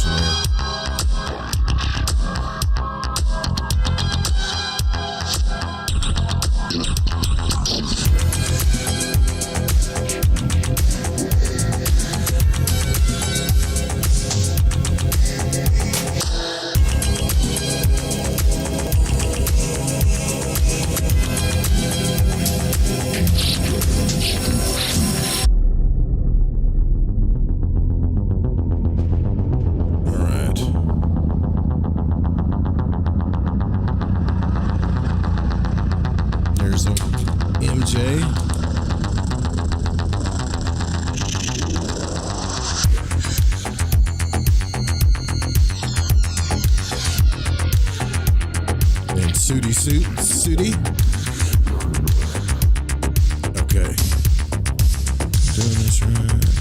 intermission there. Sudi. Okay. Doing this right.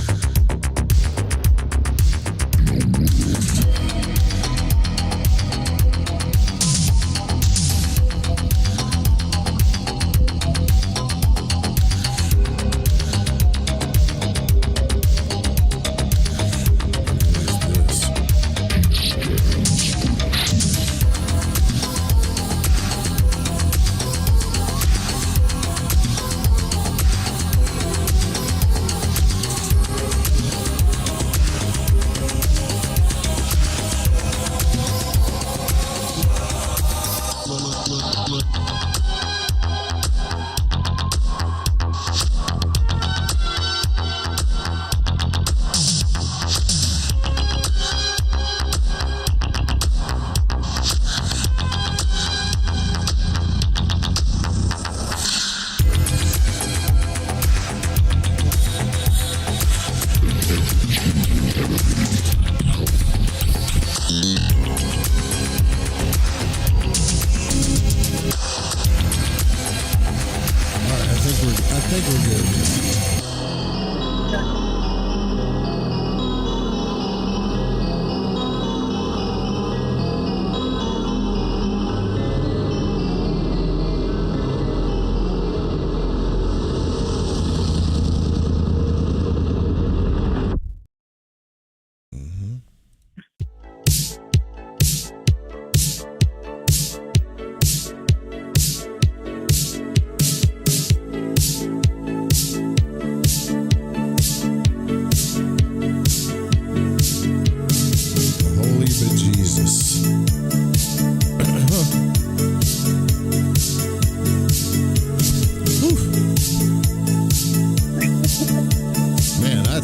I think we're good.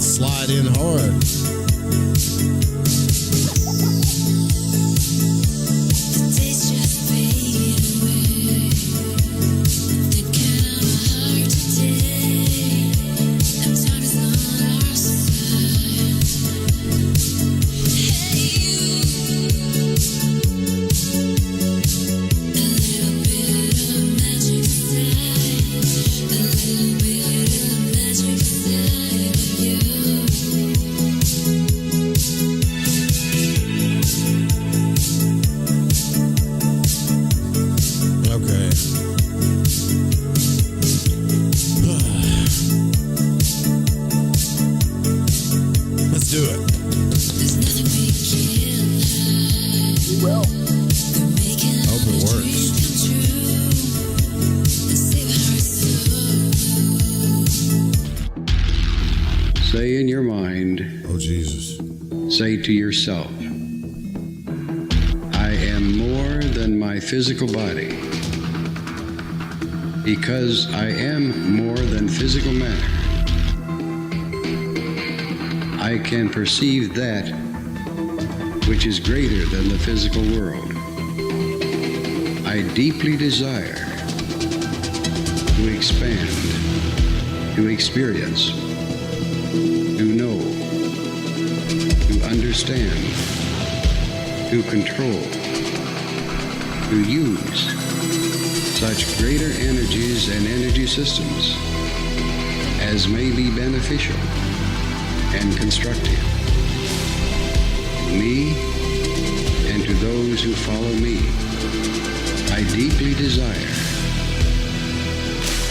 Slide in hard. Say in your mind, oh Jesus, say to yourself, I am more than my physical body. Because I am more than physical matter, I can perceive that which is greater than the physical world. I deeply desire to expand, to experience, to know, to understand, to control, to use such greater energies and energy systems as may be beneficial and constructive to me and to those who follow me. I deeply desire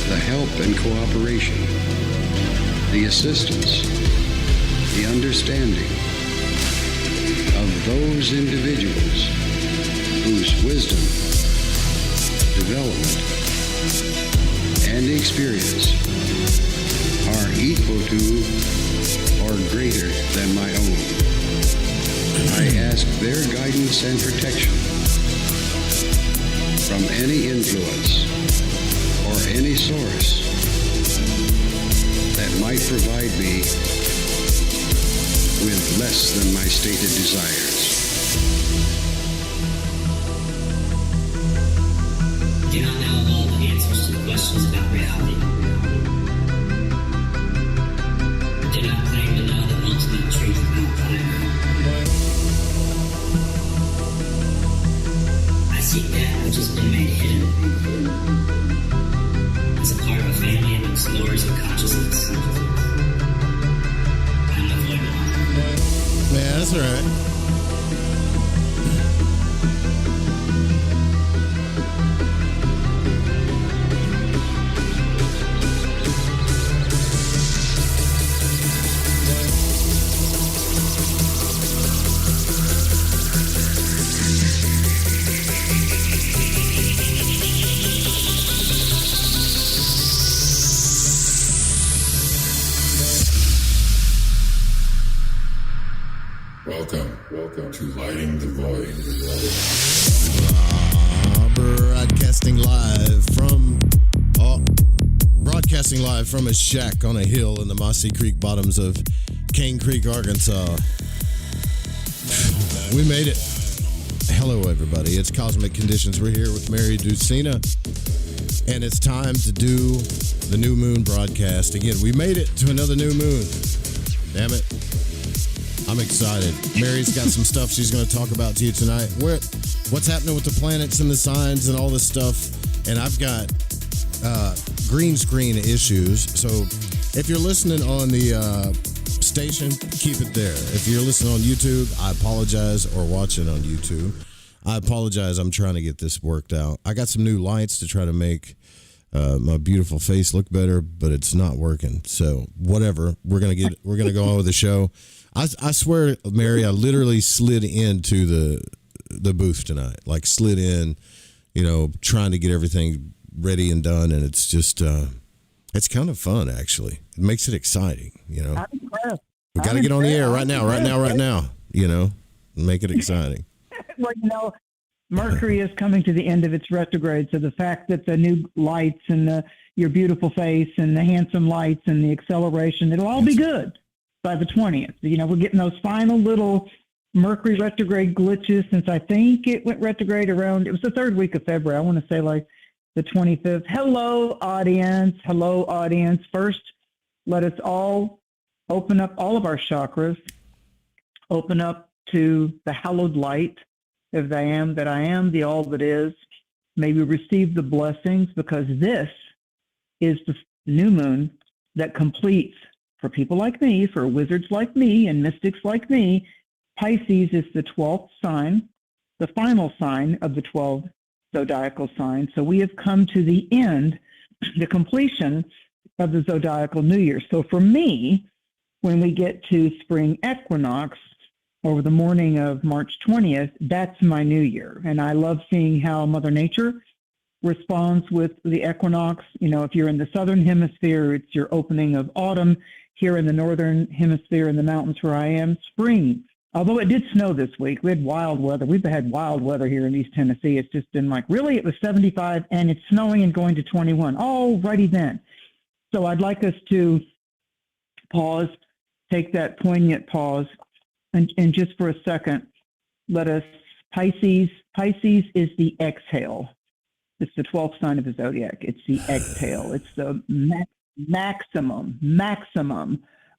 the help and cooperation, the assistance, the understanding of those individuals whose wisdom, development, and experience are equal to or greater than my own. I ask their guidance and protection from any influence or any source that might provide me with less than my stated desires. I do not know all the answers to the questions about reality. I do not claim to know the ultimate truth about time. I seek that which has been made hidden as a part of a family and explorers of consciousness. I'm the void one. Yeah, that's all right. Welcome to Lighting the Void. Broadcasting live from a shack on a hill in the Mossy Creek bottoms of Cane Creek, Arkansas. We made it. Hello, everybody. It's Cosmic Conditions. We're here with Mary Ducina, and it's time to do the new moon broadcast. Again, we made it to another new moon. Damn it. I'm excited. Mary's got some stuff she's going to talk about to you tonight. What's happening with the planets and the signs and all this stuff. And I've got green screen issues. So if you're listening on the station, keep it there. If you're listening on YouTube, I apologize, or watching on YouTube, I apologize. I'm trying to get this worked out. I got some new lights to try to make my beautiful face look better, but it's not working. So whatever, we're gonna go on with the show. I swear, Mary, I literally slid into the booth tonight, like slid in, trying to get everything ready and done, and it's just it's kind of fun, actually. It makes it exciting, We got to get on the air right now, make it exciting. Well, Mercury is coming to the end of its retrograde, so the fact that the new lights and your beautiful face and the handsome lights and the acceleration, it'll all be good by the 20th. We're getting those final little Mercury retrograde glitches since I think it went retrograde around, it was the third week of February. I want to say like the 25th. Hello, audience. Hello, audience. First, let us all open up all of our chakras, open up to the hallowed light of the I am that I am, the all that is. May we receive the blessings, because this is the new moon that completes, for people like me, for wizards like me and mystics like me, Pisces is the 12th sign, the final sign of the 12 zodiacal signs. So we have come to the end, the completion of the zodiacal new year. So for me, when we get to spring equinox, over the morning of March 20th, that's my new year. And I love seeing how Mother Nature responds with the equinox. If you're in the southern hemisphere, it's your opening of autumn. Here in the northern hemisphere, in the mountains where I am, spring. Although it did snow this week, we had wild weather. We've had wild weather here in East Tennessee. It's just been like, really? It was 75 and it's snowing and going to 21. Oh, righty then. So I'd like us to pause, take that poignant pause, and just for a second, let us, Pisces is the exhale. It's the 12th sign of the Zodiac. It's the exhale. It's the maximum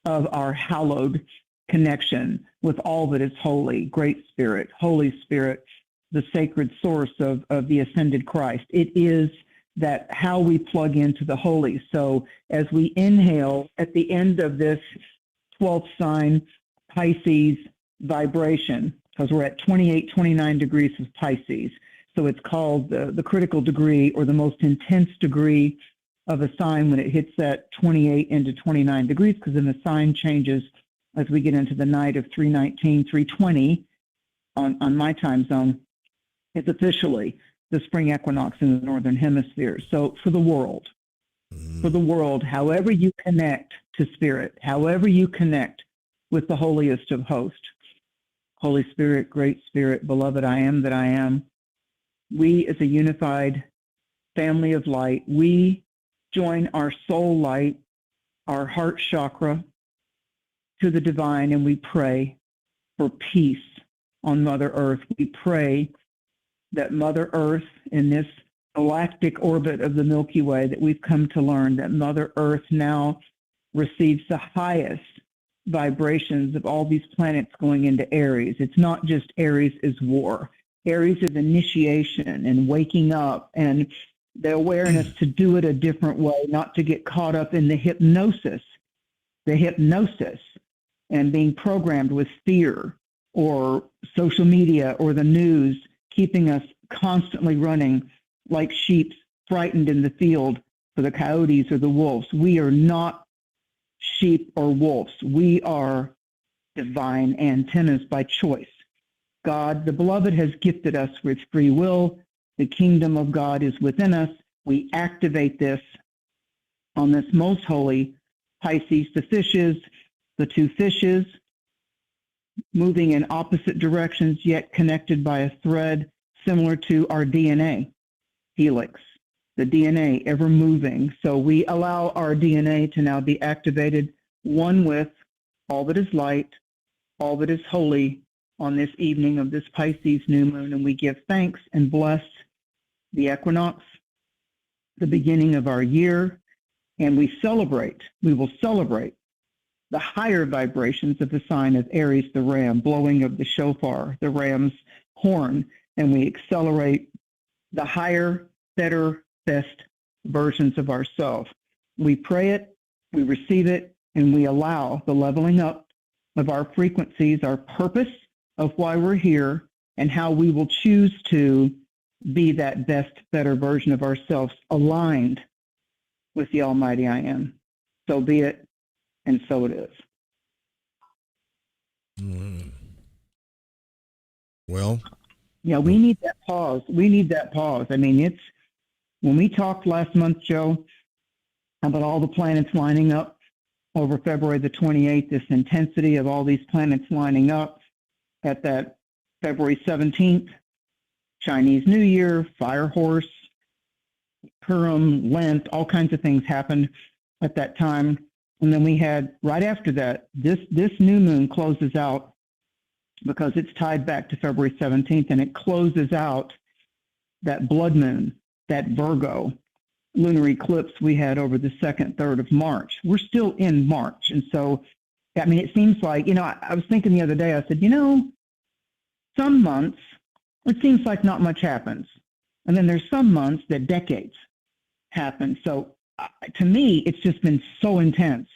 of our hallowed connection with all that is holy, Great Spirit, Holy Spirit, the sacred source of the ascended Christ. It is that how we plug into the holy. So as we inhale at the end of this 12th sign Pisces vibration, because we're at 28, 29 degrees of Pisces. So it's called the critical degree, or the most intense degree of a sign, when it hits that 28 into 29 degrees, because then the sign changes as we get into the night of 319, 320, on my time zone, is officially the spring equinox in the northern hemisphere. So for the world, however you connect to spirit, however you connect with the holiest of hosts, Holy Spirit, Great Spirit, beloved I am that I am, we as a unified family of light, we join our soul light, our heart chakra to the divine, and we pray for peace on Mother Earth. We pray that Mother Earth, in this galactic orbit of the Milky Way that we've come to learn, that Mother Earth now receives the highest vibrations of all these planets going into Aries. It's not just Aries is war. Aries is initiation and waking up and the awareness to do it a different way, not to get caught up in the hypnosis and being programmed with fear or social media or the news, keeping us constantly running like sheep frightened in the field for the coyotes or the wolves. We are not sheep or wolves. We are divine antennas by choice. God, the beloved, has gifted us with free will. The kingdom of God is within us. We activate this on this most holy Pisces, the fishes, the two fishes, moving in opposite directions, yet connected by a thread similar to our DNA helix, the DNA ever moving. So we allow our DNA to now be activated, one with all that is light, all that is holy on this evening of this Pisces new moon. And we give thanks and bless the equinox, the beginning of our year, and we will celebrate the higher vibrations of the sign of Aries, the ram, blowing of the shofar, the ram's horn, and we accelerate the higher, better, best versions of ourselves. We pray it, we receive it, and we allow the leveling up of our frequencies, our purpose of why we're here, and how we will choose to be that best, better version of ourselves, aligned with the Almighty I Am. So be it, and so it is. Well, yeah, we need that pause. I mean, it's when we talked last month, Joe, about all the planets lining up over February the 28th, this intensity of all these planets lining up at that February 17th, Chinese New Year, Fire Horse, Purim, Lent, all kinds of things happened at that time. And then we had, right after that, this new moon closes out because it's tied back to February 17th, and it closes out that blood moon, that Virgo lunar eclipse we had over the 2nd, 3rd of March. We're still in March. And so, I mean, it seems like, I was thinking the other day, I said, some months, it seems like not much happens. And then there's some months that decades happen. So to me, it's just been so intense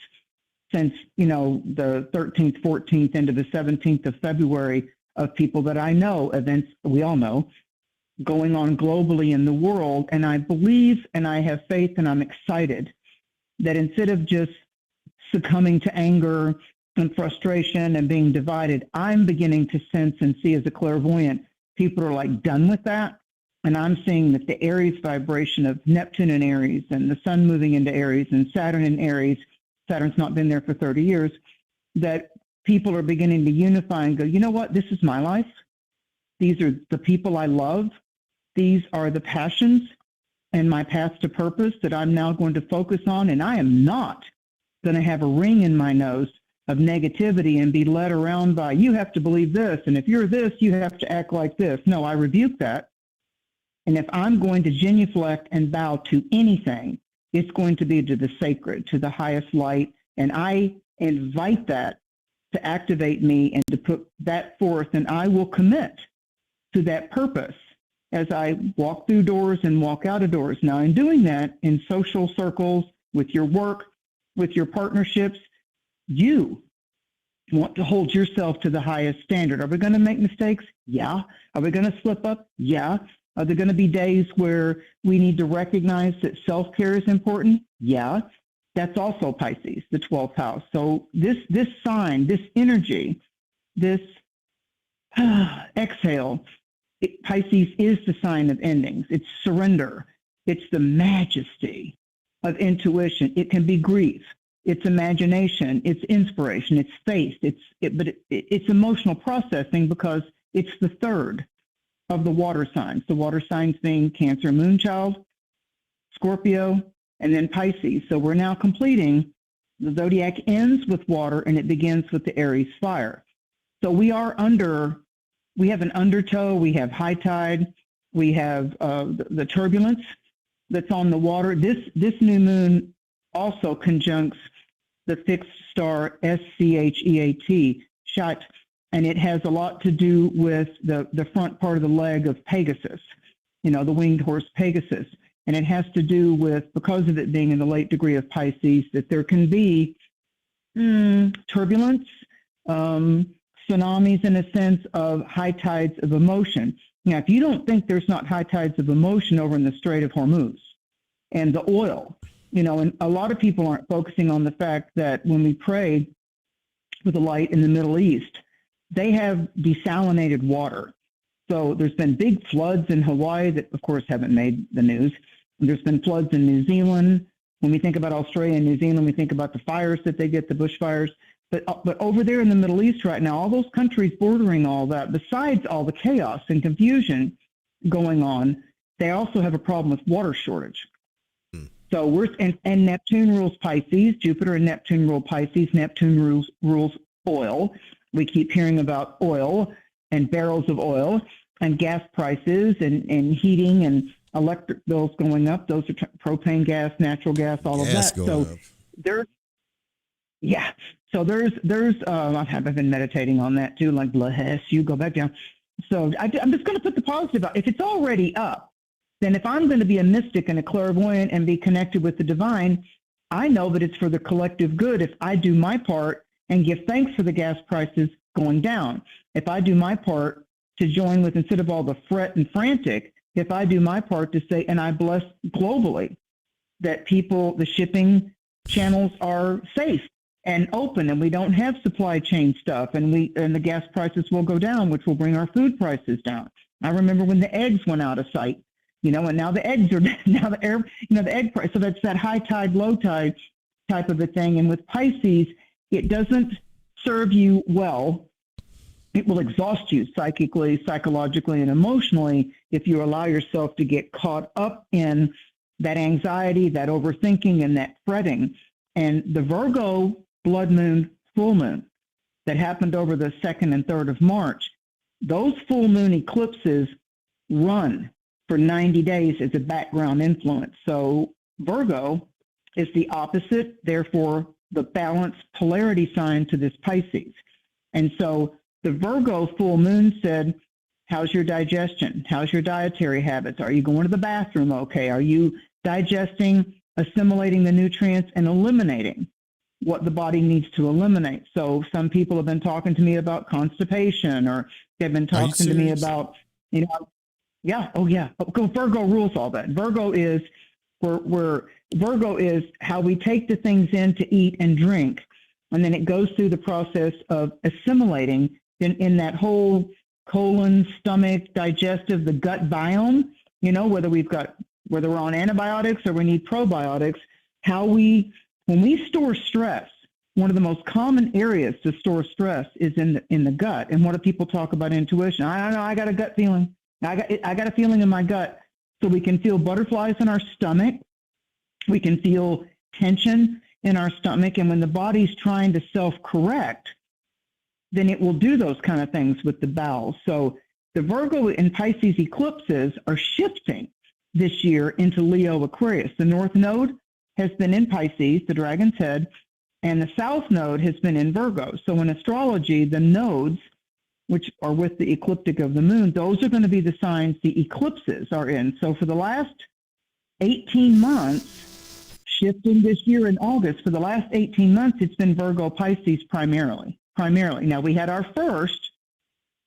since, the 13th, 14th, into the 17th of February, of people that I know, events we all know, going on globally in the world. And I believe and I have faith and I'm excited that instead of just succumbing to anger and frustration and being divided, I'm beginning to sense and see as a clairvoyant, people are like done with that. And I'm seeing that the Aries vibration of Neptune in Aries and the sun moving into Aries and Saturn in Aries, Saturn's not been there for 30 years, that people are beginning to unify and go, you know what, this is my life. These are the people I love. These are the passions and my path to purpose that I'm now going to focus on. And I am not going to have a ring in my nose of negativity and be led around by, you have to believe this. And if you're this, you have to act like this. No, I rebuke that. And if I'm going to genuflect and bow to anything, it's going to be to the sacred, to the highest light. And I invite that to activate me and to put that forth. And I will commit to that purpose as I walk through doors and walk out of doors. Now, in doing that in social circles, with your work, with your partnerships, you want to hold yourself to the highest standard. Are we going to make mistakes? Yeah. Are we going to slip up? Yeah. Are there going to be days where we need to recognize that self-care is important? Yeah. That's also Pisces, the 12th house. So this sign, this energy, this exhale, Pisces is the sign of endings. It's surrender. It's the majesty of intuition. It can be grief. It's imagination. It's inspiration. It's faith. It's emotional processing because it's the third of the water signs. The water signs being Cancer, Moonchild, Scorpio, and then Pisces. So we're now completing. The zodiac ends with water and it begins with the Aries fire. So we have an undertow, we have high tide, we have the turbulence that's on the water. This new moon also conjuncts the fixed star Scheat, Shat, and it has a lot to do with the front part of the leg of Pegasus, the winged horse Pegasus. And it has to do with, because of it being in the late degree of Pisces, that there can be turbulence, tsunamis in a sense of high tides of emotion. Now, if you don't think there's not high tides of emotion over in the Strait of Hormuz and the oil, and a lot of people aren't focusing on the fact that when we pray with the light in the Middle East, they have desalinated water. So there's been big floods in Hawaii that, of course, haven't made the news. There's been floods in New Zealand. When we think about Australia and New Zealand, we think about the fires that they get, the bushfires. But over there in the Middle East right now, all those countries bordering all that, besides all the chaos and confusion going on, they also have a problem with water shortage. So and Neptune rules Pisces. Jupiter and Neptune rule Pisces. Neptune rules oil. We keep hearing about oil and barrels of oil and gas prices and heating and electric bills going up. Those are propane gas, natural gas, all of that. So I've been meditating on that too, like bless you, go back down. So I'm just going to put the positive out. If it's already up, then if I'm going to be a mystic and a clairvoyant and be connected with the divine, I know that it's for the collective good if I do my part and give thanks for the gas prices going down. If I do my part to join with, instead of all the fret and frantic, if I do my part to say, and I bless globally, that the shipping channels are safe and open and we don't have supply chain stuff and the gas prices will go down, which will bring our food prices down. I remember when the eggs went out of sight, and now the eggs are, the egg price. So that's that high tide, low tide type of a thing. And with Pisces, it doesn't serve you well. It will exhaust you psychically, psychologically, and emotionally if you allow yourself to get caught up in that anxiety, that overthinking, and that fretting. And the Virgo blood moon, full moon that happened over the 2nd and 3rd of March, those full moon eclipses run for 90 days as a background influence. So Virgo is the opposite, therefore the balanced polarity sign to this Pisces. And so the Virgo full moon said, how's your digestion? How's your dietary habits? Are you going to the bathroom okay? Are you digesting, assimilating the nutrients, and eliminating what the body needs to eliminate? So some people have been talking to me about constipation, or they've been talking to me about, Virgo rules all that. Virgo is Virgo is how we take the things in to eat and drink, and then it goes through the process of assimilating in that whole colon, stomach, digestive, the gut biome, whether we're on antibiotics or we need probiotics, when we store stress, one of the most common areas to store stress is in the gut. And what do people talk about intuition? I don't know, I got a gut feeling. I got a feeling in my gut. So we can feel butterflies in our stomach. We can feel tension in our stomach. And when the body's trying to self-correct, then it will do those kind of things with the bowels. So the Virgo and Pisces eclipses are shifting this year into Leo Aquarius. The North Node has been in Pisces, the dragon's head, and the South Node has been in Virgo. So in astrology, the nodes, which are with the ecliptic of the moon, those are going to be the signs the eclipses are in. So for the last 18 months, shifting this year in August, for the last 18 months, it's been Virgo Pisces primarily. Now, we had our first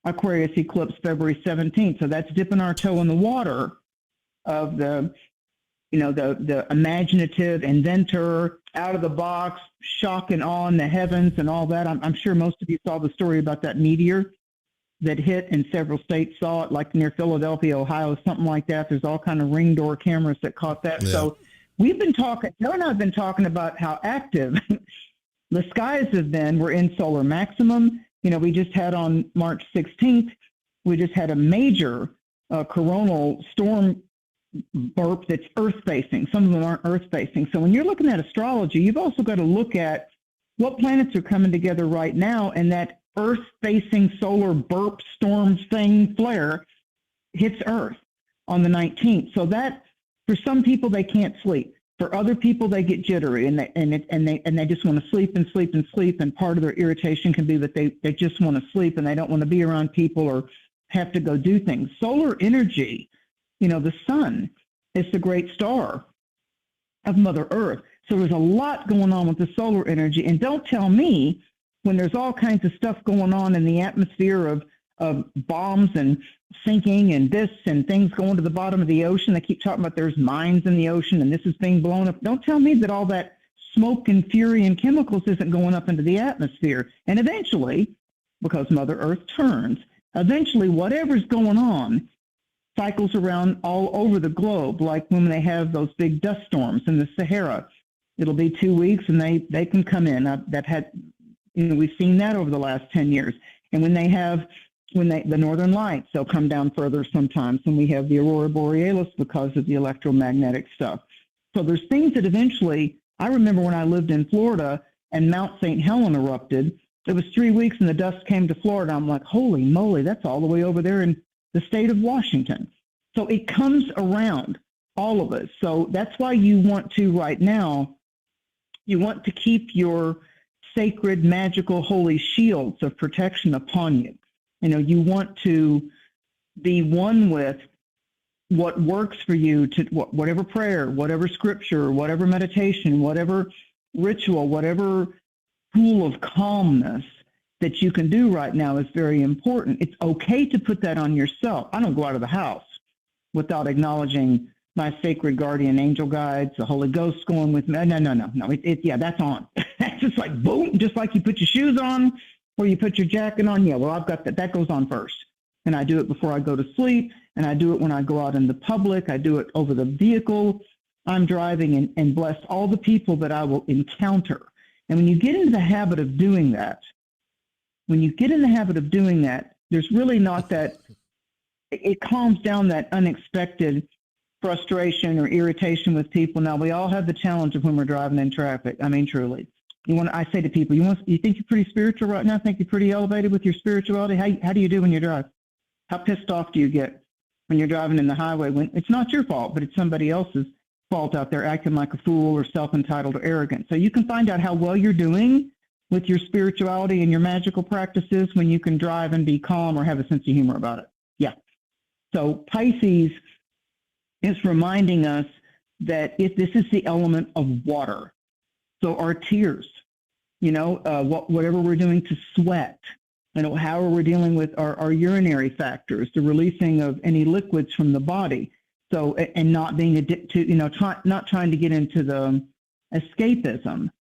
Aquarius eclipse February 17th, so that's dipping our toe in the water of the imaginative inventor, out of the box, shock and awe in the heavens and all that. I'm sure most of you saw the story about that meteor that hit and several states saw it, like near Philadelphia, Ohio, something like that. There's all kind of ring door cameras that caught that. Yeah. So we've been talking, Joe and I have been talking about how active the skies have been. We're in solar maximum. We just had on March 16th, we just had a major coronal storm burp that's earth-facing. Some of them aren't earth-facing. So when you're looking at astrology, you've also got to look at what planets are coming together right now, and that earth-facing solar burp storm thing flare hits Earth on the 19th. So that, for some people, they can't sleep. For other people, they get jittery and they just want to sleep and sleep and sleep. And part of their irritation can be that they just want to sleep and they don't want to be around people or have to go do things. Solar energy, the sun is the great star of Mother Earth. So there's a lot going on with the solar energy. And don't tell me when there's all kinds of stuff going on in the atmosphere of bombs and sinking and this and things going to the bottom of the ocean. They keep talking about there's mines in the ocean and this is being blown up. Don't tell me that all that smoke and fury and chemicals isn't going up into the atmosphere. And eventually, because Mother Earth turns, eventually whatever's going on cycles around all over the globe, like when they have those big dust storms in the Sahara. It'll be 2 weeks and they can come in. We've seen that over the last 10 years. And when the northern lights, they'll come down further sometimes. And we have the aurora borealis because of the electromagnetic stuff. So there's things that eventually, I remember when I lived in Florida and Mount St. Helen erupted, it was 3 weeks and the dust came to Florida. I'm like, holy moly, that's all the way over there in the state of Washington. So it comes around all of us. So that's why you want to right now, you want to keep your sacred, magical, holy shields of protection upon you. You want to be one with what works for you, to whatever prayer, whatever scripture, whatever meditation, whatever ritual, whatever pool of calmness that you can do right now is very important. It's okay to put that on yourself. I don't go out of the house without acknowledging my sacred guardian angel guides, the Holy Ghost going with me. No. That's on. That's just like boom, just like you put your shoes on or you put your jacket on. Yeah, well, I've got that. That goes on first. And I do it before I go to sleep. And I do it when I go out in the public. I do it over the vehicle I'm driving and bless all the people that I will encounter. And when you get into the habit of doing that, there's really not that, it calms down that unexpected frustration or irritation with people. Now, we all have the challenge of when we're driving in traffic. I mean, truly. I say to people, you think you're pretty spiritual right now? Think you're pretty elevated with your spirituality? How do you do when you drive? How pissed off do you get when you're driving in the highway when it's not your fault, but it's somebody else's fault out there acting like a fool or self-entitled or arrogant? So you can find out how well you're doing with your spirituality and your magical practices when you can drive and be calm or have a sense of humor about it. Yeah. So Pisces is reminding us that if this is the element of water, so our tears, whatever we're doing to sweat, how we're dealing with our urinary factors, the releasing of any liquids from the body. So, and not being addicted to, not trying to get into the escapism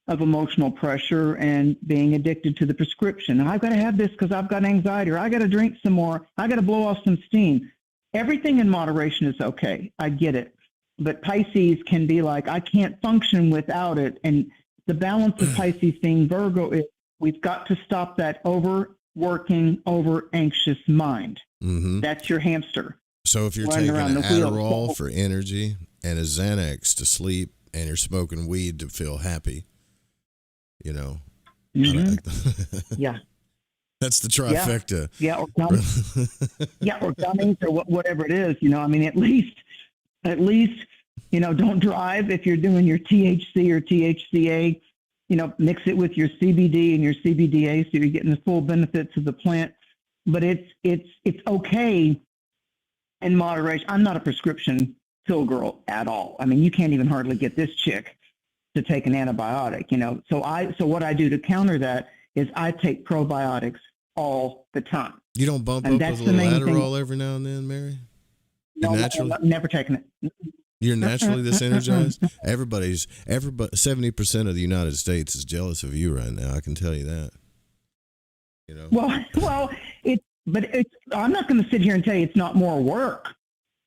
of emotional pressure and being addicted to the prescription. I've got to have this because I've got anxiety, or I got to drink some more. I got to blow off some steam. Everything in moderation is okay. I get it. But Pisces can be like, I can't function without it. And the balance of Pisces being Virgo is we've got to stop that overworking, over-anxious mind. Mm-hmm. That's your hamster. So if you're taking an Adderall for energy and a Xanax to sleep and you're smoking weed to feel happy, Mm-hmm. Yeah. That's the trifecta. Yeah, or gummies or whatever it is. At least, don't drive if you're doing your THC or THCA. Mix it with your CBD and your CBDA so you're getting the full benefits of the plant. But it's okay in moderation. I'm not a prescription pill girl at all. I mean, you can't even hardly get this chick to take an antibiotic. So what I do to counter that is I take probiotics all the time. You don't bump up with a little Adderall every now and then, Mary? No, I've never taken it. You're naturally this energized? Everybody, 70% of the United States is jealous of you right now. I can tell you that. Well, But I'm not going to sit here and tell you it's not more work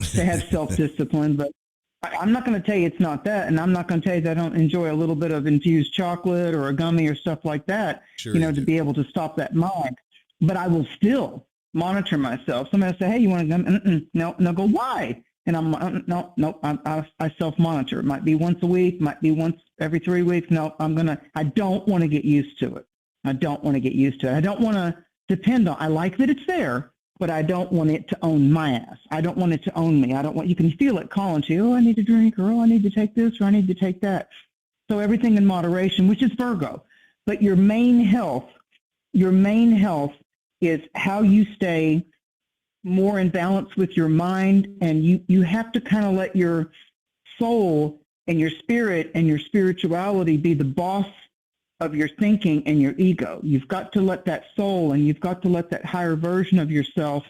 to have self-discipline, but I'm not going to tell you it's not that, and I'm not going to tell you that I don't enjoy a little bit of infused chocolate or a gummy or stuff like that, Sure you know, you to do. be able to stop that mind. But I will still monitor myself. Somebody will say, hey, you want a gum? No, and they'll go, why? And I'm like, no, I self-monitor. It might be once a week, might be once every 3 weeks. No, I don't want to get used to it. I don't want to get used to it. I don't want to depend on, I like that it's there, but I don't want it to own my ass. I don't want it to own me. You can feel it calling to you, oh, I need to drink, or oh, I need to take this, or I need to take that. So everything in moderation, which is Virgo. But your main health is how you stay more in balance with your mind, and you have to kind of let your soul and your spirit and your spirituality be the boss of your thinking and your ego. You've got to let that soul and you've got to let that higher version of yourself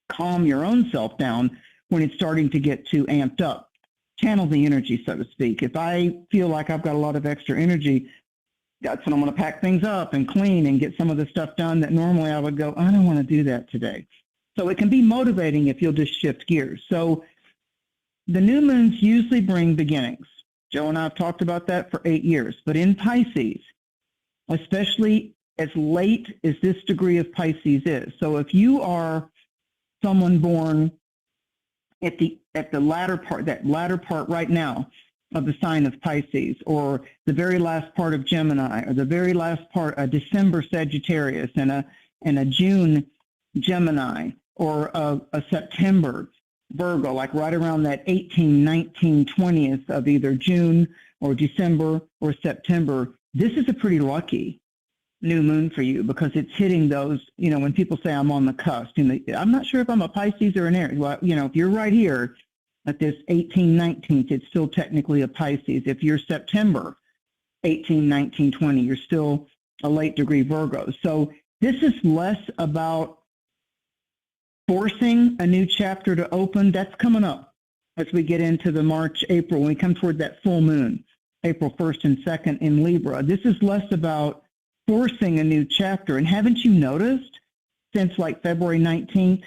calm your own self down when it's starting to get too amped up. Channel the energy, so to speak. If I feel like I've got a lot of extra energy, that's when I'm going to pack things up and clean and get some of the stuff done that normally I would go, I don't want to do that today. So it can be motivating if you'll just shift gears. So the new moons usually bring beginnings. Joe and I have talked about that for 8 years. But in Pisces, especially as late as this degree of Pisces is, so if you are someone born at the latter part right now of the sign of Pisces, or the very last part of Gemini, or the very last part, a December Sagittarius and a June Gemini, or a September Virgo, like right around that 18, 19, 20th of either June or December or September, this is a pretty lucky new moon for you, because it's hitting those, you know, when people say I'm on the cusp, I'm not sure if I'm a Pisces or an Aries. Well, you know, if you're right here at this 18, 19th, it's still technically a Pisces. If you're September 18, 19, 20, you're still a late degree Virgo. So this is less about forcing a new chapter to open. That's coming up as we get into the March, April, when we come toward that full moon, April 1st and 2nd in Libra. This is less about forcing a new chapter. And haven't you noticed since like February 19th,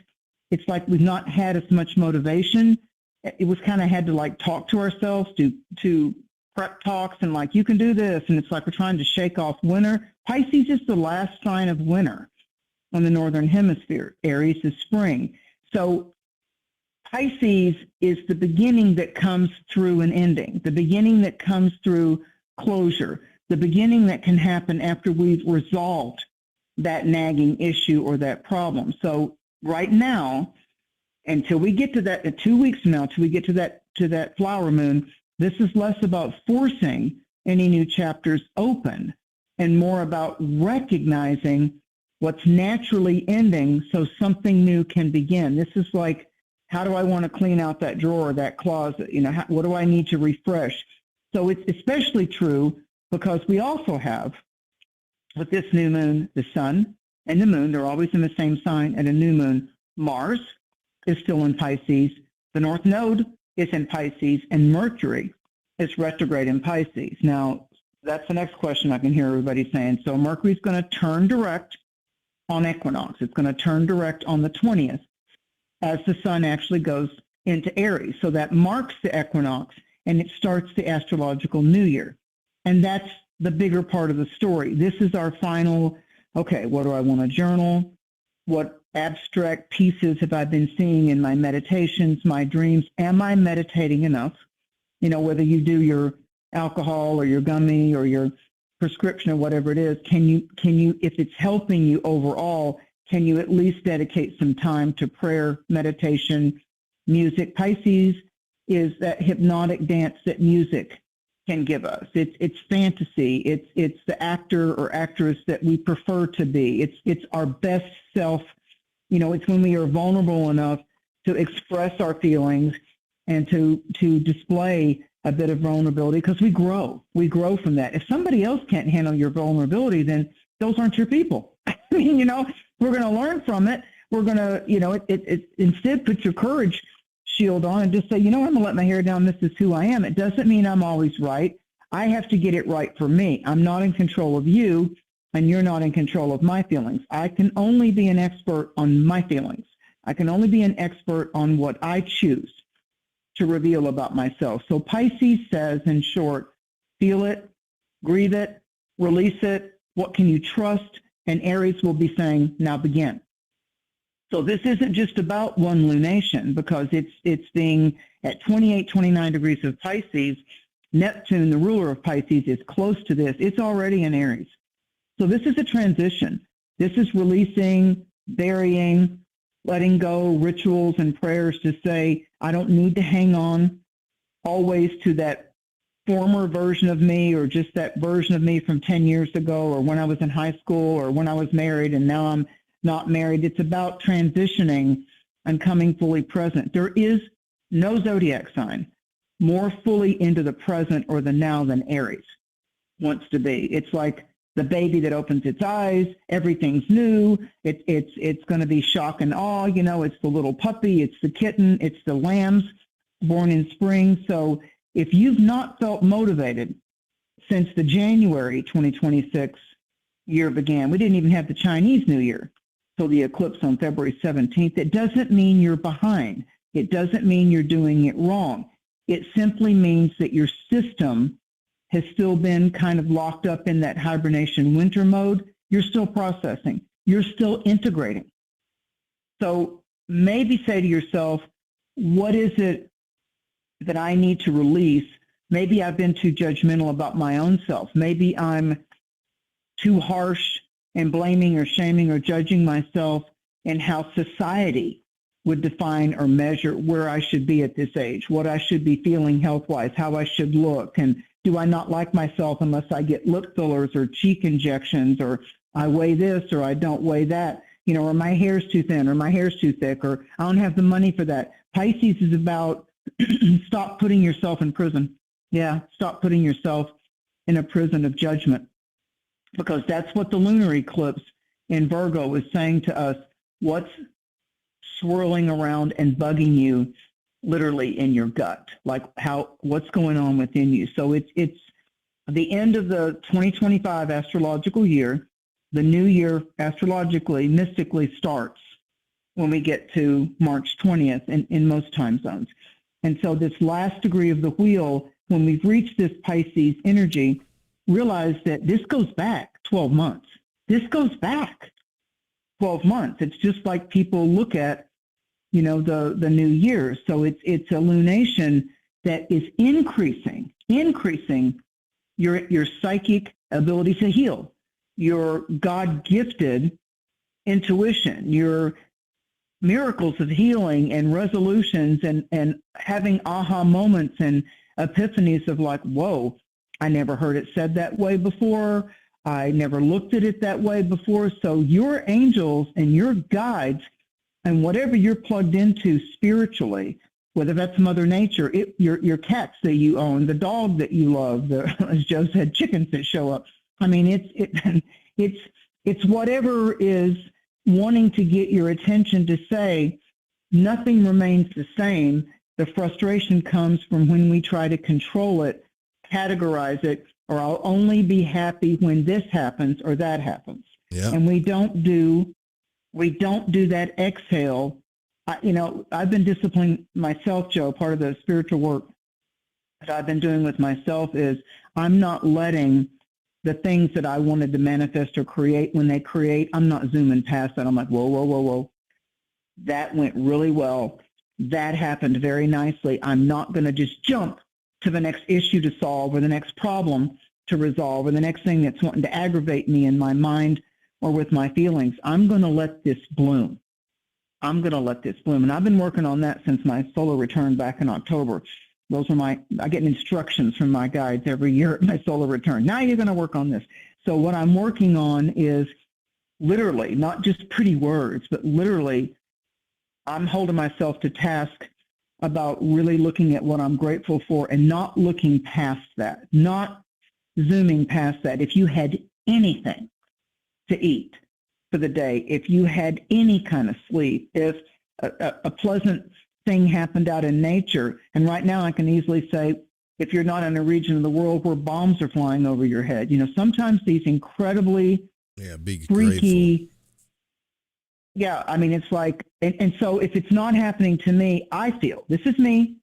it's like we've not had as much motivation. It was kind of had to like talk to ourselves, do prep talks and like, you can do this. And it's like we're trying to shake off winter. Pisces is the last sign of winter on the Northern Hemisphere. Aries is spring. So Pisces is the beginning that comes through an ending, the beginning that comes through closure, the beginning that can happen after we've resolved that nagging issue or that problem. So right now, until we get to that, 2 weeks from now, until we get to that flower moon, this is less about forcing any new chapters open and more about recognizing what's naturally ending so something new can begin. This is like, how do I want to clean out that drawer, that closet? You know, what do I need to refresh? So it's especially true because we also have, with this new moon, the sun and the moon, they're always in the same sign at a new moon. Mars is still in Pisces. The North Node is in Pisces, and Mercury is retrograde in Pisces. Now, that's the next question I can hear everybody saying. So Mercury's going to turn direct on equinox. It's going to turn direct on the 20th as the sun actually goes into Aries. So that marks the equinox, and it starts the astrological new year. And that's the bigger part of the story. This is our final, okay, what do I want to journal? What abstract pieces have I been seeing in my meditations, my dreams? Am I meditating enough? You know, whether you do your alcohol or your gummy or your prescription or whatever it is, can you, if it's helping you overall, can you at least dedicate some time to prayer, meditation, music? Pisces is that hypnotic dance that music can give us. It's fantasy. It's the actor or actress that we prefer to be. It's our best self. You know, it's when we are vulnerable enough to express our feelings and to display a bit of vulnerability, because we grow. We grow from that. If somebody else can't handle your vulnerability, then those aren't your people. I mean, you know, we're going to learn from it. We're going to, you know, instead put your courage shield on and just say, you know, I'm going to let my hair down. This is who I am. It doesn't mean I'm always right. I have to get it right for me. I'm not in control of you. and you're not in control of my feelings. I can only be an expert on my feelings. I can only be an expert on what I choose to reveal about myself. So Pisces says, in short, feel it, grieve it, release it. What can you trust? And Aries will be saying, now begin. So this isn't just about one lunation, because it's being at 28, 29 degrees of Pisces. Neptune, the ruler of Pisces, is close to this. It's already in Aries. So this is a transition. This is releasing, burying, letting go, rituals and prayers to say, I don't need to hang on always to that former version of me, or just that version of me from 10 years ago, or when I was in high school, or when I was married and now I'm not married. It's about transitioning and coming fully present. There is no zodiac sign more fully into the present or the now than Aries wants to be. It's like the baby that opens its eyes. Everything's new. It's going to be shock and awe. You know, it's the little puppy. It's the kitten. It's the lambs born in spring. So if you've not felt motivated since the January 2026 year began, we didn't even have the Chinese New Year till the eclipse on February 17th. It doesn't mean you're behind. It doesn't mean you're doing it wrong. It simply means that your system has still been kind of locked up in that hibernation winter mode. You're still processing. You're still integrating. So maybe say to yourself, what is it that I need to release? Maybe I've been too judgmental about my own self. Maybe I'm too harsh and blaming or shaming or judging myself in how society would define or measure where I should be at this age, what I should be feeling health-wise, how I should look, and do I not like myself unless I get lip fillers or cheek injections, or I weigh this or I don't weigh that, you know, or my hair's too thin or my hair's too thick, or I don't have the money for that. Pisces is about stop putting yourself in prison. Yeah, stop putting yourself in a prison of judgment, because that's what the lunar eclipse in Virgo is saying to us. What's swirling around and bugging you literally in your gut, like what's going on within you. So it's the end of the 2025 astrological year. The new year astrologically, mystically starts when we get to March 20th in most time zones. And so this last degree of the wheel, when we've reached this Pisces energy, realize that this goes back 12 months. This goes back 12 months. It's just like people look at, you know, the new year. So it's a lunation that is increasing your psychic ability to heal, your God-gifted intuition, your miracles of healing and resolutions, and having aha moments and epiphanies of like, whoa, I never heard it said that way before. I never looked at it that way before. So your angels and your guides and whatever you're plugged into spiritually, whether that's Mother Nature, your cats that you own, the dog that you love, as Joe said, chickens that show up. I mean, it's whatever is wanting to get your attention to say nothing remains the same. The frustration comes from when we try to control it, categorize it, or I'll only be happy when this happens or that happens. Yeah. And we don't do that exhale. I've been disciplining myself, Joe. Part of the spiritual work that I've been doing with myself is I'm not letting the things that I wanted to manifest or create, when they create, I'm not zooming past that. I'm like, whoa, whoa, whoa, whoa. That went really well. That happened very nicely. I'm not going to just jump to the next issue to solve, or the next problem to resolve, or the next thing that's wanting to aggravate me in my mind or with my feelings. I'm going to let this bloom. I'm going to let this bloom. And I've been working on that since my solar return back in October. Those are I get instructions from my guides every year at my solar return. Now you're going to work on this. So what I'm working on is literally, not just pretty words, but literally, I'm holding myself to task about really looking at what I'm grateful for and not looking past that, not zooming past that. If you had anything to eat for the day, if you had any kind of sleep, if a pleasant thing happened out in nature, and right now I can easily say, if you're not in a region of the world where bombs are flying over your head, sometimes these incredibly Yeah, be grateful. freaky. Yeah, I mean, it's like, and so if it's not happening to me, I feel, this is me,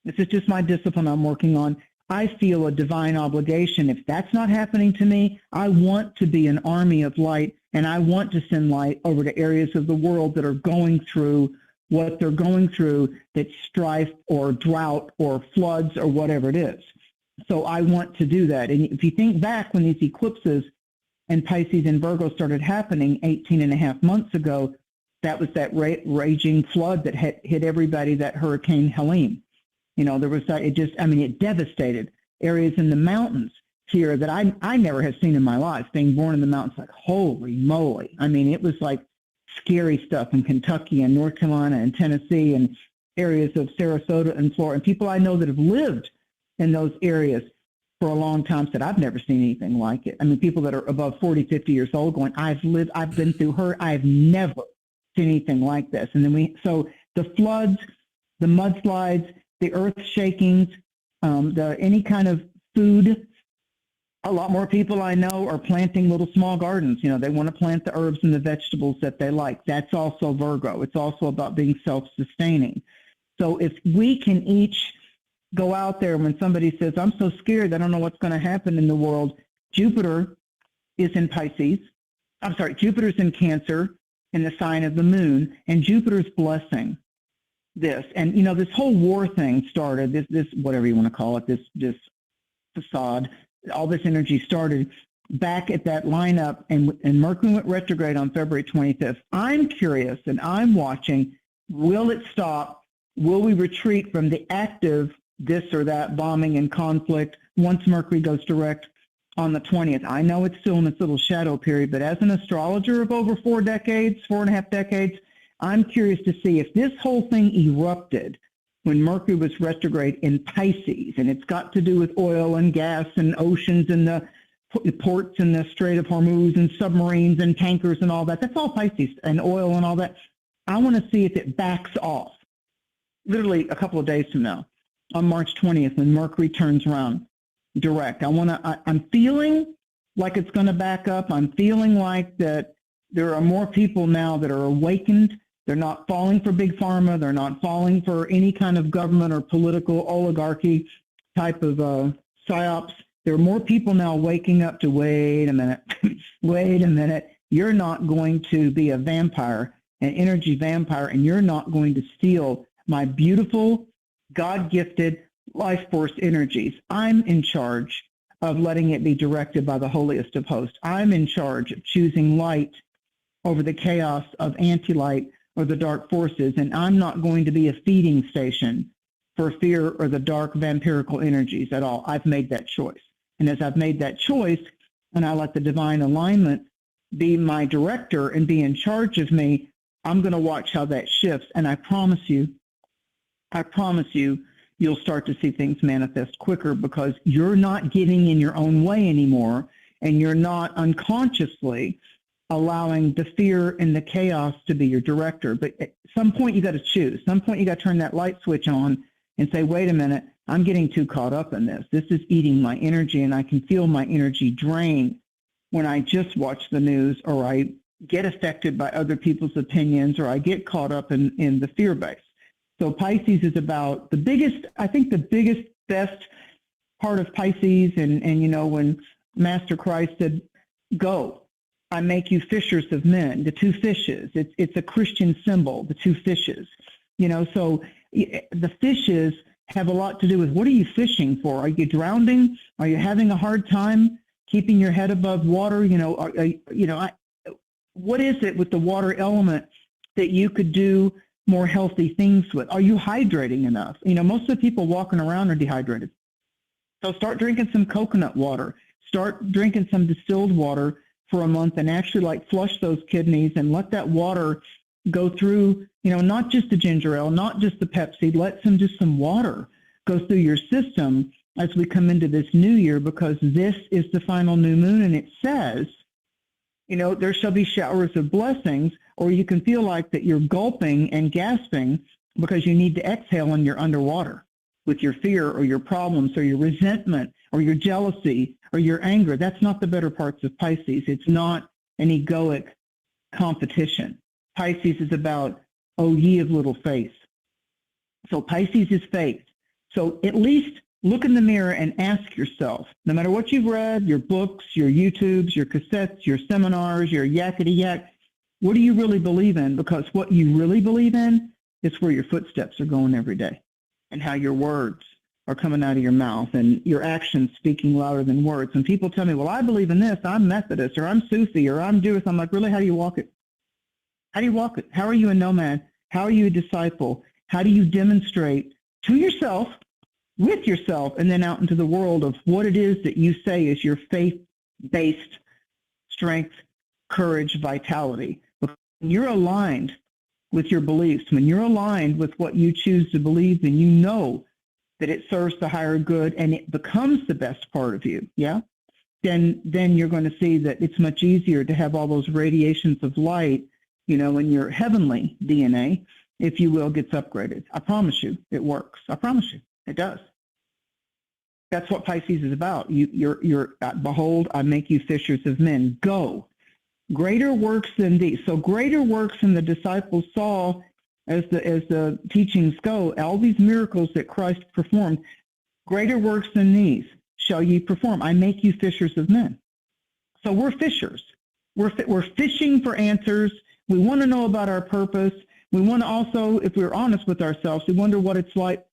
this is just my discipline I'm working on. I feel a divine obligation. If that's not happening to me, I want to be an army of light, and I want to send light over to areas of the world that are going through what they're going through, that's strife or drought or floods or whatever it is. So I want to do that. And if you think back when these eclipses and Pisces and Virgo started happening 18 and a half months ago, that was that raging flood that hit everybody, that Hurricane Helene. You know, there was that, it devastated areas in the mountains here that I never have seen in my life. Being born in the mountains, like, holy moly. I mean, it was like scary stuff in Kentucky and North Carolina and Tennessee and areas of Sarasota and Florida. And people I know that have lived in those areas for a long time said, I've never seen anything like it. I mean, people that are above 40, 50 years old going, I've been through her. I've never seen anything like this. And then so the floods, the mudslides, the earth shakings, any kind of food. A lot more people I know are planting little small gardens. You know, they want to plant the herbs and the vegetables that they like. That's also Virgo. It's also about being self-sustaining. So if we can each go out there, when somebody says, I'm so scared, I don't know what's going to happen in the world. Jupiter is in Pisces. Jupiter's in Cancer in the sign of the moon, and Jupiter's blessing this. And, you know, this whole war thing started, this whatever you want to call it, this facade, all this energy started back at that lineup, and Mercury went retrograde on February 25th. I'm curious, and I'm watching, will it stop? Will we retreat from the active this or that bombing and conflict once Mercury goes direct on the 20th? I know it's still in its little shadow period, but as an astrologer of over 4.5 decades, I'm curious to see if this whole thing erupted when Mercury was retrograde in Pisces, and it's got to do with oil and gas and oceans and the ports and the Strait of Hormuz and submarines and tankers and all that. That's all Pisces, and oil and all that. I want to see if it backs off literally a couple of days from now on March 20th when Mercury turns around direct. I'm feeling like it's going to back up. I'm feeling like that there are more people now that are awakened. They're not falling for big pharma. They're not falling for any kind of government or political oligarchy type of psyops. There are more people now waking up to, wait a minute, wait a minute. You're not going to be a vampire, an energy vampire, and you're not going to steal my beautiful, God-gifted life force energies. I'm in charge of letting it be directed by the holiest of hosts. I'm in charge of choosing light over the chaos of anti-light or the dark forces, and I'm not going to be a feeding station for fear or the dark vampirical energies at all. I've made that choice. And as I've made that choice, and I let the divine alignment be my director and be in charge of me, I'm going to watch how that shifts. And I promise you, you'll start to see things manifest quicker because you're not getting in your own way anymore, and you're not unconsciously allowing the fear and the chaos to be your director. But at some point you got to choose. Some point you got to turn that light switch on and say, wait a minute, I'm getting too caught up in this. This is eating my energy, and I can feel my energy drain when I just watch the news, or I get affected by other people's opinions, or I get caught up in the fear base. So Pisces is about the biggest, best part of Pisces. And you know, when Master Christ said, go, I make you fishers of men, the two fishes, it's a Christian symbol, the two fishes, you know, so the fishes have a lot to do with, what are you fishing for? Are you drowning? Are you having a hard time keeping your head above water? You know, what is it with the water element that you could do more healthy things with? Are you hydrating enough? You know, most of the people walking around are dehydrated. So start drinking some coconut water. Start drinking some distilled water for a month, and actually like flush those kidneys and let that water go through, you know, not just the ginger ale, not just the Pepsi, let some water go through your system as we come into this new year, because this is the final new moon, and it says, you know, there shall be showers of blessings, or you can feel like that you're gulping and gasping because you need to exhale and you're underwater with your fear or your problems or your resentment or your jealousy or your anger. That's not the better parts of Pisces. It's not an egoic competition. Pisces is about, oh, ye of little faith. So Pisces is faith. So at least look in the mirror and ask yourself, no matter what you've read, your books, your YouTubes, your cassettes, your seminars, your yakety yak, what do you really believe in? Because what you really believe in is where your footsteps are going every day and how your words are coming out of your mouth and your actions speaking louder than words. And people tell me, well, I believe in this, I'm Methodist, or I'm Sufi, or I'm Jewish. I'm like, really, how do you walk it? How do you walk it? How are you a nomad? How are you a disciple? How do you demonstrate to yourself, with yourself, and then out into the world of what it is that you say is your faith-based strength, courage, vitality? When you're aligned with your beliefs, when you're aligned with what you choose to believe, and you know that it serves the higher good and it becomes the best part of you, yeah, then you're going to see that it's much easier to have all those radiations of light, you know, when your heavenly DNA, if you will, gets upgraded. I promise you, it works. I promise you, it does. That's what Pisces is about. You're behold, I make you fishers of men. Go. Greater works than these. So greater works than the disciples saw as the teachings go, all these miracles that Christ performed, greater works than these shall ye perform. I make you fishers of men. So we're fishers. We're fishing for answers. We want to know about our purpose. We want to also, if we're honest with ourselves, we wonder what it's like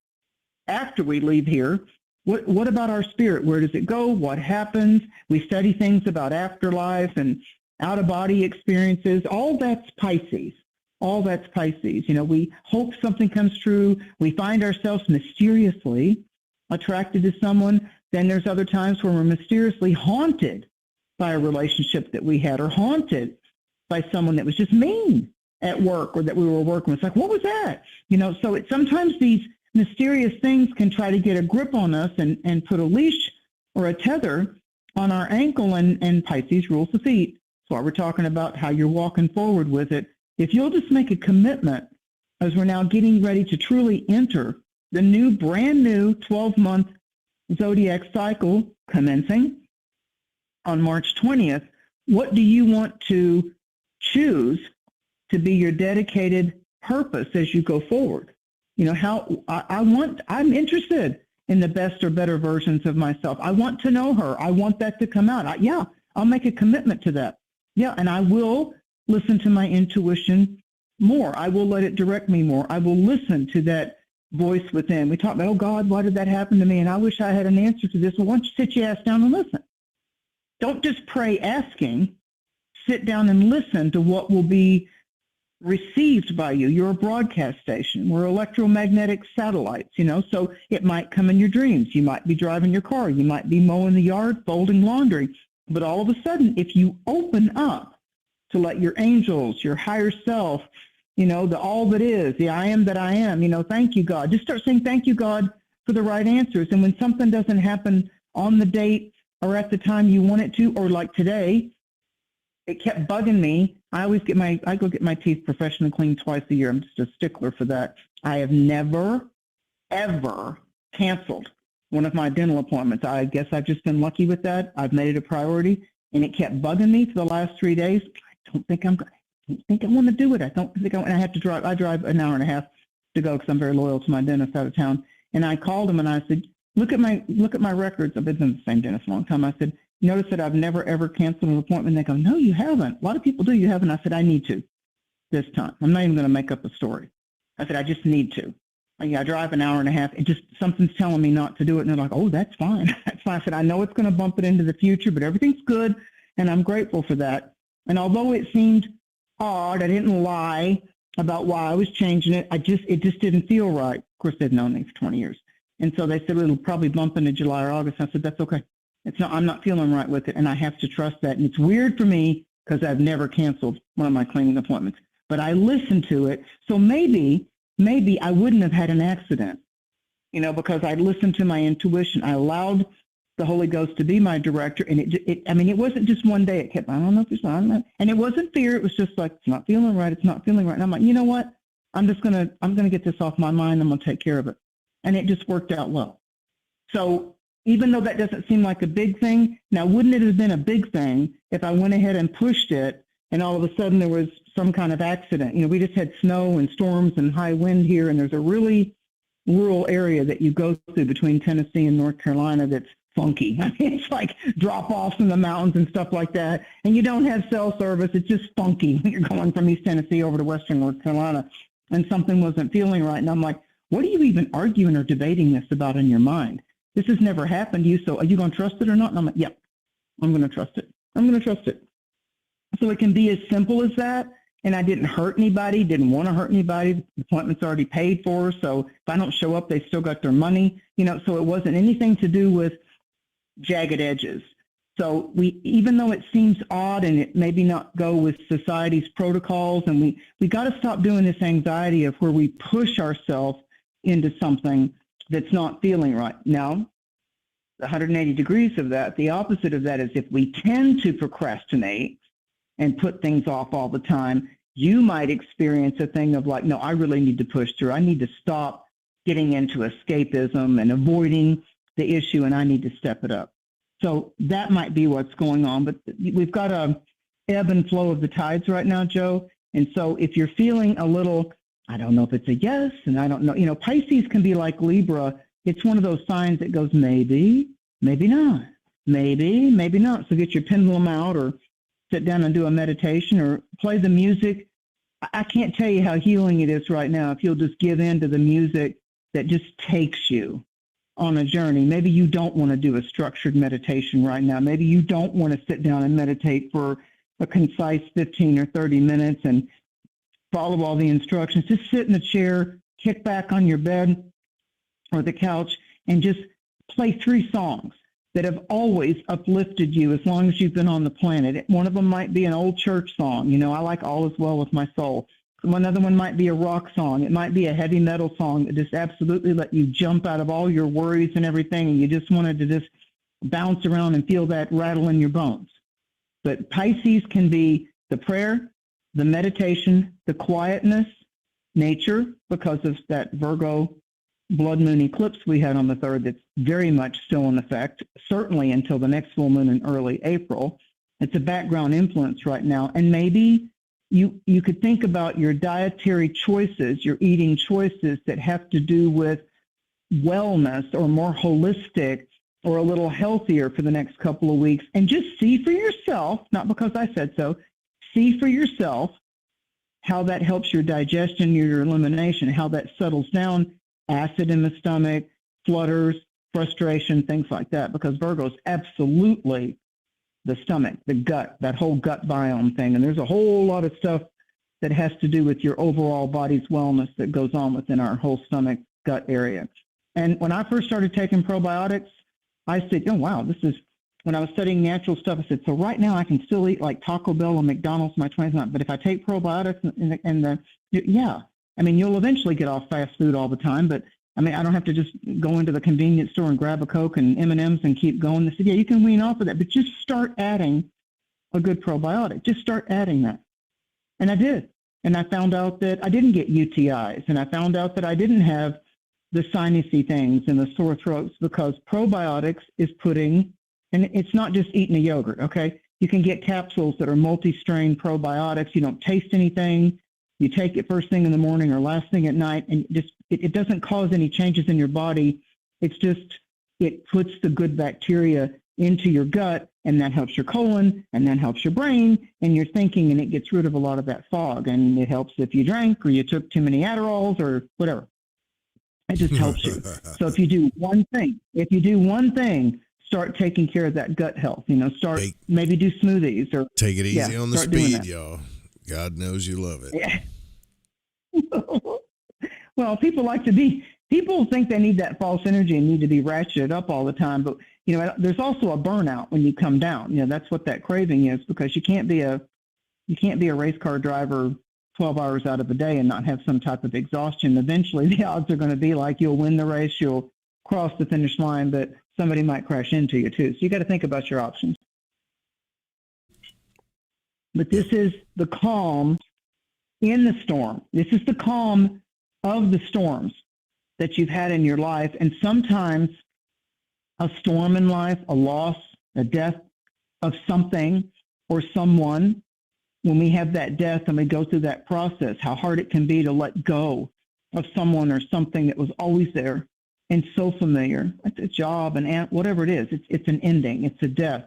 after we leave here. What about our spirit? Where does it go? What happens? We study things about afterlife and out-of-body experiences. All that's Pisces. All that's Pisces. You know, we hope something comes true. We find ourselves mysteriously attracted to someone. Then there's other times where we're mysteriously haunted by a relationship that we had, or haunted by someone that was just mean at work, or that we were working with. It's like, what was that? You know, so sometimes these mysterious things can try to get a grip on us and put a leash or a tether on our ankle, and Pisces rules the feet. So we're talking about how you're walking forward with it. If you'll just make a commitment, as we're now getting ready to truly enter the brand new 12-month Zodiac cycle commencing on March 20th, what do you want to choose to be your dedicated purpose as you go forward? You know, I'm interested in the best or better versions of myself. I want to know her. I want that to come out. I'll make a commitment to that. Yeah, and I will listen to my intuition more. I will let it direct me more. I will listen to that voice within. We talk about, oh God, why did that happen to me? And I wish I had an answer to this. Well, why don't you sit your ass down and listen? Don't just pray asking. Sit down and listen to what will be received by you. You're a broadcast station. We're electromagnetic satellites, you know, so it might come in your dreams. You might be driving your car. You might be mowing the yard, folding laundry. But all of a sudden, if you open up to let your angels, your higher self, you know, the all that is, the I am that I am, you know, thank you, God. Just start saying thank you, God, for the right answers. And when something doesn't happen on the date or at the time you want it to, or like today, it kept bugging me. I go get my teeth professionally cleaned twice a year. I'm just a stickler for that. I have never, ever canceled one of my dental appointments. I guess I've just been lucky with that. I've made it a priority, and it kept bugging me for the last 3 days. I don't think I want to do it. I don't think I have to drive. I drive an hour and a half to go because I'm very loyal to my dentist out of town. And I called him and I said, look at my records. I've been in the same dentist a long time. I said, notice that I've never, ever canceled an appointment. They go, no, you haven't. A lot of people do. You haven't. I said, I need to this time. I'm not even going to make up a story. I said, I just need to. I drive an hour and a half. It just, something's telling me not to do it. And they're like, oh, that's fine. That's fine. I said, I know it's going to bump it into the future, but everything's good. And I'm grateful for that. And although it seemed odd, I didn't lie about why I was changing it. It just didn't feel right. Of course, they've known me for 20 years. And so they said, it'll probably bump into July or August. I said, that's okay. I'm not feeling right with it, and I have to trust that. And it's weird for me because I've never canceled one of my cleaning appointments. But I listened to it, so maybe I wouldn't have had an accident, you know, because I listened to my intuition. I allowed the Holy Ghost to be my director, and it wasn't just one day. It kept, I don't know if it's not, and it wasn't fear. It was just like, it's not feeling right. It's not feeling right. And I'm like, you know what? I'm gonna get this off my mind. I'm gonna take care of it, and it just worked out well. So even though that doesn't seem like a big thing, now wouldn't it have been a big thing if I went ahead and pushed it and all of a sudden there was some kind of accident? We just had snow and storms and high wind here, and there's a really rural area that you go through between Tennessee and North Carolina that's funky. I mean, it's like drop-offs in the mountains and stuff like that, and you don't have cell service. It's just funky when you're going from East Tennessee over to Western North Carolina, and something wasn't feeling right. And I'm like, what are you even arguing or debating this about in your mind? This has never happened to you, so are you going to trust it or not? And I'm like, yeah, I'm going to trust it. I'm going to trust it. So it can be as simple as that. And I didn't hurt anybody, didn't want to hurt anybody. The appointment's already paid for, so if I don't show up, they still got their money. So it wasn't anything to do with jagged edges. So even though it seems odd and it maybe not go with society's protocols, and we got to stop doing this anxiety of where we push ourselves into something that's not feeling right. Now, the 180 degrees of that, the opposite of that is if we tend to procrastinate and put things off all the time, you might experience a thing of like, no, I really need to push through. I need to stop getting into escapism and avoiding the issue, and I need to step it up. So that might be what's going on. But we've got a ebb and flow of the tides right now, Joe. And so if you're feeling a little, I don't know if it's a yes, and I don't know, Pisces can be like Libra. It's one of those signs that goes maybe, maybe not, maybe, maybe not. So get your pendulum out or sit down and do a meditation or play the music. I can't tell you how healing it is right now if you'll just give in to the music that just takes you on a journey. Maybe you don't want to do a structured meditation right now. Maybe you don't want to sit down and meditate for a concise 15 or 30 minutes and follow all the instructions. Just sit in the chair, kick back on your bed or the couch, and just play 3 songs that have always uplifted you as long as you've been on the planet. One of them might be an old church song. I like All Is Well With My Soul. One other one might be a rock song. It might be a heavy metal song that just absolutely let you jump out of all your worries and everything, and you just wanted to just bounce around and feel that rattle in your bones. But Pisces can be the prayer, the meditation, the quietness, nature, because of that Virgo blood moon eclipse we had on the 3rd that's very much still in effect, certainly until the next full moon in early April. It's a background influence right now. And maybe you could think about your dietary choices, your eating choices that have to do with wellness or more holistic or a little healthier for the next couple of weeks, and just see for yourself, not because I said so, see for yourself how that helps your digestion, your elimination, how that settles down, acid in the stomach, flutters, frustration, things like that, because Virgo is absolutely the stomach, the gut, that whole gut biome thing. And there's a whole lot of stuff that has to do with your overall body's wellness that goes on within our whole stomach gut area. And when I first started taking probiotics, I said, oh, wow, when I was studying natural stuff, I said, so right now I can still eat like Taco Bell and McDonald's in my 20s, but if I take probiotics you'll eventually get off fast food all the time, but I don't have to just go into the convenience store and grab a Coke and M&Ms and keep going. They said, yeah, you can wean off of that, but just start adding a good probiotic. Just start adding that. And I did. And I found out that I didn't get UTIs, and I found out that I didn't have the sinusy things and the sore throats, because probiotics is and it's not just eating a yogurt, okay? You can get capsules that are multi-strain probiotics. You don't taste anything. You take it first thing in the morning or last thing at night, and it doesn't cause any changes in your body. It's just, it puts the good bacteria into your gut, and that helps your colon, and that helps your brain and your thinking, and it gets rid of a lot of that fog. And it helps if you drank or you took too many Adderalls or whatever. It just helps you. So if you do one thing, start taking care of that gut health. Maybe do smoothies or take it easy on the speed, y'all. God knows you love it. Yeah. Well, people think they need that false energy and need to be ratcheted up all the time. But, there's also a burnout when you come down. That's what that craving is, because you can't be a race car driver 12 hours out of the day and not have some type of exhaustion. Eventually, the odds are going to be like you'll win the race, you'll cross the finish line, but somebody might crash into you too. So you got to think about your options. But this is the calm in the storm. This is the calm of the storms that you've had in your life. And sometimes a storm in life, a loss, a death of something or someone, when we have that death and we go through that process, how hard it can be to let go of someone or something that was always there and so familiar. It's a job and whatever it is, it's an ending, it's a death.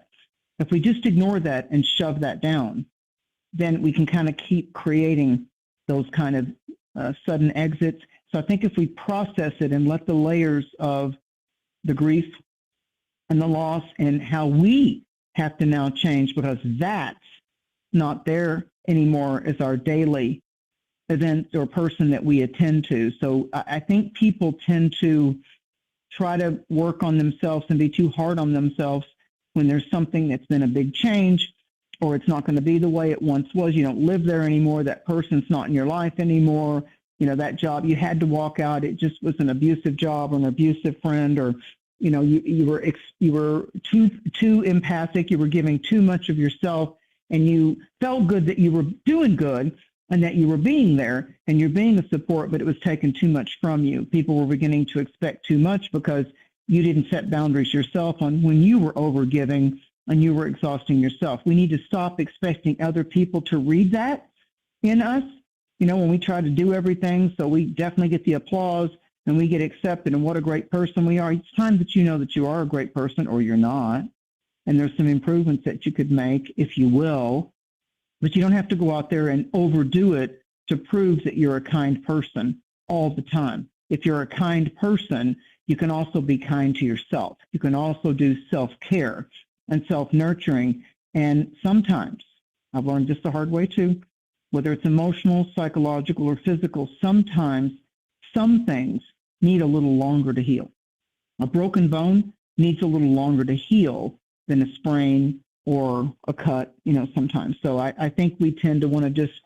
If we just ignore that and shove that down, then we can kind of keep creating those kind of sudden exits. So I think if we process it and let the layers of the grief and the loss and how we have to now change, because that's not there anymore as our daily event or person that we attend to. So I think people tend to try to work on themselves and be too hard on themselves when there's something that's been a big change, or it's not going to be the way it once was. You don't live there anymore. That person's not in your life anymore. You know, that job, you had to walk out. It just was an abusive job or an abusive friend, or, you know, you were too empathic. You were giving too much of yourself, and you felt good that you were doing good and that you were being there and you're being a support, but it was taking too much from you. People were beginning to expect too much because you didn't set boundaries yourself on when you were overgiving and you were exhausting yourself. We need to stop expecting other people to read that in us. You know, when we try to do everything, so we definitely get the applause and we get accepted and what a great person we are. It's time that you know that you are a great person or you're not. And there's some improvements that you could make if you will, but you don't have to go out there and overdo it to prove that you're a kind person all the time. If you're a kind person, you can also be kind to yourself. You can also do self-care and self-nurturing. And sometimes, I've learned this the hard way too, whether it's emotional, psychological, or physical, sometimes some things need a little longer to heal. A broken bone needs a little longer to heal than a sprain or a cut, you know, sometimes. So I think we tend to want to just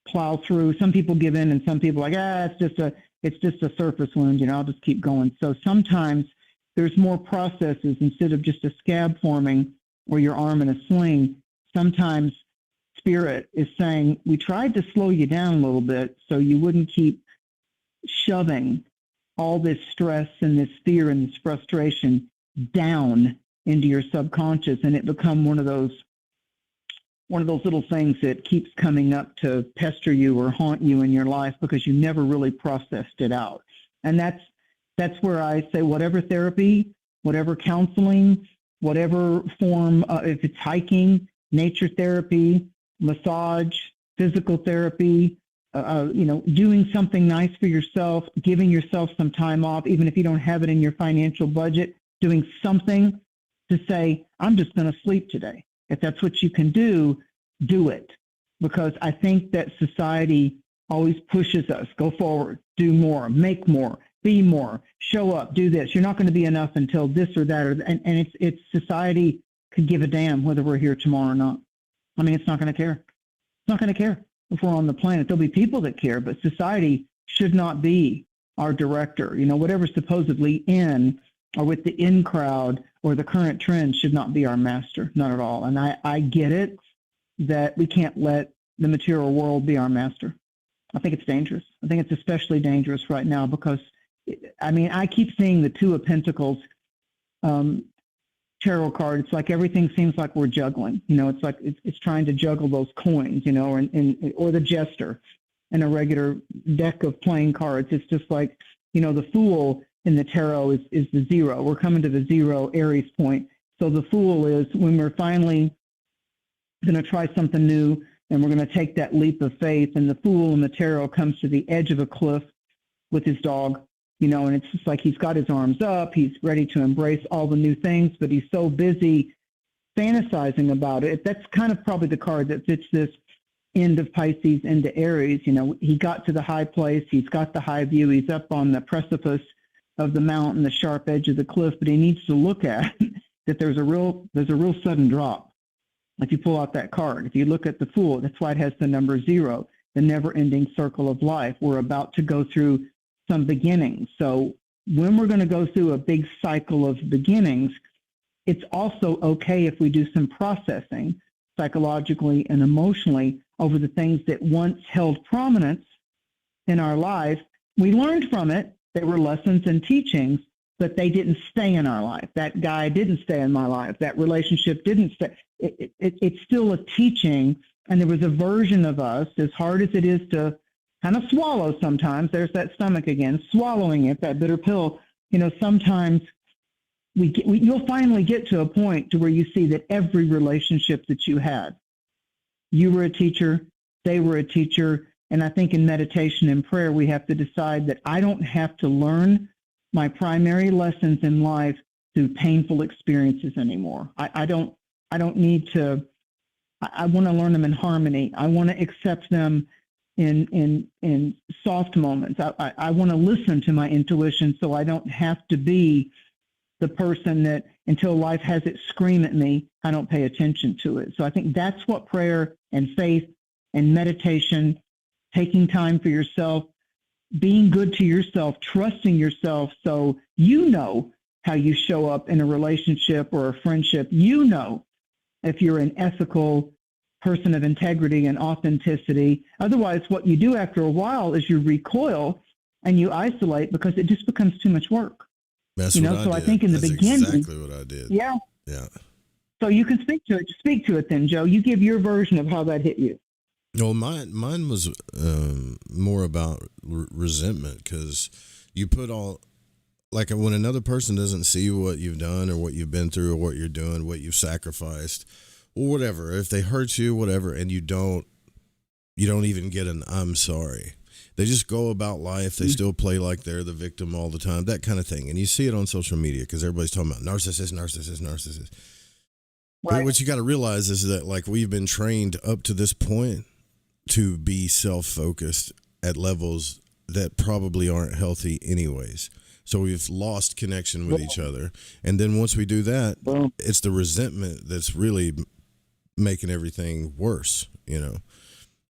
plow through. Some people give in and some people are like, it's just a surface wound, you know, I'll just keep going. So sometimes there's more processes instead of just a scab forming or your arm in a sling. Sometimes Spirit is saying, we tried to slow you down a little bit so you wouldn't keep shoving all this stress and this fear and this frustration down into your subconscious, and it become one of those little things that keeps coming up to pester you or haunt you in your life because you never really processed it out. And that's where I say whatever therapy, whatever counseling, whatever form, if it's hiking, nature therapy, massage, physical therapy, doing something nice for yourself, giving yourself some time off, even if you don't have it in your financial budget, doing something to say, I'm just going to sleep today. If that's what you can do, do it. Because I think that society always pushes us, go forward, do more, make more, be more, show up, do this. You're not going to be enough until this or that. And it's society could give a damn whether we're here tomorrow or not. I mean, it's not going to care. It's not going to care if we're on the planet. There'll be people that care, but society should not be our director. You know, whatever's supposedly in or with the in crowd or the current trend should not be our master, not at all. And I get it that we can't let the material world be our master. I think it's dangerous. I think it's especially dangerous right now because, I mean, I keep seeing the Two of Pentacles tarot card. It's like everything seems like we're juggling. You know, it's like it's trying to juggle those coins, you know, or the jester in a regular deck of playing cards. It's just like, you know, the Fool in the tarot is the zero. We're coming to the zero Aries point. So the Fool is when we're finally going to try something new and we're going to take that leap of faith. And the Fool in the tarot comes to the edge of a cliff with his dog, you know, and it's just like he's got his arms up. He's ready to embrace all the new things, but he's so busy fantasizing about it. That's kind of probably the card that fits this end of Pisces into Aries. You know, he got to the high place. He's got the high view. He's up on the precipice of the mountain, the sharp edge of the cliff, but he needs to look at that there's a real sudden drop. If you pull out that card, if you look at the Fool, that's why it has the number 0, the never-ending circle of life. We're about to go through some beginnings. So when we're going to go through a big cycle of beginnings, it's also okay if we do some processing psychologically and emotionally over the things that once held prominence in our life. We learned from it. They were lessons and teachings, but they didn't stay in our life. That guy didn't stay in my life. That relationship didn't stay. It's still a teaching, and there was a version of us, as hard as it is to kind of swallow sometimes, there's that stomach again, swallowing it, that bitter pill. Sometimes you'll finally get to a point to where you see that every relationship that you had, you were a teacher, they were a teacher. And I think in meditation and prayer, we have to decide that I don't have to learn my primary lessons in life through painful experiences anymore. I don't need to. I want to learn them in harmony. I want to accept them in soft moments. I want to listen to my intuition, so I don't have to be the person that until life has it scream at me, I don't pay attention to it. So I think that's what prayer and faith and meditation, taking time for yourself, being good to yourself, trusting yourself, so you know how you show up in a relationship or a friendship. You know if you're an ethical person of integrity and authenticity. Otherwise, what you do after a while is you recoil and you isolate because it just becomes too much work. That's what I did. I think in the beginning, exactly what I did. Yeah. Yeah. So you can speak to it. Speak to it then, Joe. You give your version of how that hit you. Well, mine was more about resentment, because you put all, like when another person doesn't see what you've done or what you've been through or what you're doing, what you've sacrificed or whatever, if they hurt you, whatever, and you don't even get an I'm sorry. They just go about life. They still play like they're the victim all the time, that kind of thing. And you see it on social media because everybody's talking about narcissist. Right. But what you got to realize is that, like, we've been trained up to this point to be self-focused at levels that probably aren't healthy anyways. So we've lost connection with each other. And then once we do that, it's the resentment that's really making everything worse,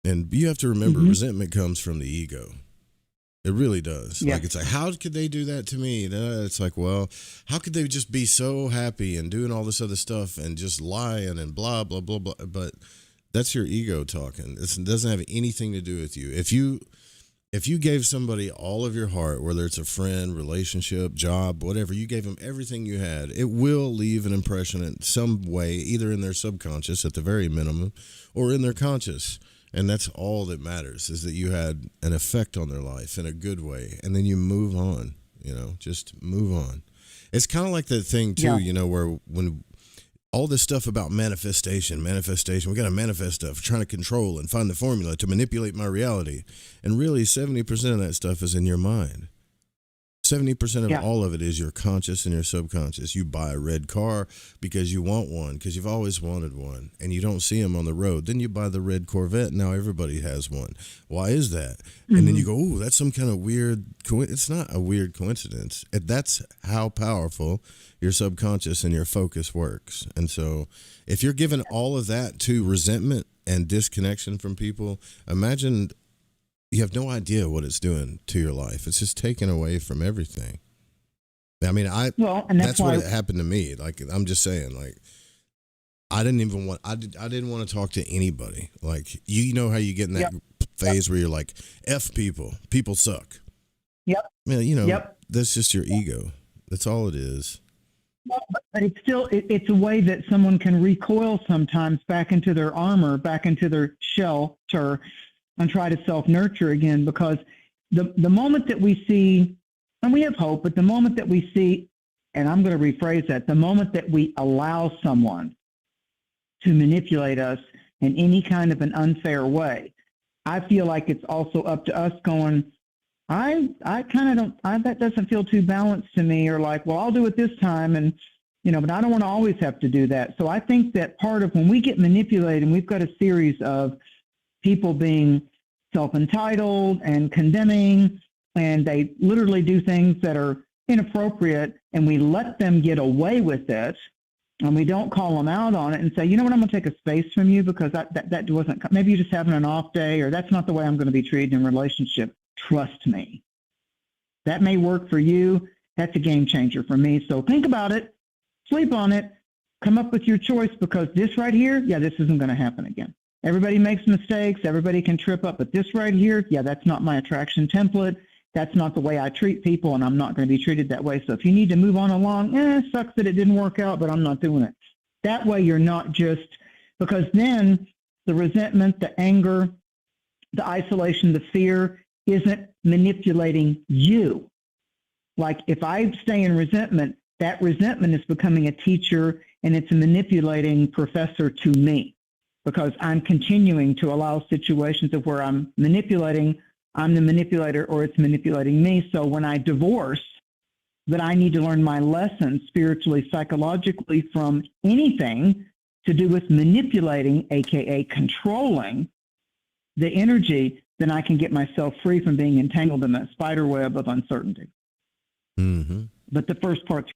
And you have to remember, resentment comes from the ego. It really does. Yeah. Like, it's like, how could they do that to me? It's like, well, how could they just be so happy and doing all this other stuff and just lying and blah, blah, blah, blah. But that's your ego talking. It doesn't have anything to do with you. If you gave somebody all of your heart, whether it's a friend, relationship, job, whatever, you gave them everything you had, it will leave an impression in some way, either in their subconscious at the very minimum or in their conscious. And that's all that matters, is that you had an effect on their life in a good way. And then you move on, just move on. It's kind of like that thing too, where when all this stuff about manifestation, we got to manifest stuff, trying to control and find the formula to manipulate my reality. And really 70% of that stuff is in your mind. 70% of all of it is your conscious and your subconscious. You buy a red car because you want one, because you've always wanted one, and you don't see them on the road. Then you buy the red Corvette. Now everybody has one. Why is that? And then you go, oh, that's some kind of weird it's not a weird coincidence. That's how powerful your subconscious and your focus works. And so if you're giving all of that to resentment and disconnection from people, imagine you have no idea what it's doing to your life. It's just taken away from everything. I mean, that's what happened to me. Like, I'm just saying, like, I didn't want to talk to anybody. Like, how you get in that phase where you're like, F people suck. Yep. Man, that's just your ego. That's all it is. But it's still, it's a way that someone can recoil sometimes back into their armor, back into their shelter, and try to self-nurture again, because the moment that we see, and we have hope, but the moment that we see, and I'm going to rephrase that, the moment that we allow someone to manipulate us in any kind of an unfair way, I feel like it's also up to us going, I kind of don't, that doesn't feel too balanced to me, or like, well, I'll do it this time, and but I don't want to always have to do that. So I think that part of when we get manipulated, and we've got a series of people being self-entitled and condemning, and they literally do things that are inappropriate, and we let them get away with it, and we don't call them out on it and say, you know what, I'm going to take a space from you because that wasn't, maybe you're just having an off day, or that's not the way I'm going to be treated in a relationship. Trust me. That may work for you. That's a game changer for me. So think about it, sleep on it, come up with your choice, because this right here, this isn't going to happen again. Everybody makes mistakes. Everybody can trip up. But this right here, that's not my attraction template. that's not the way I treat people, and I'm not going to be treated that way. So if you need to move on along, sucks that it didn't work out, but I'm not doing it. That way you're not just, because then the resentment, the anger, the isolation, the fear isn't manipulating you. Like if I stay in resentment, that resentment is becoming a teacher, and it's a manipulating professor to me, because I'm continuing to allow situations of where I'm manipulating, I'm the manipulator, or it's manipulating me. So when I divorce, that I need to learn my lessons spiritually, psychologically from anything to do with manipulating, aka controlling the energy, then I can get myself free from being entangled in that spider web of uncertainty. Mm-hmm. But the first part's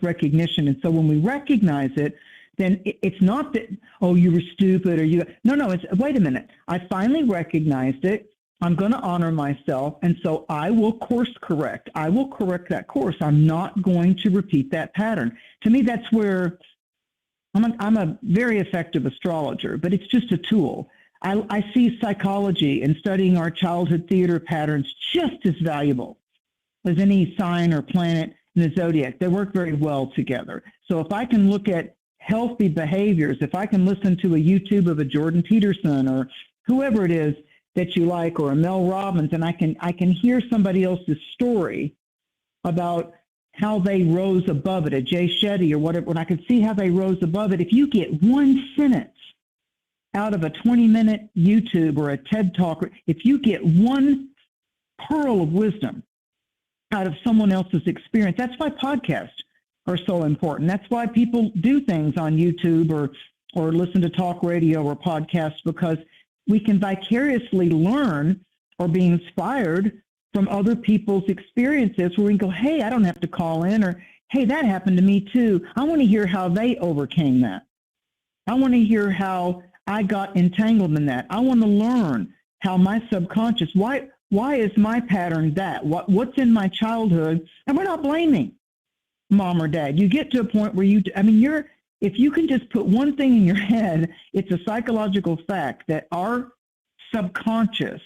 recognition. And so when we recognize it, then it's not that, oh, you were stupid or you, no, it's, wait a minute. I finally recognized it. I'm going to honor myself. And so I will course correct. I will correct that course. I'm not going to repeat that pattern. To me, that's where I'm a very effective astrologer, but it's just a tool. I see psychology and studying our childhood theater patterns just as valuable as any sign or planet in the zodiac. They work very well together. So if I can look at healthy behaviors, if I can listen to a YouTube of a Jordan Peterson or whoever it is that you like, or a Mel Robbins, and I can hear somebody else's story about how they rose above it, a Jay Shetty or whatever, when I can see how they rose above it. If you get one sentence out of a 20-minute YouTube or a TED Talk, if you get one pearl of wisdom out of someone else's experience, that's why podcasts are so important. That's why people do things on YouTube or listen to talk radio or podcasts, because we can vicariously learn or be inspired from other people's experiences, where we can go, hey, I don't have to call in, or hey, that happened to me too. I want to hear how they overcame that. I want to hear how I got entangled in that. I want to learn how my subconscious, why is my pattern that? What's in my childhood? And we're not blaming mom or dad. You get to a point where if you can just put one thing in your head, it's a psychological fact that our subconscious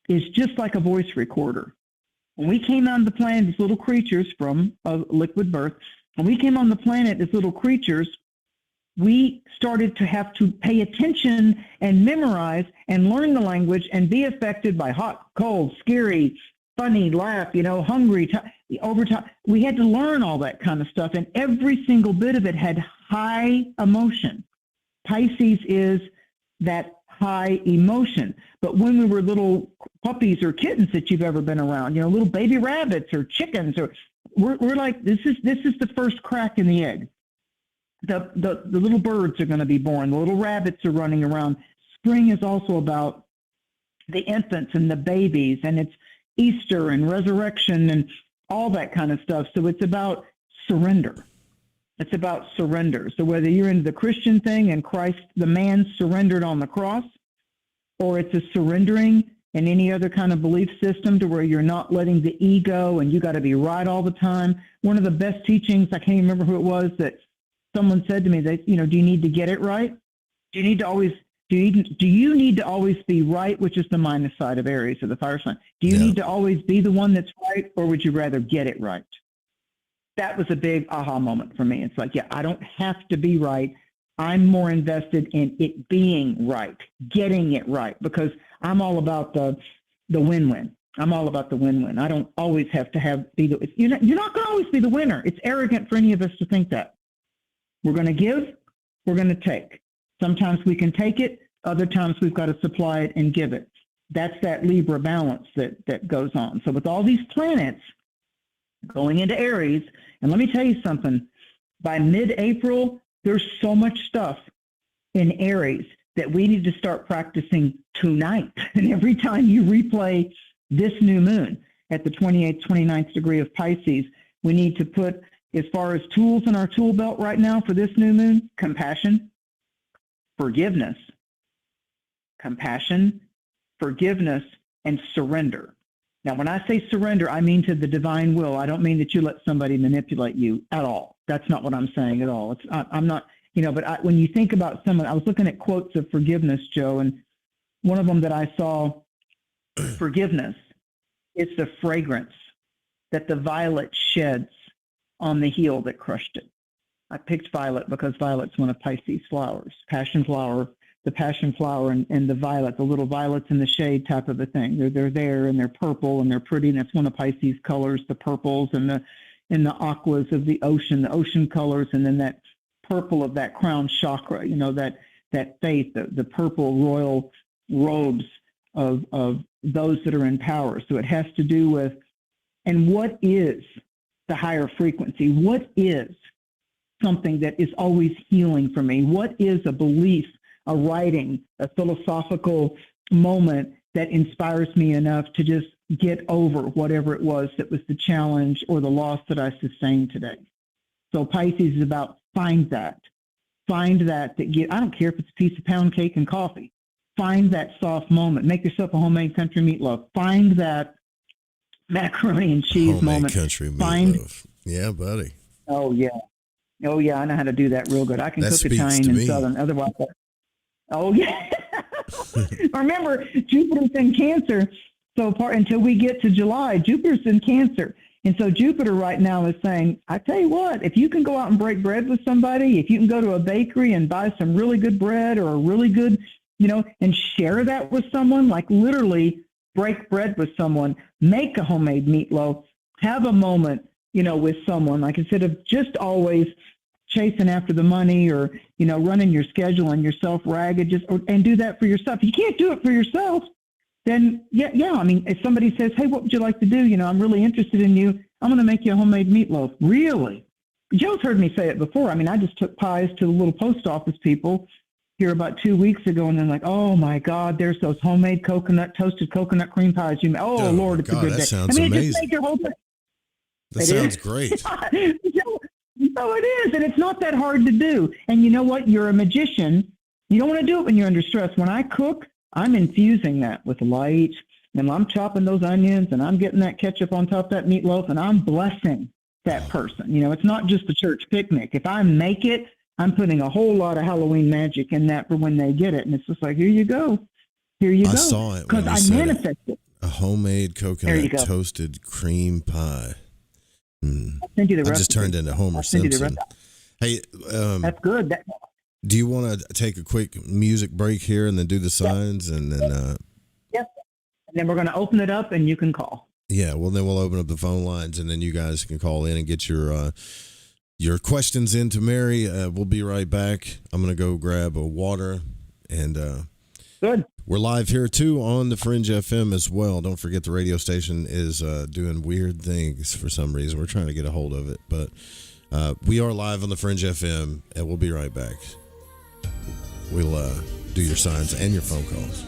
is just like a voice recorder. When we came on the planet, these little creatures from a liquid birth, when we came on the planet as little creatures, we started to have to pay attention and memorize and learn the language and be affected by hot, cold, scary, funny, laugh, hungry, over time. We had to learn all that kind of stuff, and every single bit of it had high emotion. Pisces is that high emotion. But when we were little puppies or kittens that you've ever been around, little baby rabbits or chickens, or we're like, this is the first crack in the egg. The little birds are going to be born. The little rabbits are running around. Spring is also about the infants and the babies, and it's Easter and resurrection and all that kind of stuff. So it's about surrender. It's about surrender. So whether you're into the Christian thing and Christ, the man surrendered on the cross, or it's a surrendering in any other kind of belief system to where you're not letting the ego and you got to be right all the time. One of the best teachings, I can't even remember who it was, that someone said to me that, do you need to get it right? Do you need to always be right, which is the minus side of Aries or the fire sign? Do you need to always be the one that's right, or would you rather get it right? That was a big aha moment for me. It's like, I don't have to be right. I'm more invested in it being right, getting it right, because I'm all about the win-win. I'm all about the win-win. I don't always have to you're not going to always be the winner. It's arrogant for any of us to think that. We're going to give, we're going to take. Sometimes we can take it, other times we've got to supply it and give it. That's that Libra balance that goes on. So with all these planets going into Aries, and let me tell you something, by mid-April, there's so much stuff in Aries that we need to start practicing tonight. And every time you replay this new moon at the 28th, 29th degree of Pisces, we need to put, as far as tools in our tool belt right now for this new moon, compassion, forgiveness, and surrender. Now, when I say surrender, I mean to the divine will. I don't mean that you let somebody manipulate you at all. That's not what I'm saying at all. I'm not, but when you think about someone, I was looking at quotes of forgiveness, Joe, and one of them that I saw, forgiveness It's the fragrance that the violet sheds on the heel that crushed it. I picked violet because violet's one of Pisces flowers, passion flower, the passion flower and the violet, the little violets in the shade type of a thing. They're there and they're purple and they're pretty. And that's one of Pisces colors, the purples and the aquas of the ocean colors. And then that purple of that crown chakra, that faith, the purple royal robes of those that are in power. So it has to do with, and what is the higher frequency? What is something that is always healing for me? What is a belief, a writing, a philosophical moment that inspires me enough to just get over whatever it was that was the challenge or the loss that I sustained today? So Pisces is about find that I don't care if it's a piece of pound cake and coffee. Find that soft moment. Make yourself a homemade country meatloaf. Find that macaroni and cheese homemade moment. Country meatloaf. Yeah, buddy. Oh yeah, I know how to do that real good. I can That cook speaks Italian to and me. Southern. Otherwise, oh yeah. Remember, Jupiter's in Cancer, so until we get to July, Jupiter's in Cancer. And so Jupiter right now is saying, I tell you what, if you can go out and break bread with somebody, if you can go to a bakery and buy some really good bread or a really good, and share that with someone, like literally break bread with someone, make a homemade meatloaf, have a moment, with someone, like instead of just always chasing after the money or, running your schedule and yourself ragged, and do that for yourself. If you can't do it for yourself, then yeah. I mean, if somebody says, hey, what would you like to do? I'm really interested in you. I'm going to make you a homemade meatloaf. Really? Joe's heard me say it before. I mean, I just took pies to the little post office people here about 2 weeks ago, and they're like, oh my God, there's those homemade toasted coconut cream pies. Oh Lord, it's a good that day. sounds It amazing. just made your whole day. That sounds great. No, it is, and it's not that hard to do. And you know what? You're a magician. You don't want to do it when you're under stress. When I cook, I'm infusing that with light, and I'm chopping those onions, and I'm getting that ketchup on top of that meatloaf, and I'm blessing that person. It's not just a church picnic. If I make it, I'm putting a whole lot of Halloween magic in that for when they get it, and it's just like, here you go. I saw it because I manifested a homemade coconut toasted cream pie. I'll send you the recipe. I just turned into Homer Simpson. Hey, that's good. Do you want to take a quick music break here and then do the signs and then? Yes. And then we're going to open it up and you can call. Yeah. Well, then we'll open up the phone lines and then you guys can call in and get your questions into Mary. We'll be right back. I'm going to go grab a water and. Good. We're live here, too, on the Fringe FM as well. Don't forget the radio station is doing weird things for some reason. We're trying to get a hold of it. But we are live on the Fringe FM, and we'll be right back. We'll do your signs and your phone calls.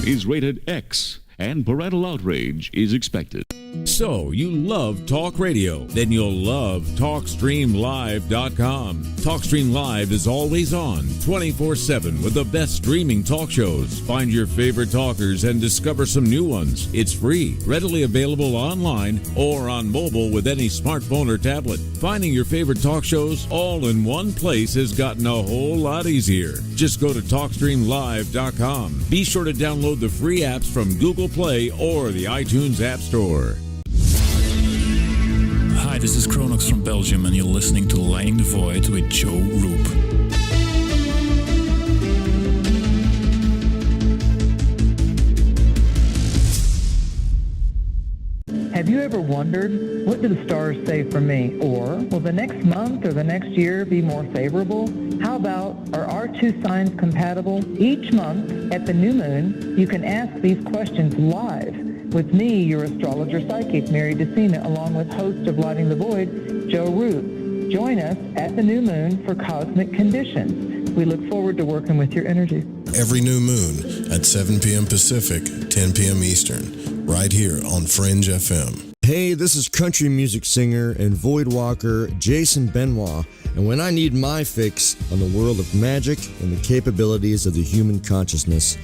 Is rated X, and parental outrage is expected. So, you love talk radio? Then you'll love TalkStreamLive.com. TalkStream Live is always on, 24/7, with the best streaming talk shows. Find your favorite talkers and discover some new ones. It's free, readily available online or on mobile with any smartphone or tablet. Finding your favorite talk shows all in one place has gotten a whole lot easier. Just go to TalkStreamLive.com. Be sure to download the free apps from Google Play or the iTunes App Store. Hi, this is Chronox from Belgium, and you're listening to Lighting the Void with Joe Roop. Have you ever wondered, what do the stars say for me? Or, will the next month or the next year be more favorable? How about, are our two signs compatible? Each month, at the new moon, you can ask these questions live with me, your astrologer psychic, Mary Decina, along with host of Lighting the Void, Joe Root. Join us at the new moon for Cosmic Conditions. We look forward to working with your energy. Every new moon at 7 p.m. Pacific, 10 p.m. Eastern, right here on Fringe FM. Hey, this is country music singer and void walker Jason Benoit, and when I need my fix on the world of magic and the capabilities of the human consciousness,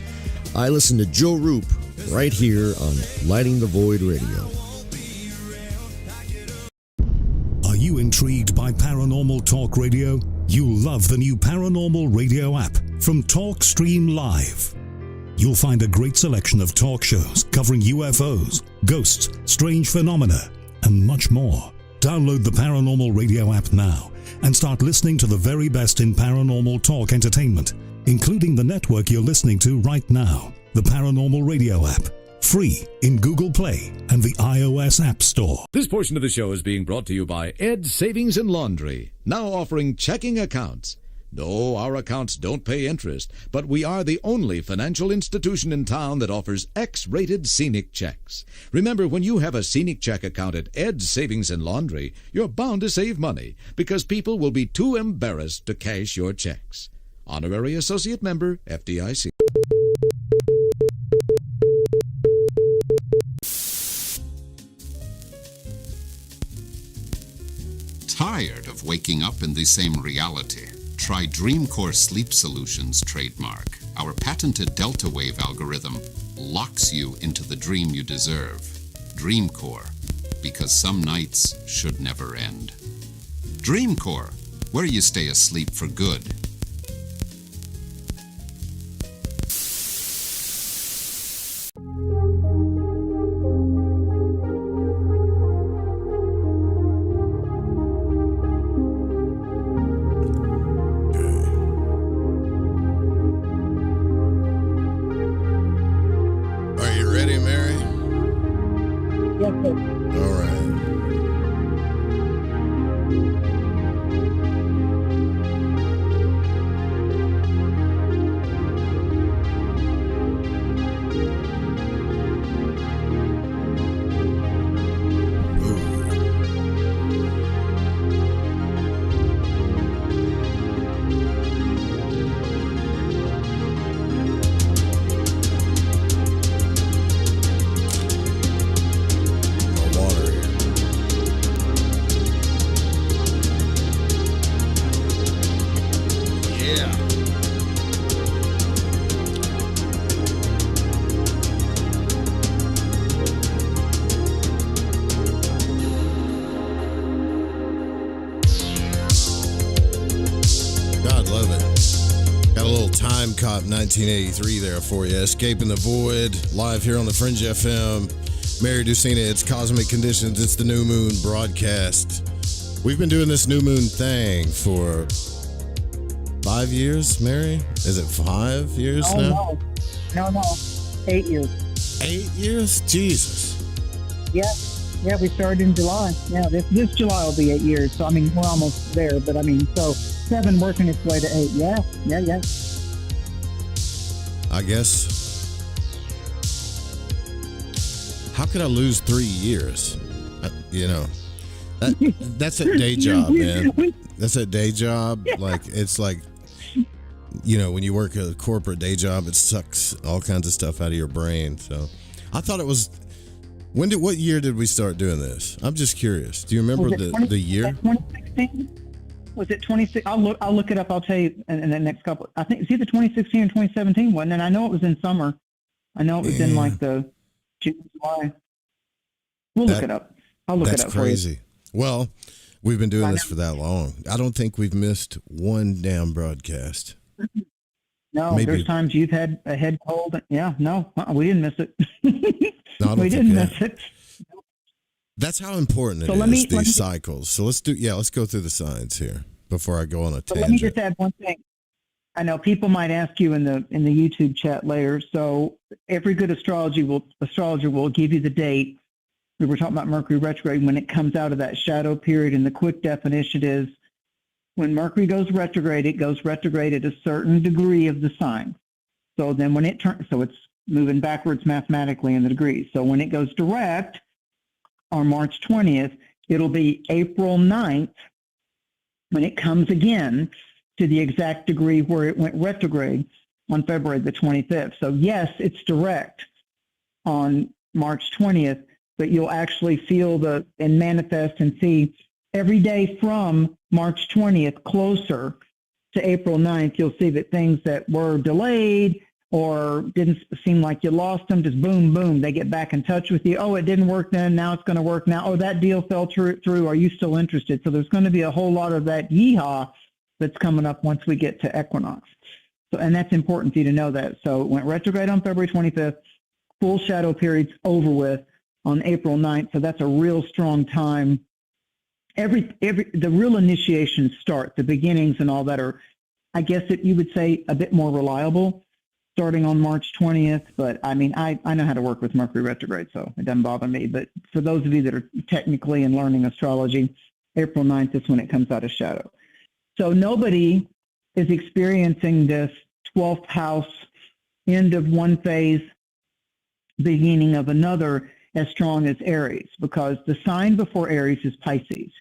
I listen to Joe Roop right here on Lighting the Void Radio. Are you intrigued by paranormal talk radio? You'll love the new paranormal radio app from TalkStream Live. You'll find a great selection of talk shows covering UFOs, ghosts, strange phenomena, and much more. Download the Paranormal Radio app now and start listening to the very best in paranormal talk entertainment, including the network you're listening to right now, the Paranormal Radio app. Free in Google Play and the iOS App Store. This portion of the show is being brought to you by Ed Savings and Laundry, now offering checking accounts. No, our accounts don't pay interest, but we are the only financial institution in town that offers X-rated scenic checks. Remember, when you have a scenic check account at Ed Savings and Laundry, you're bound to save money because people will be too embarrassed to cash your checks. Honorary Associate Member, FDIC. Tired of waking up in the same reality? Try DreamCore Sleep Solutions trademark. Our patented Delta Wave algorithm locks you into the dream you deserve. DreamCore, because some nights should never end. DreamCore, where you stay asleep for good. Cop 1983 there for you. Escaping the Void, live here on the Fringe FM. Mary Decina, it's Cosmic Conditions. It's the New Moon broadcast. We've been doing this New Moon thing for 5 years, Mary? Is it 5 years now? No. 8 years. 8 years? Jesus. Yeah, we started in July. Yeah, this July will be 8 years. So, I mean, we're almost there. But, I mean, so 7 working its way to 8. Yeah. I guess. How could I lose 3 years? That's a day job, man. That's a day job. Like, it's like, when you work a corporate day job, it sucks all kinds of stuff out of your brain. So I thought it was. What year did we start doing this? I'm just curious. Do you remember the year? 2016? Was it 26? I'll look it up. I'll tell you in the next couple. I think it's either 2016 or 2017 one. And I know it was in summer. I know it was in like the June, July. We'll look it up. I'll look it up. That's crazy. Well, we've been doing this for that long. I don't think we've missed one damn broadcast. No, Maybe. There's times you've had a head cold. Yeah, no, we didn't miss it. We didn't miss it. That's how important it is, these cycles. So let's go through the signs here before I go on a tangent. Let me just add one thing. I know people might ask you in the YouTube chat later. So every good astrologer will give you the date. We were talking about Mercury retrograde when it comes out of that shadow period, and the quick definition is when Mercury goes retrograde, it goes retrograde at a certain degree of the sign. So then when it turns, so it's moving backwards mathematically in the degrees. So when it goes direct on March 20th, it'll be April 9th when it comes again to the exact degree where it went retrograde on February the 25th. So yes, it's direct on March 20th, but you'll actually feel and manifest and see every day from March 20th closer to April 9th, you'll see that things that were delayed or didn't seem like you lost them, just boom, boom, they get back in touch with you. Oh, it didn't work then, now it's going to work now. Oh, that deal fell through. Are you still interested? So there's going to be a whole lot of that yeehaw that's coming up once we get to equinox. So, and that's important for you to know that. So it went retrograde on February 25th, full shadow period's over with on April 9th. So that's a real strong time. The real initiations start, the beginnings and all that are, I guess you would say, a bit more reliable starting on March 20th. But I mean, I know how to work with Mercury retrograde, so it doesn't bother me. But for those of you that are technically and learning astrology, April 9th is when it comes out of shadow. So nobody is experiencing this 12th house, end of one phase, beginning of another, as strong as Aries, because the sign before Aries is Pisces.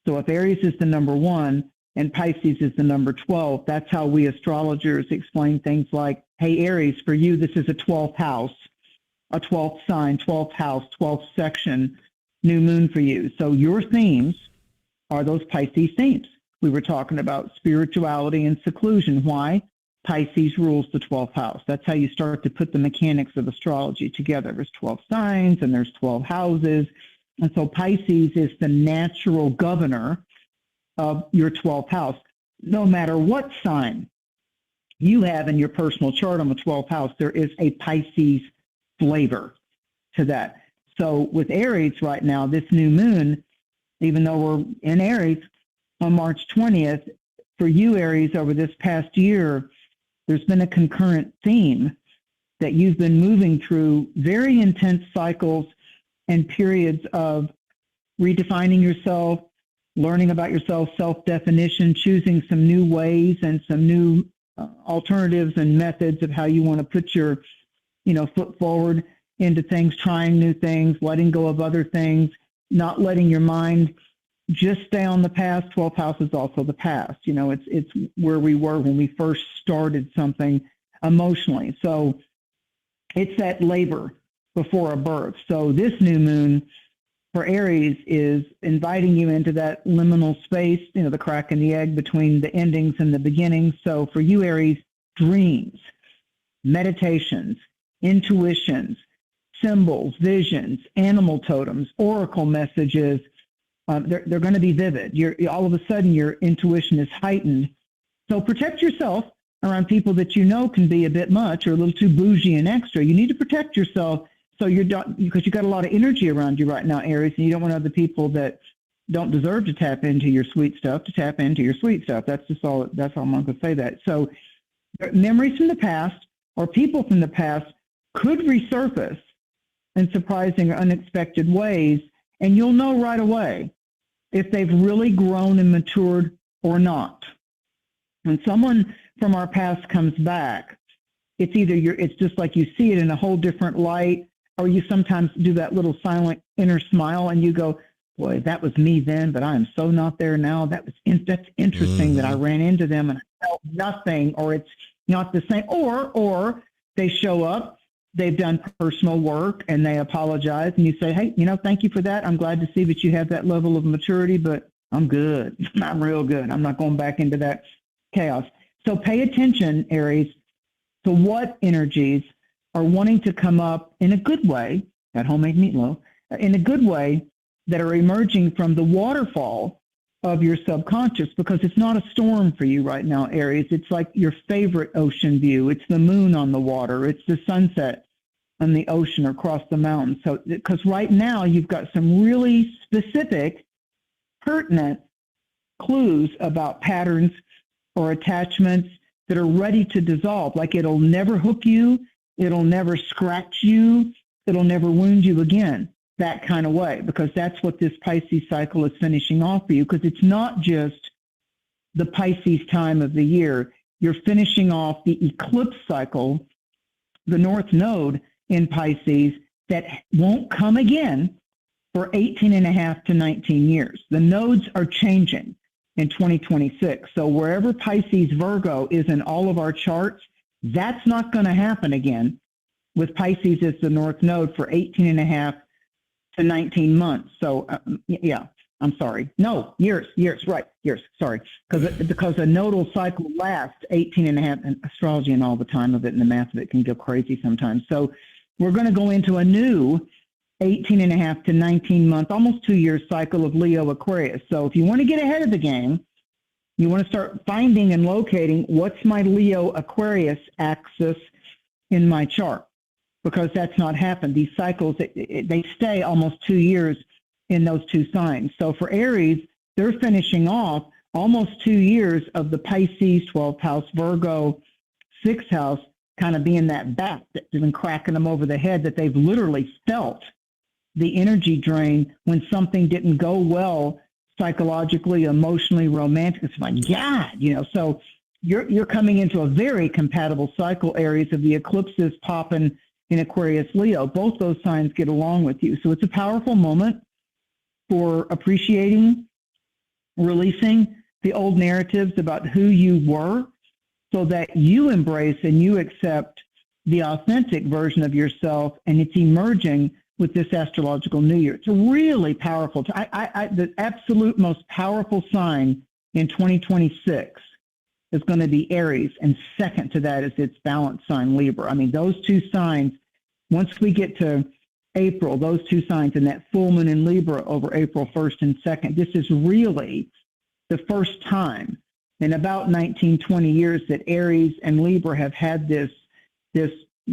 So if Aries is the number 1 and Pisces is the number 12, that's how we astrologers explain things like, hey, Aries, for you, this is a 12th house, a 12th sign, 12th house, 12th section, new moon for you. So your themes are those Pisces themes. We were talking about spirituality and seclusion. Why? Pisces rules the 12th house. That's how you start to put the mechanics of astrology together. There's 12 signs and there's 12 houses. And so Pisces is the natural governor of your 12th house. No matter what sign you have in your personal chart on the 12th house, there is a Pisces flavor to that. So with Aries right now, this new moon, even though we're in Aries on March 20th, for you, Aries, over this past year, there's been a concurrent theme that you've been moving through very intense cycles and periods of redefining yourself, learning about yourself, self-definition, choosing some new ways and some new alternatives and methods of how you want to put your, foot forward into things, trying new things, letting go of other things, not letting your mind just stay on the past. 12th house is also the past. It's where we were when we first started something emotionally. So it's that labor before a birth. So this new moon for Aries is inviting you into that liminal space, the crack in the egg between the endings and the beginnings. So for you, Aries, dreams, meditations, intuitions, symbols, visions, animal totems, oracle messages, they're going to be vivid. All of a sudden, your intuition is heightened. So protect yourself around people that can be a bit much or a little too bougie and extra. You need to protect yourself because you've got a lot of energy around you right now, Aries, and you don't want other people that don't deserve to tap into your sweet stuff to tap into your sweet stuff. That's all I'm going to say that. So memories from the past or people from the past could resurface in surprising or unexpected ways, and you'll know right away if they've really grown and matured or not. When someone from our past comes back, it's either it's just like you see it in a whole different light, or you sometimes do that little silent inner smile and you go, boy, that was me then, but I am so not there now. That's interesting that I ran into them and I felt nothing, or it's not the same, or they show up they've done personal work and they apologize, and you say, hey, thank you for that. I'm glad to see that you have that level of maturity, but I'm good. I'm real good. I'm not going back into that chaos. So pay attention, Aries, to what energies are wanting to come up in a good way, that homemade meatloaf, in a good way, that are emerging from the waterfall of your subconscious, because it's not a storm for you right now, Aries. It's like your favorite ocean view. It's the moon on the water. It's the sunset on the ocean or across the mountains. So, because right now you've got some really specific, pertinent clues about patterns or attachments that are ready to dissolve. Like it'll never hook you, it'll never scratch you, it'll never wound you again, that kind of way, because that's what this Pisces cycle is finishing off for you, because it's not just the Pisces time of the year. You're finishing off the eclipse cycle, the North Node in Pisces, that won't come again for 18 and a half to 19 years. The nodes are changing in 2026. So wherever Pisces Virgo is in all of our charts, that's not going to happen again with Pisces as the North Node for 18 and a half to 19 months. So I'm sorry. No, years, right, years, sorry. Because a nodal cycle lasts 18 and a half, and astrology and all the time of it and the math of it can go crazy sometimes. So we're going to go into a new 18 and a half to 19 month, almost 2 year cycle of Leo Aquarius. So if you want to get ahead of the game, you want to start finding and locating what's my Leo Aquarius axis in my chart, because that's not happened. These cycles, they stay almost 2 years in those two signs. So for Aries, they're finishing off almost 2 years of the Pisces 12th house, Virgo 6th house, kind of being that bat that's been cracking them over the head, that they've literally felt the energy drain when something didn't go well psychologically, emotionally, romantic. It's like, God, so you're coming into a very compatible cycle, Aries, of the eclipses popping in Aquarius, Leo. Both those signs get along with you. So it's a powerful moment for appreciating, releasing the old narratives about who you were, so that you embrace and you accept the authentic version of yourself, and it's emerging with this astrological new year. It's a really powerful, the absolute most powerful sign in 2026 is going to be Aries, and second to that is its balance sign, Libra. I mean, those two signs, once we get to April, those two signs and that full moon in Libra over April 1st and 2nd, this is really the first time in about 19, 20 years that Aries and Libra have had this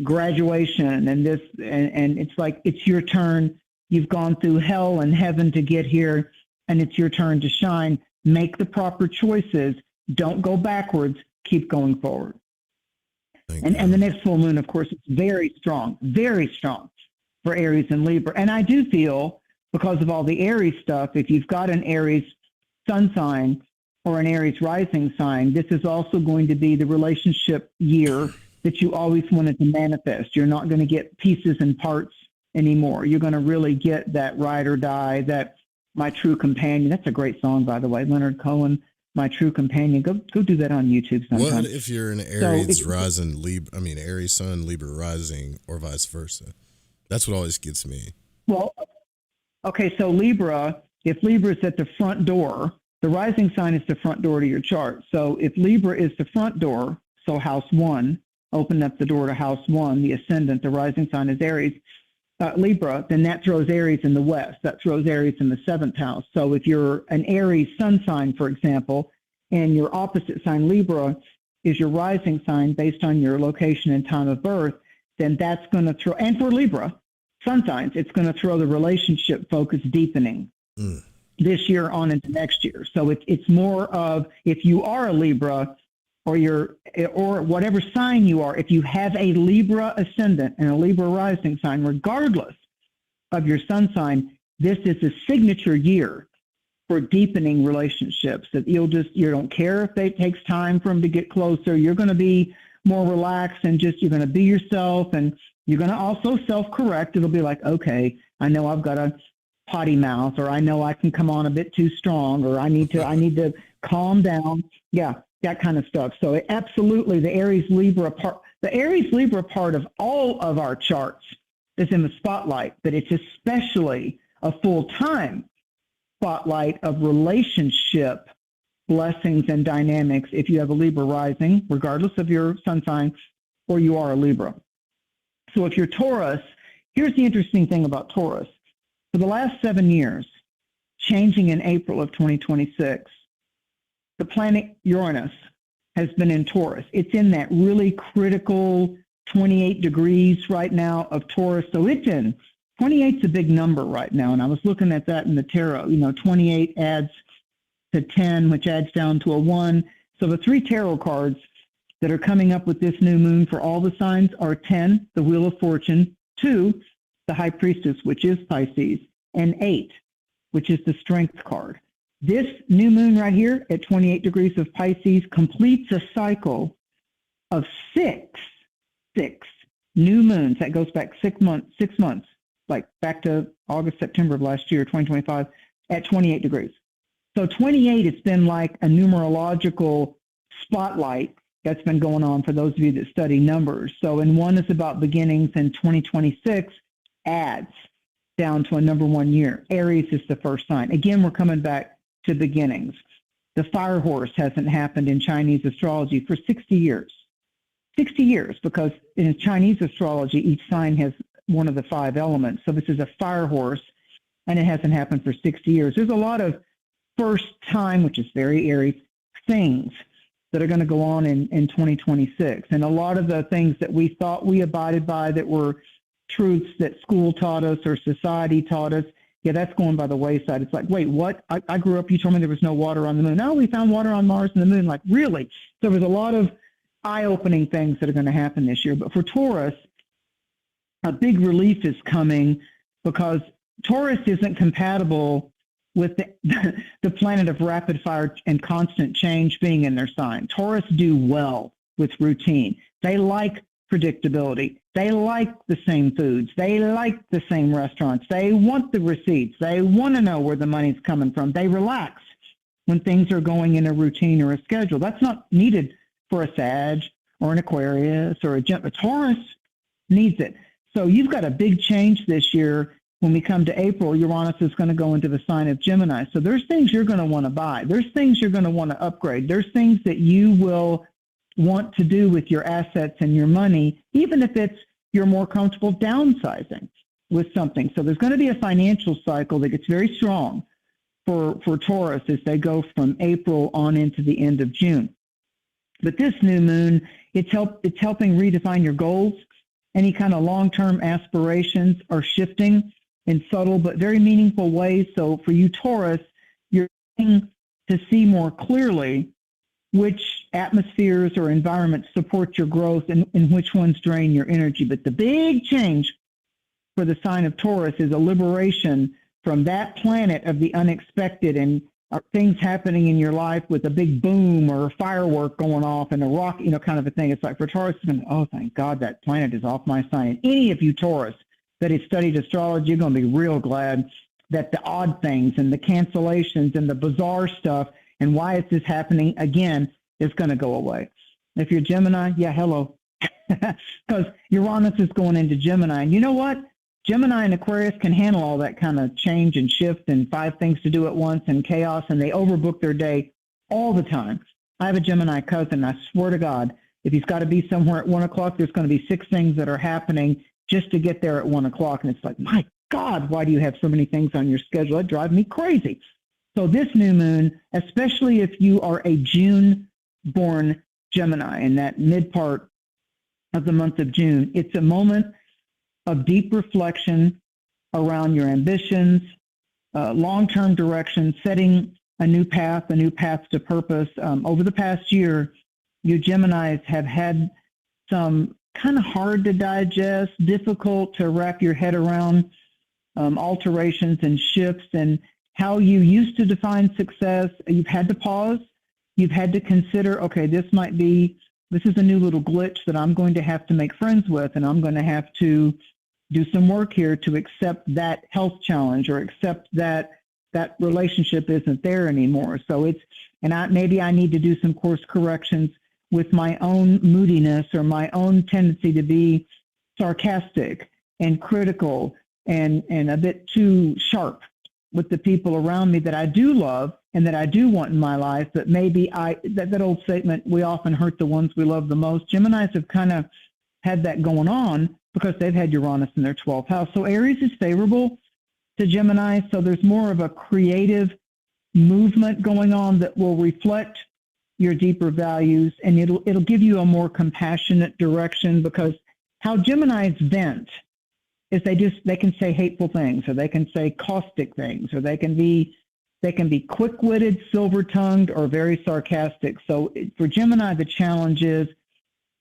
graduation and it's like, it's your turn. You've gone through hell and heaven to get here, and it's your turn to shine. Make the proper choices. Don't go backwards. Keep going forward. And the next full moon, of course, is very strong for Aries and Libra. And I do feel, because of all the Aries stuff, if you've got an Aries sun sign or an Aries rising sign, this is also going to be the relationship year that you always wanted to manifest. You're not going to get pieces and parts anymore. You're going to really get that ride or die, that My True Companion. That's a great song, by the way. Leonard Cohen, My True Companion. Go do that on YouTube sometime. What if you're an Aries rising Libra? I mean, Aries sun, Libra rising, or vice versa? That's what always gets me. Well, okay, so Libra, if Libra is at the front door, the rising sign is the front door to your chart. So if Libra is the front door, so house 1, open up the door to house 1, the ascendant, the rising sign is Aries, Libra, then that throws Aries in the west. That throws Aries in the 7th house. So if you're an Aries sun sign, for example, and your opposite sign, Libra, is your rising sign based on your location and time of birth, then that's going to throw, and for Libra sun signs, it's going to throw the relationship focus deepening this year on into next year. So it's more of, if you are a Libra, or whatever sign you are, if you have a Libra ascendant and a Libra rising sign, regardless of your sun sign, this is a signature year for deepening relationships. That you don't care if it takes time for them to get closer. You're going to be more relaxed and you're going to be yourself, and you're going to also self-correct. It'll be like, okay, I know I've got a potty mouth, or I know I can come on a bit too strong, or I need to calm down. Yeah. that kind of stuff. So absolutely, the Aries Libra part of all of our charts is in the spotlight, but it's especially a full-time spotlight of relationship blessings and dynamics if you have a Libra rising, regardless of your sun sign, or you are a Libra. So if you're Taurus, here's the interesting thing about Taurus. For the last 7 years, changing in April of 2026, the planet Uranus has been in Taurus. It's in that really critical 28 degrees right now of Taurus. So it's in, 28's a big number right now. And I was looking at that in the tarot. 28 adds to 10, which adds down to a 1. So the 3 tarot cards that are coming up with this new moon for all the signs are 10, the Wheel of Fortune, 2, the High Priestess, which is Pisces, and 8, which is the Strength card. This new moon right here at 28 degrees of Pisces completes a cycle of six new moons. That goes back 6 months, like back to August, September of last year, 2025, at 28 degrees. So 28, it's been like a numerological spotlight that's been going on for those of you that study numbers. So in one is about beginnings, and 2026 adds down to a number 1 year. Aries is the first sign. Again, we're coming back to beginnings. The fire horse hasn't happened in Chinese astrology for 60 years. 60 years, because in Chinese astrology, each sign has one of the 5 elements. So this is a fire horse, and it hasn't happened for 60 years. There's a lot of first time, which is very Aries, things that are going to go on in 2026. And a lot of the things that we thought we abided by that were truths that school taught us or society taught us, yeah, that's going by the wayside. It's like, wait, what? I grew up, you told me there was no water on the moon. No, we found water on Mars and the moon. Like, really? So there's a lot of eye-opening things that are going to happen this year. But for Taurus, a big relief is coming because Taurus isn't compatible with the planet of rapid fire and constant change being in their sign. Taurus do well with routine. They like predictability. They like the same foods. They like the same restaurants. They want the receipts. They want to know where the money's coming from. They relax when things are going in a routine or a schedule. That's not needed for a Sag or an Aquarius or a Taurus needs it. So you've got a big change this year. When we come to April, Uranus is going to go into the sign of Gemini. So there's things you're going to want to buy. There's things you're going to want to upgrade. There's things that you will want to do with your assets and your money, even if it's you're more comfortable downsizing with something. So there's going to be a financial cycle that gets very strong for Taurus as they go from April on into the end of June. But this new moon, it's helping redefine your goals. Any kind of long-term aspirations are shifting in subtle but very meaningful ways. So for you, Taurus, you're getting to see more clearly which atmospheres or environments support your growth and which ones drain your energy. But the big change for the sign of Taurus is a liberation from that planet of the unexpected and things happening in your life with a big boom or a firework going off and a rock, kind of a thing. It's like for Taurus, oh, thank God that planet is off my sign. And any of you Taurus that has studied astrology, you're going to be real glad that the odd things and the cancellations and the bizarre stuff and why is this happening again is going to go away. If you're Gemini, yeah, hello. Because Uranus is going into Gemini. And you know what? Gemini and Aquarius can handle all that kind of change and shift and 5 things to do at once and chaos, and they overbook their day all the time. I have a Gemini cousin. I swear to God, if he's got to be somewhere at 1 o'clock, there's going to be 6 things that are happening just to get there at 1 o'clock. And it's like, my God, why do you have so many things on your schedule? That drives me crazy. So this new moon, especially if you are a June-born Gemini in that mid part of the month of June, it's a moment of deep reflection around your ambitions, long-term direction, setting a new path to purpose. Over the past year, you Geminis have had some kind of hard to digest, difficult to wrap your head around alterations and shifts and how you used to define success. You've had to pause. You've had to consider, okay, this is a new little glitch that I'm going to have to make friends with, and I'm going to have to do some work here to accept that health challenge or accept that relationship isn't there anymore. So and maybe I need to do some course corrections with my own moodiness or my own tendency to be sarcastic and critical and a bit too sharp with the people around me that I do love and that I do want in my life, but maybe that old statement, we often hurt the ones we love the most. Geminis have kind of had that going on because they've had Uranus in their 12th house. So Aries is favorable to Gemini, so there's more of a creative movement going on that will reflect your deeper values, and it'll give you a more compassionate direction, because how Geminis vent is they can say hateful things, or they can say caustic things, or they can be quick-witted, silver-tongued, or very sarcastic. So for Gemini, the challenge is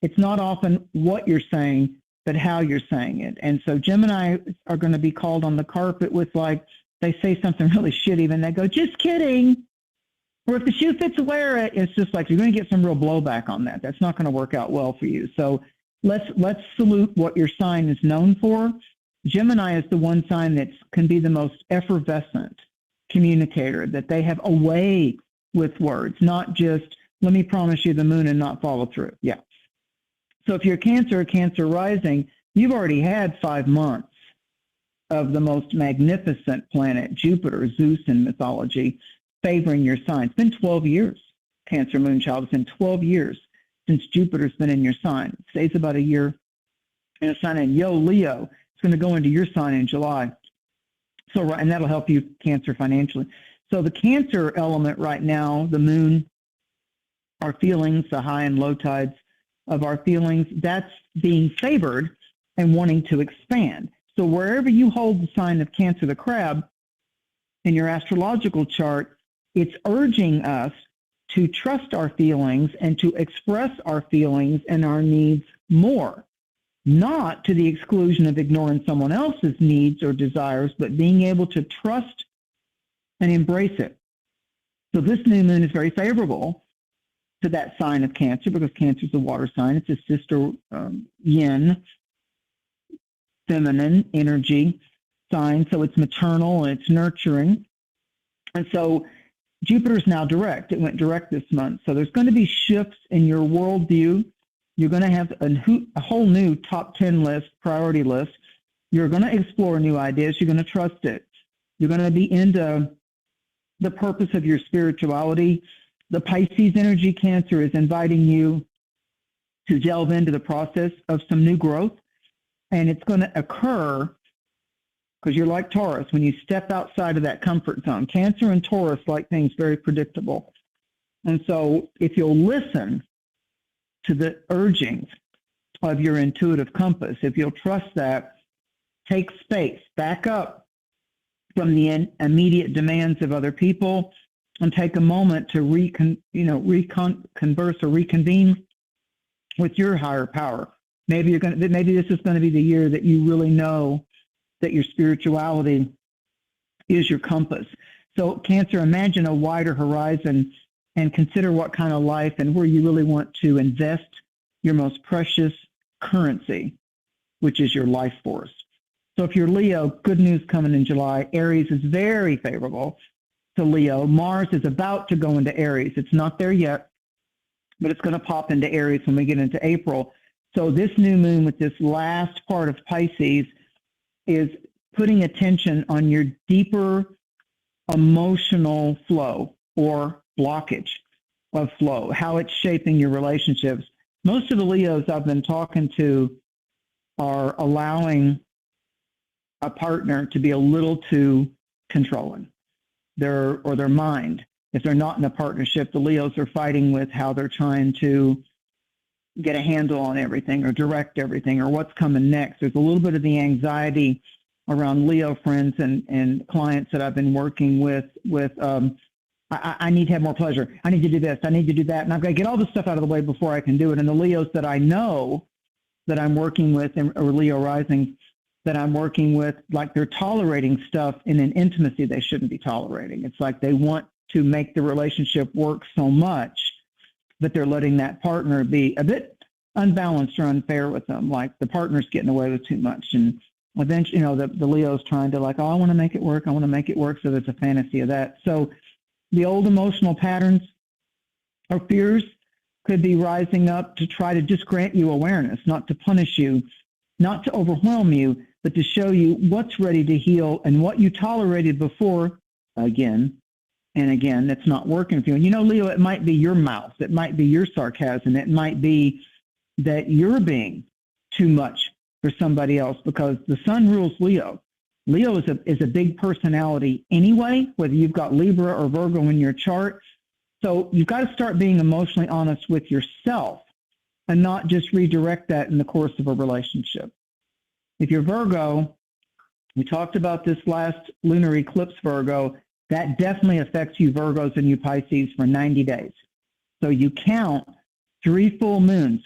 it's not often what you're saying, but how you're saying it. And so Gemini are going to be called on the carpet with, like, they say something really shitty, and they go, just kidding. Or if the shoe fits, wear it. It's just like you're going to get some real blowback on that. That's not going to work out well for you. So let's salute what your sign is known for. Gemini is the one sign that can be the most effervescent communicator, that they have a way with words, not just, let me promise you the moon and not follow through. Yeah. So if you're Cancer rising, you've already had 5 months of the most magnificent planet, Jupiter, Zeus in mythology, favoring your sign. It's been 12 years, Cancer moon child. It's been 12 years since Jupiter's been in your sign. It stays about a year in a sign. And Leo, it's going to go into your sign in July. So, and that'll help you, Cancer, financially. So the Cancer element right now, the moon, our feelings, the high and low tides of our feelings, that's being favored and wanting to expand. So wherever you hold the sign of Cancer, the crab, in your astrological chart, it's urging us to trust our feelings and to express our feelings and our needs more, not to the exclusion of ignoring someone else's needs or desires, but being able to trust and embrace it. So this new moon is very favorable to that sign of Cancer, because Cancer is a water sign. It's a sister yin, feminine energy sign. So it's maternal and it's nurturing. And so Jupiter's now direct. It went direct this month. So there's going to be shifts in your worldview. You're going to have a whole new top 10 list, priority list. You're going to explore new ideas. You're going to trust it. You're going to be into the purpose of your spirituality. The Pisces energy, Cancer, is inviting you to delve into the process of some new growth. And it's going to occur because you're like Taurus. When you step outside of that comfort zone, Cancer and Taurus like things very predictable. And so if you'll listen to the urgings of your intuitive compass, if you'll trust that, take space, back up from the immediate demands of other people, and take a moment to converse or reconvene with your higher power. Maybe this is going to be the year that you really know that your spirituality is your compass. So Cancer, imagine a wider horizon and consider what kind of life and where you really want to invest your most precious currency, which is your life force. So if you're Leo, good news coming in July. Aries is very favorable to Leo. Mars is about to go into Aries. It's not there yet, but it's going to pop into Aries when we get into April. So this new moon with this last part of Pisces is putting attention on your deeper emotional flow or blockage of flow, how it's shaping your relationships. Most of the Leos I've been talking to are allowing a partner to be a little too controlling, their mind. If they're not in a partnership, the Leos are fighting with how they're trying to get a handle on everything or direct everything or what's coming next. There's a little bit of the anxiety around Leo friends and clients that I've been working with I need to have more pleasure. I need to do this. I need to do that. And I've got to get all this stuff out of the way before I can do it. And the Leos that I know that I'm working with, or Leo rising, that I'm working with, like they're tolerating stuff in an intimacy they shouldn't be tolerating. It's like they want to make the relationship work so much that they're letting that partner be a bit unbalanced or unfair with them. Like the partner's getting away with too much. And eventually, the Leo's trying to like, oh, I want to make it work. I want to make it work. So there's a fantasy of that. So the old emotional patterns or fears could be rising up to try to just grant you awareness, not to punish you, not to overwhelm you, but to show you what's ready to heal and what you tolerated before, again and again, that's not working for you. And you know, Leo, it might be your mouth, it might be your sarcasm, it might be that you're being too much for somebody else, because the sun rules Leo. Leo is a big personality anyway, whether you've got Libra or Virgo in your chart. So you've got to start being emotionally honest with yourself and not just redirect that in the course of a relationship. If you're Virgo, we talked about this last lunar eclipse, Virgo, that definitely affects you Virgos and you Pisces for 90 days. So you count 3 full moons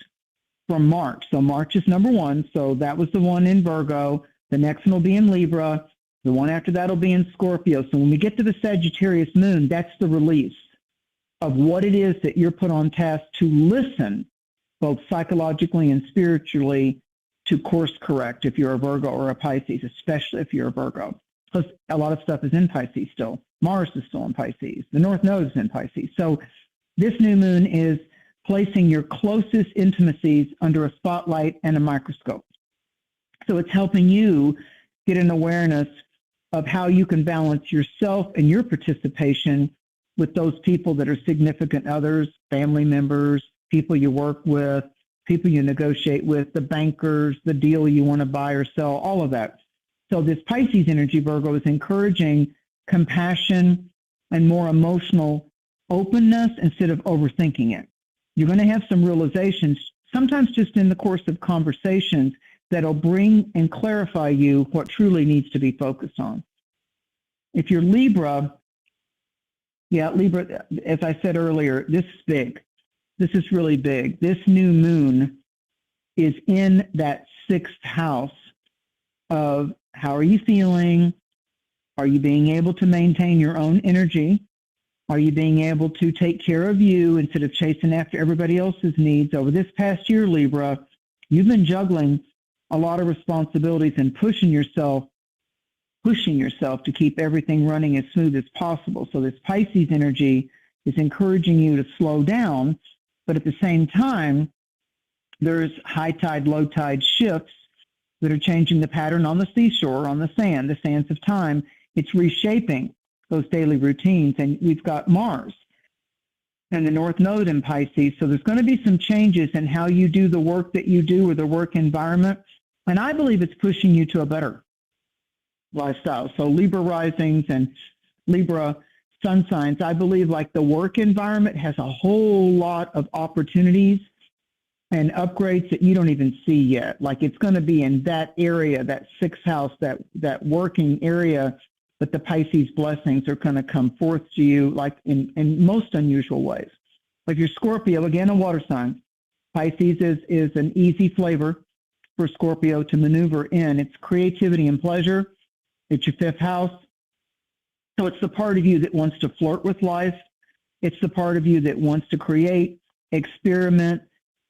from March. So March is number 1. So that was the one in Virgo. The next one will be in Libra. The one after that will be in Scorpio. So when we get to the Sagittarius moon, that's the release of what it is that you're put on task to listen, both psychologically and spiritually, to course correct if you're a Virgo or a Pisces, especially if you're a Virgo. Because a lot of stuff is in Pisces still. Mars is still in Pisces. The North Node is in Pisces. So this new moon is placing your closest intimacies under a spotlight and a microscope. So it's helping you get an awareness of how you can balance yourself and your participation with those people that are significant others, family members, people you work with, people you negotiate with, the bankers, the deal you want to buy or sell, all of that. So this Pisces energy, Virgo, is encouraging compassion and more emotional openness instead of overthinking it. You're going to have some realizations, sometimes just in the course of conversations, that'll bring and clarify you what truly needs to be focused on. If you're Libra, Libra, as I said earlier, this is big. This is really big. This new moon is in that 6th house of how are you feeling? Are you being able to maintain your own energy? Are you being able to take care of you instead of chasing after everybody else's needs? Over this past year, Libra, you've been juggling a lot of responsibilities and pushing yourself to keep everything running as smooth as possible. So this Pisces energy is encouraging you to slow down, but at the same time, there's high tide, low tide shifts that are changing the pattern on the seashore, on the sands of time. It's reshaping those daily routines. And we've got Mars and the North Node in Pisces. So there's going to be some changes in how you do the work that you do or the work environment. And I believe it's pushing you to a better lifestyle. So Libra risings and Libra sun signs, I believe like the work environment has a whole lot of opportunities and upgrades that you don't even see yet. Like it's going to be in that area, that 6th house, that working area, but the Pisces blessings are going to come forth to you like in most unusual ways. If you're Scorpio, again, a water sign, Pisces is an easy flavor for Scorpio to maneuver in. It's creativity and pleasure. It's your 5th house. So it's the part of you that wants to flirt with life. It's the part of you that wants to create, experiment,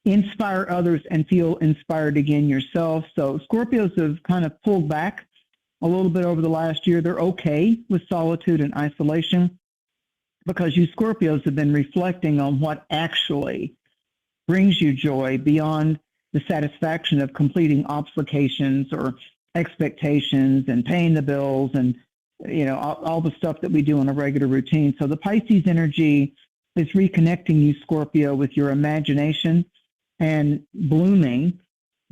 inspire others, and feel inspired again yourself. So Scorpios have kind of pulled back a little bit over the last year. They're okay with solitude and isolation because you Scorpios have been reflecting on what actually brings you joy beyond the satisfaction of completing obligations or expectations and paying the bills and, you know, all the stuff that we do in a regular routine. So the Pisces energy is reconnecting you, Scorpio, with your imagination and blooming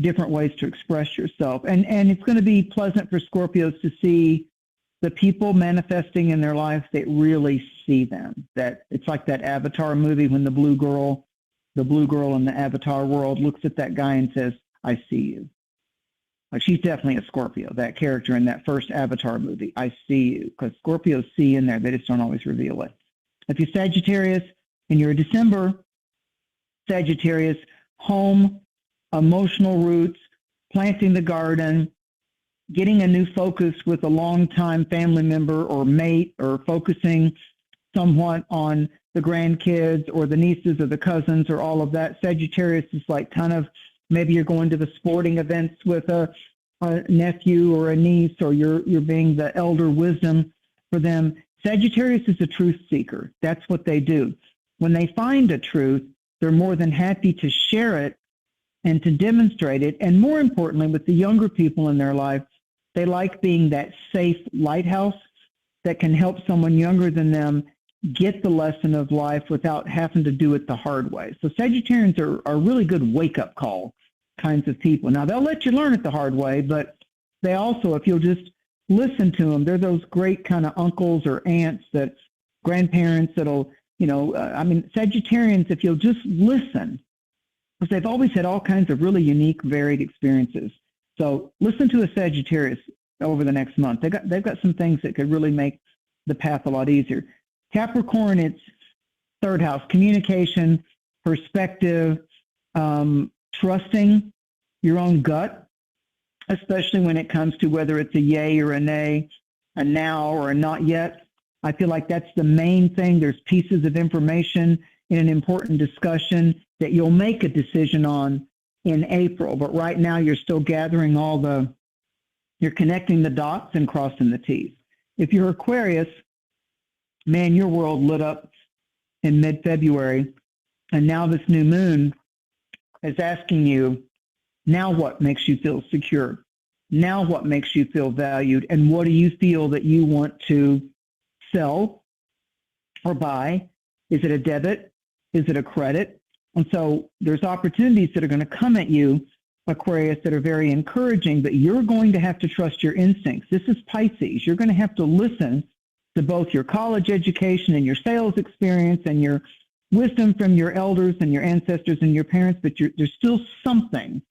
different ways to express yourself. And it's going to be pleasant for Scorpios to see the people manifesting in their lives that really see them. That it's like that Avatar movie when the blue girl in the Avatar world looks at that guy and says, "I see you." Like she's definitely a Scorpio, that character in that first Avatar movie. I see you, because Scorpios see in there. They just don't always reveal it. If you're Sagittarius and you're a December Sagittarius, home, emotional roots, planting the garden, getting a new focus with a longtime family member or mate, or focusing somewhat on the grandkids or the nieces or the cousins or all of that. Sagittarius is like kind of, maybe you're going to the sporting events with a nephew or a niece, or you're being the elder wisdom for them. Sagittarius is a truth seeker. That's what they do. when they find a truth, they're more than happy to share it and to demonstrate it. And more importantly, with the younger people in their life, they like being that safe lighthouse that can help someone younger than them get the lesson of life without having to do it the hard way. So Sagittarians are really good wake-up call kinds of people. Now, they'll let you learn it the hard way, but they also, if you'll just listen to them, they're those great kind of uncles or aunts, that grandparents that'll, Sagittarians, if you'll just listen, because they've always had all kinds of really unique, varied experiences. So listen to a Sagittarius over the next month. They've got some things that could really make the path a lot easier. Capricorn, it's third house, communication, perspective, trusting your own gut, especially when it comes to whether it's a yay or a nay, a now or a not yet. I feel like that's the main thing. There's pieces of information in an important discussion that you'll make a decision on in April. But right now you're still gathering you're connecting the dots and crossing the T's. If you're Aquarius, man, your world lit up in mid-February. And now this new moon is asking you, now what makes you feel secure? Now what makes you feel valued? And what do you feel that you want to sell or buy? Is it a debit? Is it a credit? And so there's opportunities that are going to come at you, Aquarius, that are very encouraging, but you're going to have to trust your instincts. This is Pisces. You're going to have to listen to both your college education and your sales experience and your wisdom from your elders and your ancestors and your parents, but there's still something,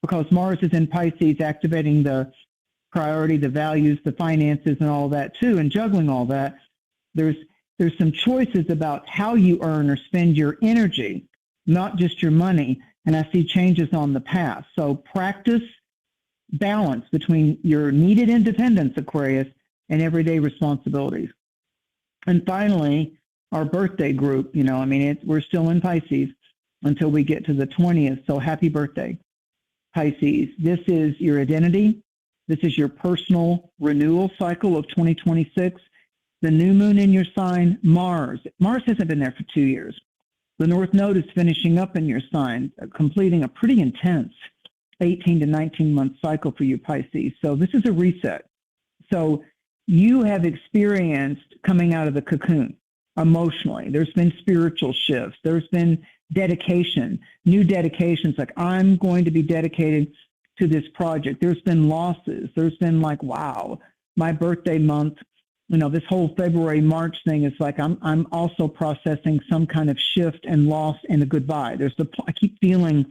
because Mars is in Pisces, activating the priority, the values, the finances, and all that too, and juggling all that. There's some choices about how you earn or spend your energy, not just your money, and I see changes on the path. So practice balance between your needed independence, Aquarius, and everyday responsibilities. And finally, our birthday group, we're still in Pisces until we get to the 20th, so happy birthday, Pisces. This is your identity. This is your personal renewal cycle of 2026. The new moon in your sign, Mars. Mars hasn't been there for 2 years. The North Node is finishing up in your sign, completing a pretty intense 18 to 19-month cycle for you, Pisces. So this is a reset. So you have experienced coming out of the cocoon emotionally. There's been spiritual shifts. There's been dedication, new dedications, like I'm going to be dedicated to this project. There's been losses. There's been like, wow, my birthday month, this whole February, March thing is like I'm also processing some kind of shift and loss and a goodbye. I keep feeling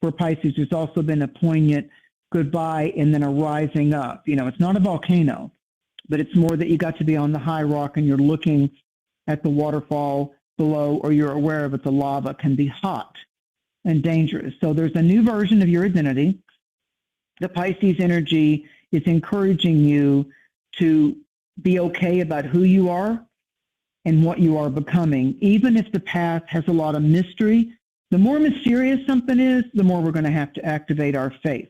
for Pisces, there's also been a poignant goodbye and then a rising up. It's not a volcano, but it's more that you got to be on the high rock and you're looking at the waterfall below, or you're aware of it. The lava can be hot and dangerous. So there's a new version of your identity. The Pisces energy is encouraging you to be okay about who you are and what you are becoming, even if the path has a lot of mystery. The more mysterious something is, the more we're going to have to activate our faith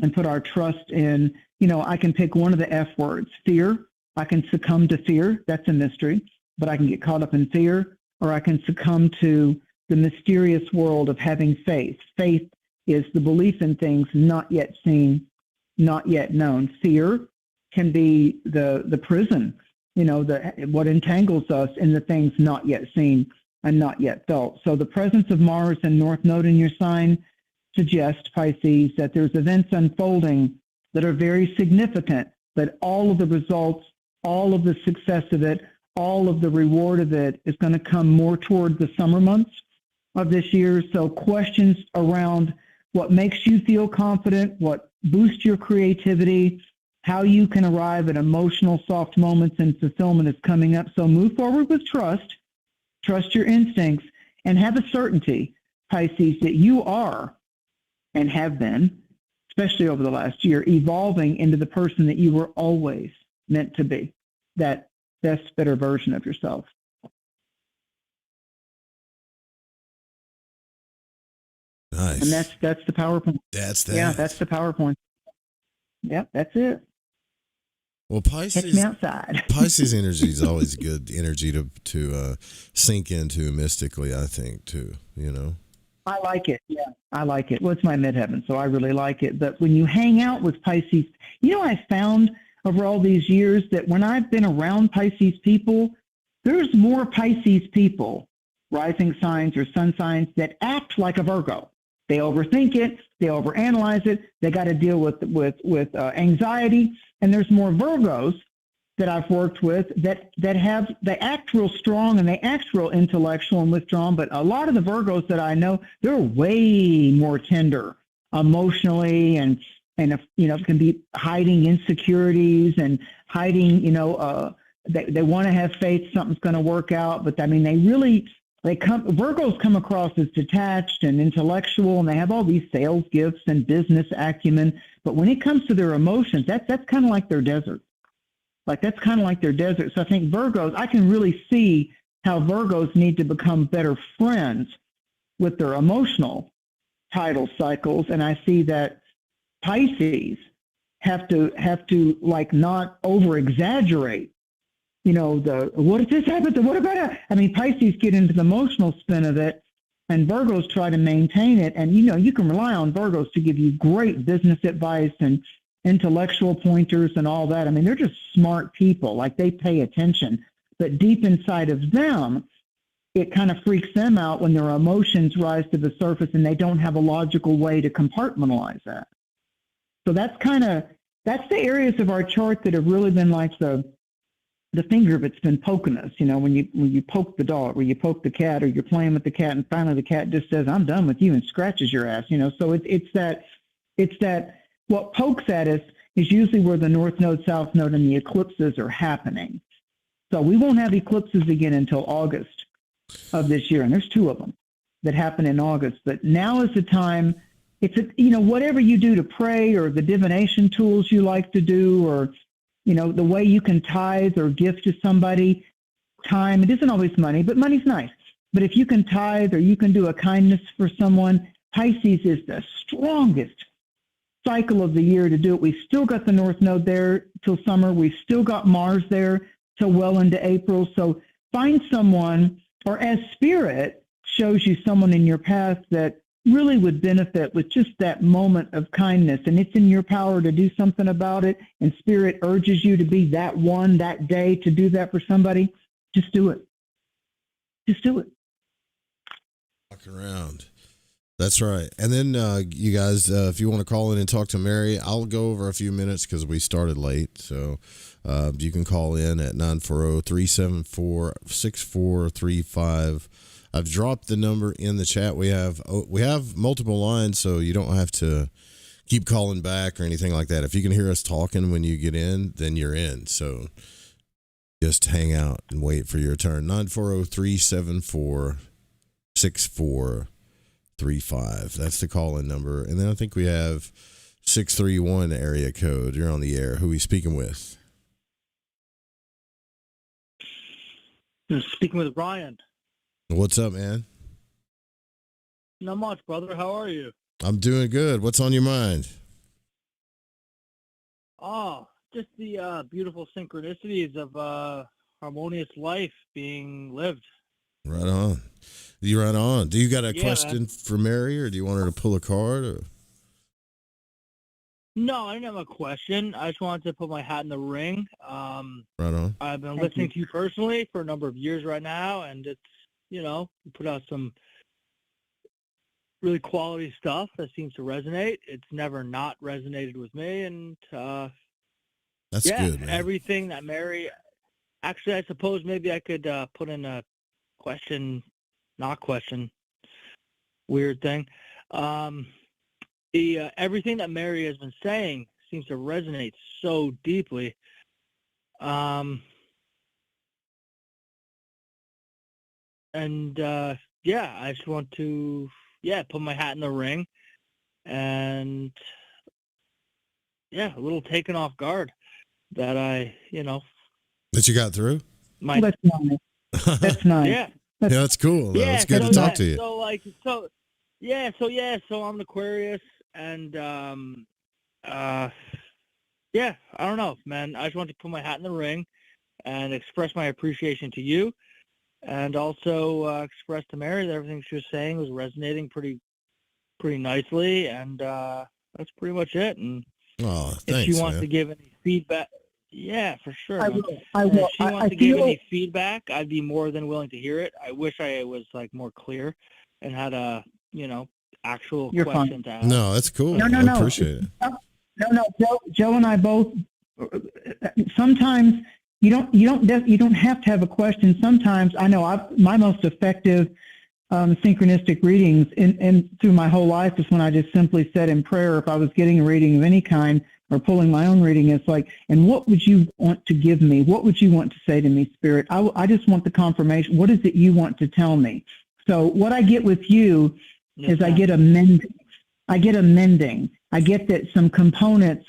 and put our trust in. I can pick one of the F words, fear. I can succumb to fear. That's a mystery, but I can get caught up in fear, or I can succumb to the mysterious world of having faith. Faith is the belief in things not yet seen, not yet known. Fear can be the prison, what entangles us in the things not yet seen and not yet felt. So the presence of Mars and North Node in your sign suggests, Pisces, that there's events unfolding that are very significant, but all of the results, all of the success of it, all of the reward of it is going to come more toward the summer months of this year. So questions around what makes you feel confident, what boosts your creativity, how you can arrive at emotional soft moments and fulfillment is coming up. So move forward with trust your instincts, and have a certainty, Pisces, that you are and have been, especially over the last year, evolving into the person that you were always meant to be, that best, better version of yourself. Nice. And that's the PowerPoint. That's that. Yeah, that's the PowerPoint. Yep, that's it. Well, Catch me outside. Pisces energy is always good energy to sink into mystically, I think, too, you know. I like it. Yeah, I like it. Well, it's my midheaven, so I really like it. But when you hang out with Pisces, you know, I found over all these years that when I've been around Pisces people, there's more Pisces people, rising signs or sun signs, that act like a Virgo. They overthink it. They overanalyze it. They got to deal with anxiety. And there's more Virgos that I've worked with that they act real strong and they act real intellectual and withdrawn. But a lot of the Virgos that I know, they're way more tender emotionally and can be hiding insecurities and hiding, they want to have faith something's going to work out. But I mean, Virgos come across as detached and intellectual, and they have all these sales gifts and business acumen. But when it comes to their emotions, that's kind of like their desert. That's kind of like their desert. So I think Virgos, I can really see how Virgos need to become better friends with their emotional tidal cycles. And I see that Pisces have to like not over exaggerate. What if this happens? What about it? I mean, Pisces get into the emotional spin of it, and Virgos try to maintain it. And, you can rely on Virgos to give you great business advice and intellectual pointers and all that. I mean, they're just smart people. Like, they pay attention. But deep inside of them, it kind of freaks them out when their emotions rise to the surface and they don't have a logical way to compartmentalize that. So that's the areas of our chart that have really been like the finger of it's been poking us, when you poke the dog or you poke the cat or you're playing with the cat and finally the cat just says, I'm done with you, and scratches your ass, so it's that what pokes at us is usually where the North Node, South Node, and the eclipses are happening. So we won't have eclipses again until August of this year, and there's 2 of them that happen in August. But now is the time. Whatever you do to pray, or the divination tools you like to do, or the way you can tithe or give to somebody, time. It isn't always money, but money's nice. But if you can tithe or you can do a kindness for someone, Pisces is the strongest cycle of the year to do it. We've still got the North Node there till summer. We've still got Mars there till well into April. So find someone, or as Spirit shows you someone in your path that really would benefit with just that moment of kindness, and it's in your power to do something about it, and Spirit urges you to be that one that day to do that for somebody, just do it. Just do it. Walk around. That's right. And then you guys, if you want to call in and talk to Mary, I'll go over a few minutes because we started late. So you can call in at 940-374-6435. I've dropped the number in the chat. We have multiple lines, so you don't have to keep calling back or anything like that. If you can hear us talking when you get in, then you're in. So just hang out and wait for your turn. 940-374-6435. That's the call-in number. And then I think we have 631 area code. You're on the air. Who are we speaking with? I'm speaking with Ryan. What's up, man? Not much, brother. How are you? I'm doing good. What's on your mind? Oh, just the beautiful synchronicities of harmonious life being lived. Right on. You right on. Do you got a question man. for Mary, or do you want her to pull a card? Or? No, I didn't have a question. I just wanted to put my hat in the ring. Right on. I've been listening to you personally for a number of years right now, and it's, you put out some really quality stuff that seems to resonate. It's never not resonated with me, and that's good, man. Everything that Mary. Actually, I suppose maybe I could put in a question, not question. Weird thing. Everything that Mary has been saying seems to resonate so deeply. And I just want to put my hat in the ring, and a little taken off guard that I that you got through. That's nice. That's nice. Yeah, that's cool. Yeah, it's good to talk to you. So I'm an Aquarius, and yeah, I don't know, man. I just want to put my hat in the ring and express my appreciation to you, and also express to Mary that everything she was saying was resonating pretty nicely, and that's pretty much it. And Oh, if thanks, she wants man. to give any feedback, yeah, for sure. I Man. will. I And will. if she wants I to give feel any feedback, I'd be more than willing to hear it. I wish I was like more clear and had a actual You're question fine. to ask. No, that's cool. No. I appreciate it. No. Joe and I both. Sometimes you don't have to have a question. Sometimes I know my most effective synchronistic readings and through my whole life is when I just simply said in prayer, if I was getting a reading of any kind or pulling my own reading, it's like, and what would you want to give me? What would you want to say to me, Spirit? I just want the confirmation. What is it you want to tell me? So what I get with you is I get a mending. I get that some components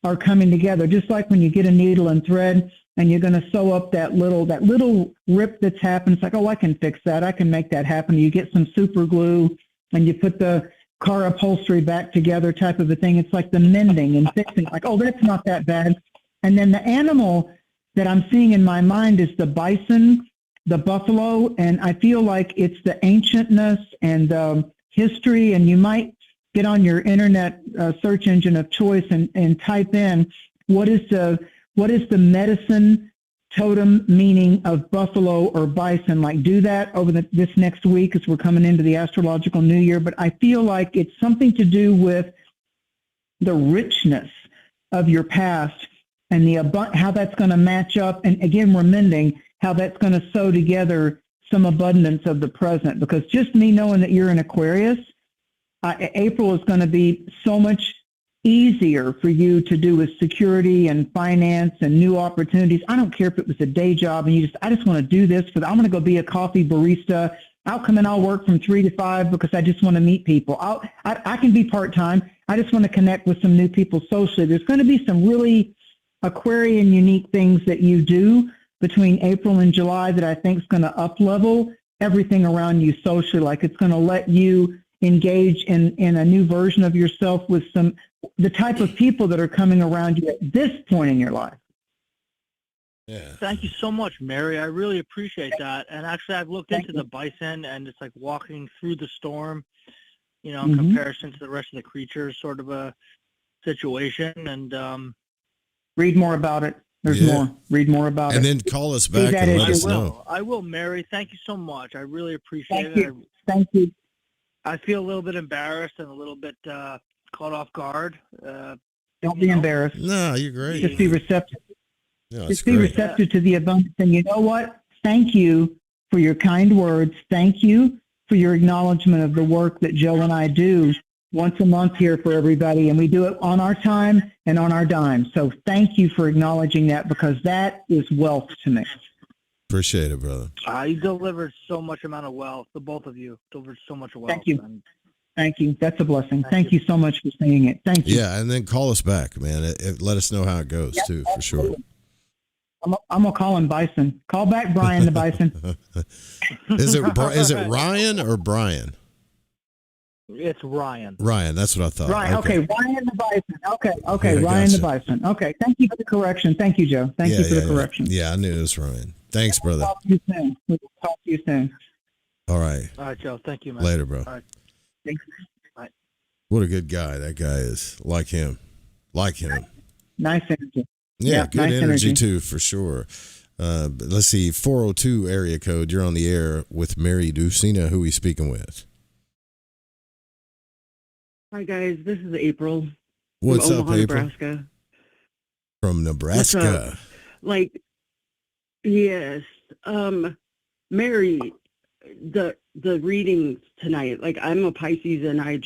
are coming together, just like when you get a needle and thread and you're going to sew up that little rip that's happened. It's like, oh, I can fix that. I can make that happen. You get some super glue and you put the car upholstery back together type of a thing. It's like the mending and fixing, like, oh, that's not that bad. And then the animal that I'm seeing in my mind is the bison, the buffalo, and I feel like it's the ancientness and history, and you might get on your internet search engine of choice and type in what is the medicine totem meaning of buffalo or bison. Like, do that over this next week as we're coming into the astrological new year. But I feel like it's something to do with the richness of your past and how that's going to match up. And again, we're mending how that's going to sew together some abundance of the present. Because just me knowing that you're an Aquarius, April is going to be so much easier for you to do with security and finance and new opportunities. I don't care if it was a day job and I just want to do this I'm going to go be a coffee barista. I'll come and I'll work from 3 to 5 because I just want to meet people. I can be part-time. I just want to connect with some new people socially. There's going to be some really Aquarian unique things that you do between April and July that I think is going to up-level everything around you socially. Like, it's going to let you engage in a new version of yourself with the type of people that are coming around you at this point in your life. Yeah. Thank you so much, Mary. I really appreciate that. And actually, I've looked into the bison, and it's like walking through the storm, in comparison to the rest of the creatures, sort of a situation. And read more about it. There's more. Read more about it. And then call us back and let us know. I will, Mary. Thank you so much. I really appreciate it. Thank you. I feel a little bit embarrassed and a little bit caught off guard. Don't be embarrassed. No, you're great. Just be receptive. No, Just be receptive to the abundance. And you know what? Thank you for your kind words. Thank you for your acknowledgement of the work that Joe and I do once a month here for everybody. And we do it on our time and on our dime. So thank you for acknowledging that, because that is wealth to me. Appreciate it, brother. You delivered so much amount of wealth. The both of you delivered so much wealth. Thank you. Thank you. That's a blessing. Thank you so much for saying it. Thank you. Yeah, and then call us back, man. Let us know how it goes, too, for sure. I'm going to call him Bison. Call back Brian the Bison. Is it Ryan or Brian? It's Ryan. Ryan, that's what I thought. Ryan, okay. Ryan the Bison. Okay, yeah, Ryan the Bison. Okay, thank you for the correction. Thank you, Joe. Thank you for the correction. Yeah, I knew it was Ryan. Thanks, brother. We'll talk to you soon. All right. All right, Joe. Thank you, man. Later, bro. All right. Thanks. Bye. What a good guy that guy is. Like him. Nice energy. Yeah, good nice energy too, for sure. But let's see, 402 area code. You're on the air with Mary Ducina. Who are we speaking with? Hi, guys. This is April. What's from up, Omaha, April? Nebraska. From Nebraska. Yes. Mary, the readings tonight, I'm a Pisces, and I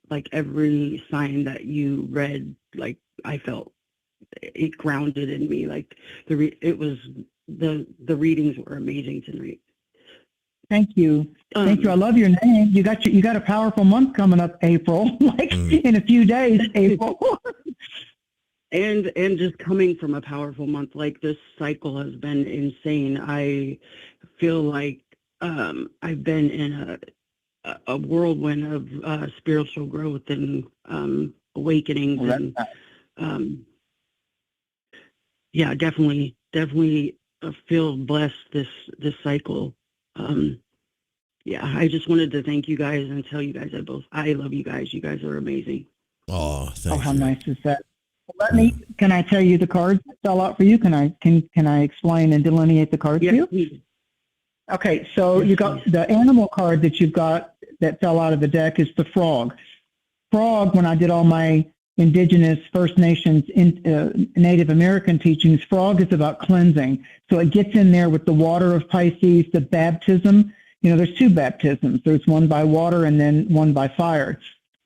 like every sign that you read, I felt it grounded in me. The readings were amazing tonight. Thank you. Thank you. I love your name. You got a powerful month coming up, April. In a few days, April. and just coming from a powerful month, this cycle has been insane. I feel like I've been in a whirlwind of spiritual growth and awakenings, yeah, definitely feel blessed this cycle. Yeah, I just wanted to thank you guys and tell you guys I love you guys. You guys are amazing. Oh, thank how you. nice is that? Can I tell you the cards that fell out for you? Can I explain and delineate the cards for you? Please. Okay, so you got the animal card that you've got that fell out of the deck is the frog. Frog, when I did all my indigenous First Nations Native American teachings, frog is about cleansing. So it gets in there with the water of Pisces, the baptism. There's two baptisms. There's one by water and then one by fire.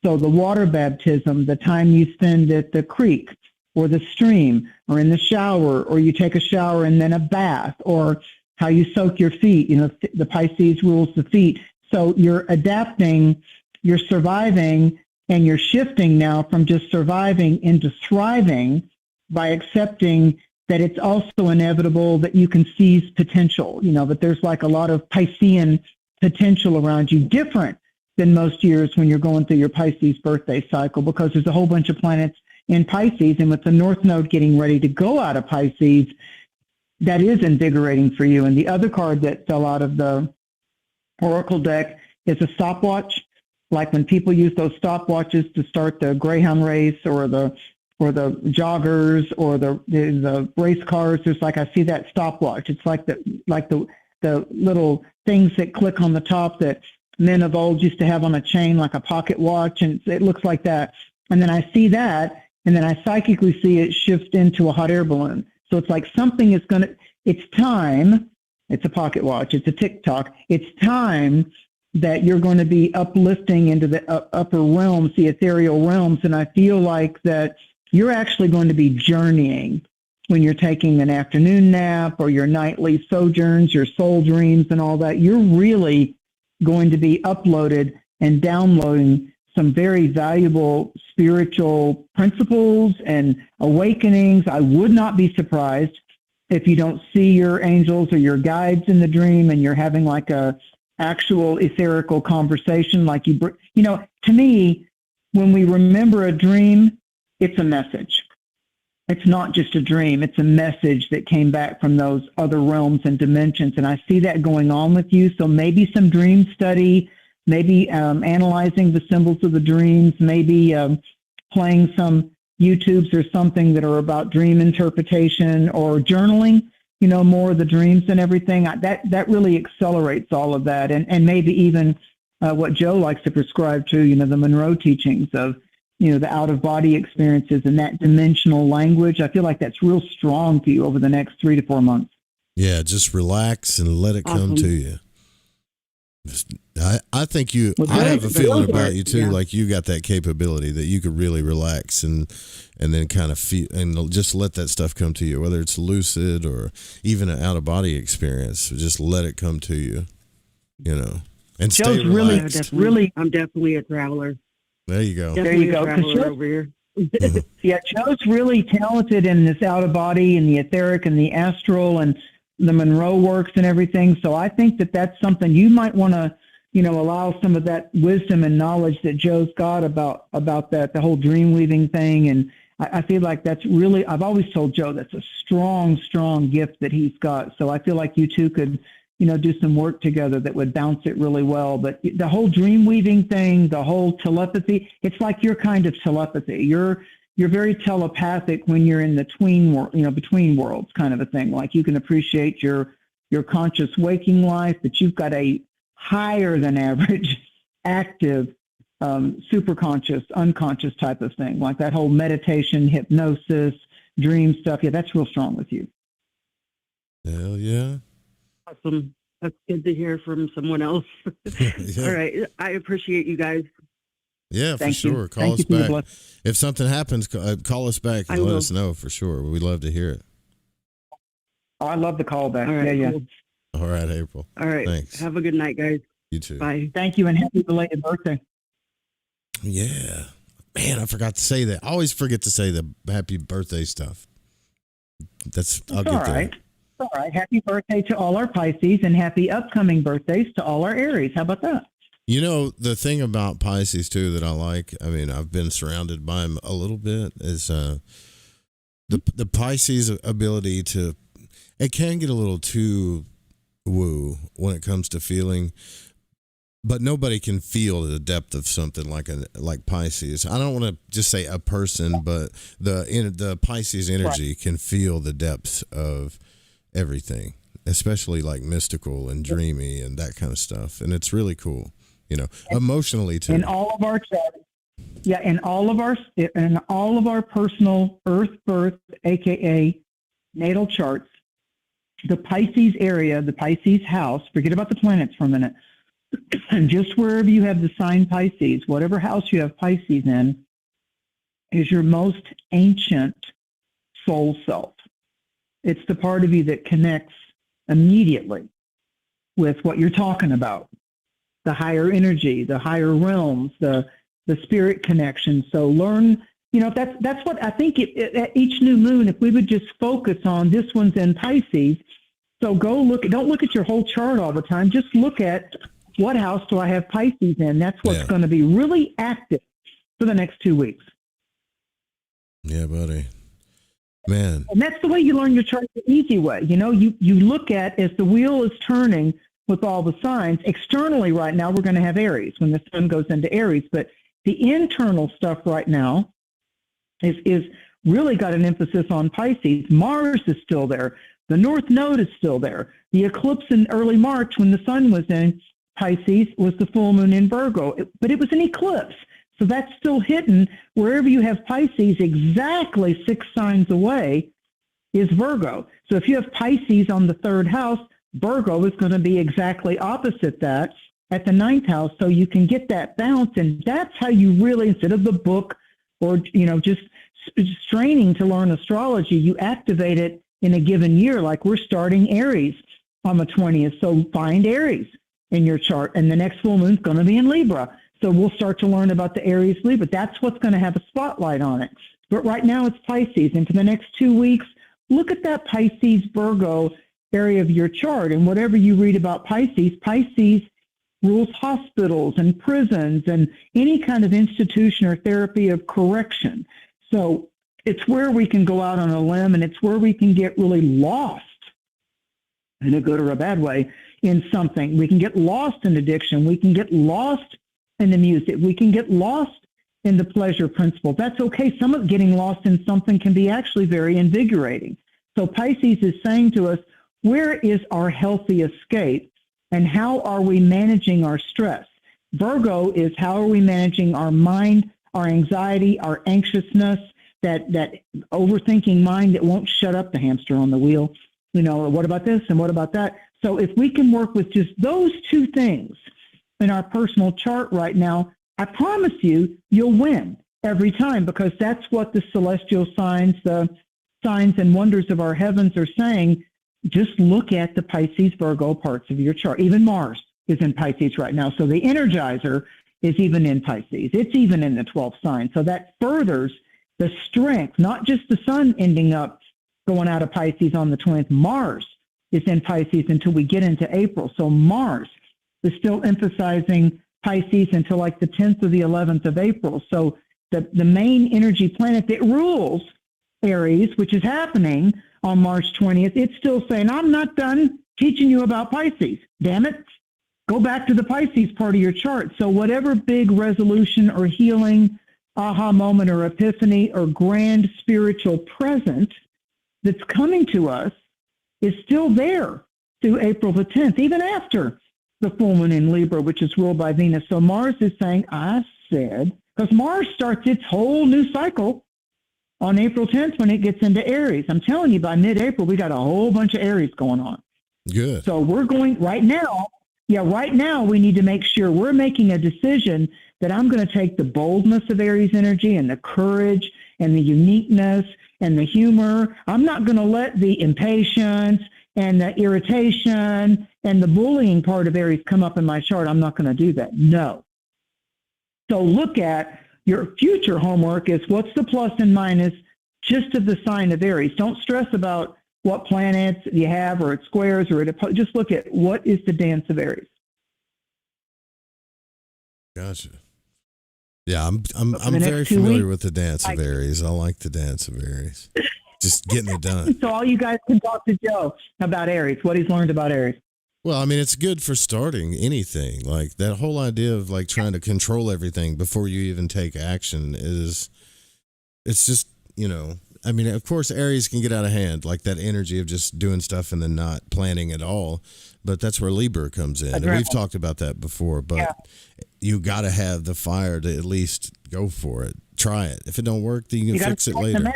So the water baptism, the time you spend at the creek or the stream or in the shower, or you take a shower and then a bath, or how you soak your feet, the Pisces rules the feet. So you're adapting, you're surviving, and you're shifting now from just surviving into thriving by accepting that it's also inevitable that you can seize potential, that there's like a lot of Piscean potential around you, different than most years when you're going through your Pisces birthday cycle, because there's a whole bunch of planets in Pisces, and with the North Node getting ready to go out of Pisces, that is invigorating for you. And the other card that fell out of the Oracle deck is a stopwatch, like when people use those stopwatches to start the Greyhound race or the joggers or the race cars. There's I see that stopwatch. It's like the little things that click on the top that men of old used to have on a chain, like a pocket watch, and it looks like that. And then I see that, and then I psychically see it shift into a hot air balloon. So it's like something is it's time. It's a pocket watch. It's a tick-tock. It's time that you're going to be uplifting into the upper realms, the ethereal realms. And I feel like that you're actually going to be journeying when you're taking an afternoon nap or your nightly sojourns, your soul dreams and all that. You're really going to be uploaded and downloading some very valuable spiritual principles and awakenings. I would not be surprised if you don't see your angels or your guides in the dream and you're having like a actual etherical conversation. Like to me, when we remember a dream, it's a message. It's not just a dream. It's a message that came back from those other realms and dimensions. And I see that going on with you. So maybe some dream study, maybe analyzing the symbols of the dreams, maybe playing some YouTubes or something that are about dream interpretation, or journaling, more of the dreams and everything. That really accelerates all of that. And maybe even what Joe likes to prescribe to, the Monroe teachings of, the out-of-body experiences and that dimensional language. I feel like that's real strong for you over the next 3 to 4 months. Yeah, just relax and let it come to you. I think I have a feeling about you too, like you got that capability that you could really relax and then kind of feel and just let that stuff come to you, whether it's lucid or even an out-of-body experience. Just let it come to you, and stay relaxed. I'm definitely a traveler. There you go. There you go. Over here. Yeah, Joe's really talented in this out of body and the etheric and the astral and the Monroe works and everything. So I think that that's something you might want to, allow some of that wisdom and knowledge that Joe's got about that, the whole dream weaving thing. And I feel like that's really, I've always told Joe that's a strong, strong gift that he's got. So I feel like you two could, do some work together that would bounce it really well. But the whole dream weaving thing, the whole telepathy, it's like your kind of telepathy. You're very telepathic when you're in the between worlds kind of a thing. Like you can appreciate your conscious waking life, but you've got a higher than average active super conscious, unconscious type of thing. Like that whole meditation, hypnosis, dream stuff. Yeah, that's real strong with you. Hell yeah. Awesome. That's good to hear from someone else. Yeah. All right. I appreciate you guys. Yeah, Thank for sure. you. Call Thank us you back. If something happens, call us back and let us know for sure. We'd love to hear it. Oh, I love the call back. All right, yeah. cool. All right, April. All right. Thanks. Have a good night, guys. You too. Bye. Thank you, and happy belated birthday. Yeah. Man, I forgot to say that. I always forget to say the happy birthday stuff. I'll get there. All right. Happy birthday to all our Pisces and happy upcoming birthdays to all our Aries. How about that? You know, the thing about Pisces too that I like, I mean, I've been surrounded by them a little bit, is the Pisces ability to, it can get a little too woo when it comes to feeling, but nobody can feel the depth of something like Pisces. I don't want to just say a person, but the Pisces energy can feel the depth of everything, especially like mystical and dreamy and that kind of stuff, and it's really cool. You know, emotionally too. In all of our charts, in all of our personal Earth birth, aka natal charts, the Pisces area, the Pisces house. Forget about the planets for a minute. And just wherever you have the sign Pisces, whatever house you have Pisces in, is your most ancient soul self. It's the part of you that connects immediately with what you're talking about. The higher energy, the higher realms, the spirit connection. So learn, you know, that's what I think at each new moon, if we would just focus on this one's in Pisces. So don't look at your whole chart all the time. Just look at what house do I have Pisces in. That's what's going to be really active for the next 2 weeks. Yeah, buddy. Man. And that's the way you learn your chart the easy way. You know, you look at, as the wheel is turning, with all the signs. Externally right now, we're going to have Aries when the sun goes into Aries, but the internal stuff right now is really got an emphasis on Pisces. Mars is still there. The North Node is still there. The eclipse in early March when the sun was in Pisces was the full moon in Virgo, but it was an eclipse. So that's still hidden. Wherever you have Pisces, exactly 6 signs away is Virgo. So if you have Pisces on the 3rd house, Virgo is going to be exactly opposite that at the 9th house, so you can get that bounce, and that's how you really, instead of the book or, you know, just straining to learn astrology, you activate it in a given year. Like we're starting Aries on the 20th, so find Aries in your chart, and the next full moon's going to be in Libra, so we'll start to learn about the Aries Libra. That's what's going to have a spotlight on it. But right now it's Pisces, and for the next 2 weeks, look at that Pisces Virgo area of your chart, and whatever you read about Pisces rules hospitals and prisons and any kind of institution or therapy of correction. So it's where we can go out on a limb, and it's where we can get really lost in a good or a bad way in something. We can get lost in addiction. We can get lost in the music. We can get lost in the pleasure principle. That's okay. Some of getting lost in something can be actually very invigorating. So Pisces is saying to us, where is our healthy escape, and how are we managing our stress? Virgo is how are we managing our mind, our anxiety, our anxiousness, that overthinking mind that won't shut up, the hamster on the wheel. You know, what about this and what about that? So if we can work with just those 2 things in our personal chart right now, I promise you'll win every time, because that's what the celestial signs, the signs and wonders of our heavens are saying. Just look at the Pisces Virgo parts of your chart. Even Mars is in Pisces right now. So the Energizer is even in Pisces. It's even in the 12th sign. So that furthers the strength, not just the sun ending up going out of Pisces on the 20th. Mars is in Pisces until we get into April. So Mars is still emphasizing Pisces until like the 10th or the 11th of April. So the main energy planet that rules Aries, which is happening on March 20th, it's still saying, I'm not done teaching you about Pisces. Damn it. Go back to the Pisces part of your chart. So whatever big resolution or healing, aha moment or epiphany or grand spiritual present that's coming to us is still there through April the 10th, even after the full moon in Libra, which is ruled by Venus. So Mars is saying, I said, because Mars starts its whole new cycle on April 10th when it gets into Aries. I'm telling you, by mid-April, we got a whole bunch of Aries going on. Good. So we're going right now we need to make sure we're making a decision that I'm going to take the boldness of Aries energy and the courage and the uniqueness and the humor. I'm not going to let the impatience and the irritation and the bullying part of Aries come up in my chart. I'm not going to do that. No. So look at your future homework is what's the plus and minus just of the sign of Aries. Don't stress about what planets you have or at squares or just look at what is the dance of Aries. Gotcha. Yeah, I'm very familiar with the dance of Aries. I like the dance of Aries. Just getting it done. So all you guys can talk to Joe about Aries, what he's learned about Aries. Well, I mean, it's good for starting anything. Like that whole idea of like trying to control everything before you even take action it's just, I mean, of course, Aries can get out of hand, like that energy of just doing stuff and then not planning at all. But that's where Libra comes in. And we've talked about that before, but you got to have the fire to at least go for it. Try it. If it don't work, then you can fix it later.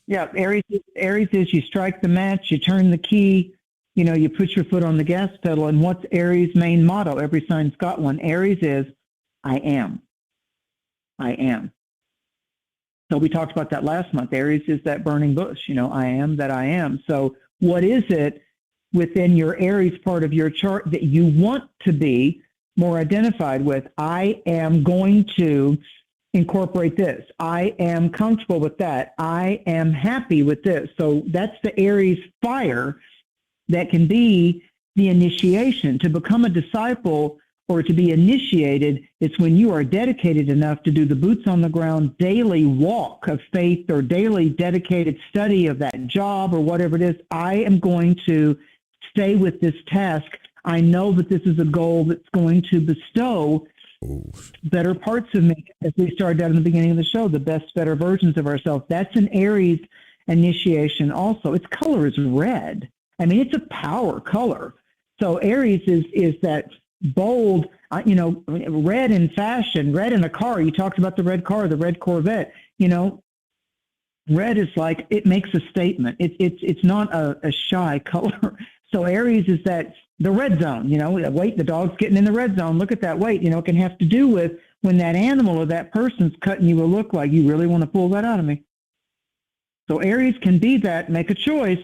Yeah, Aries is you strike the match, you turn the key, you put your foot on the gas pedal. And what's Aries' main motto? Every sign's got one. Aries is, I am. I am. So we talked about that last month. Aries is that burning bush, I am that I am. So what is it within your Aries part of your chart that you want to be more identified with? I am going to incorporate this. I am comfortable with that. I am happy with this. So that's the Aries fire that can be the initiation. To become a disciple or to be initiated, it's when you are dedicated enough to do the boots on the ground daily walk of faith or daily dedicated study of that job or whatever it is. I am going to stay with this task. I know that this is a goal that's going to bestow better parts of me, as we started out in the beginning of the show, the best, better versions of ourselves. That's an Aries initiation also. Its color is red. I mean, it's a power color. So Aries is that bold, red in fashion, red in a car. You talked about the red car, the red Corvette. Red is like, it makes a statement. It's not a shy color. So Aries is the red zone, wait, the dog's getting in the red zone. Look at that weight. It can have to do with when that animal or that person's cutting you a look like, you really want to pull that out of me. So Aries can be that. Make a choice.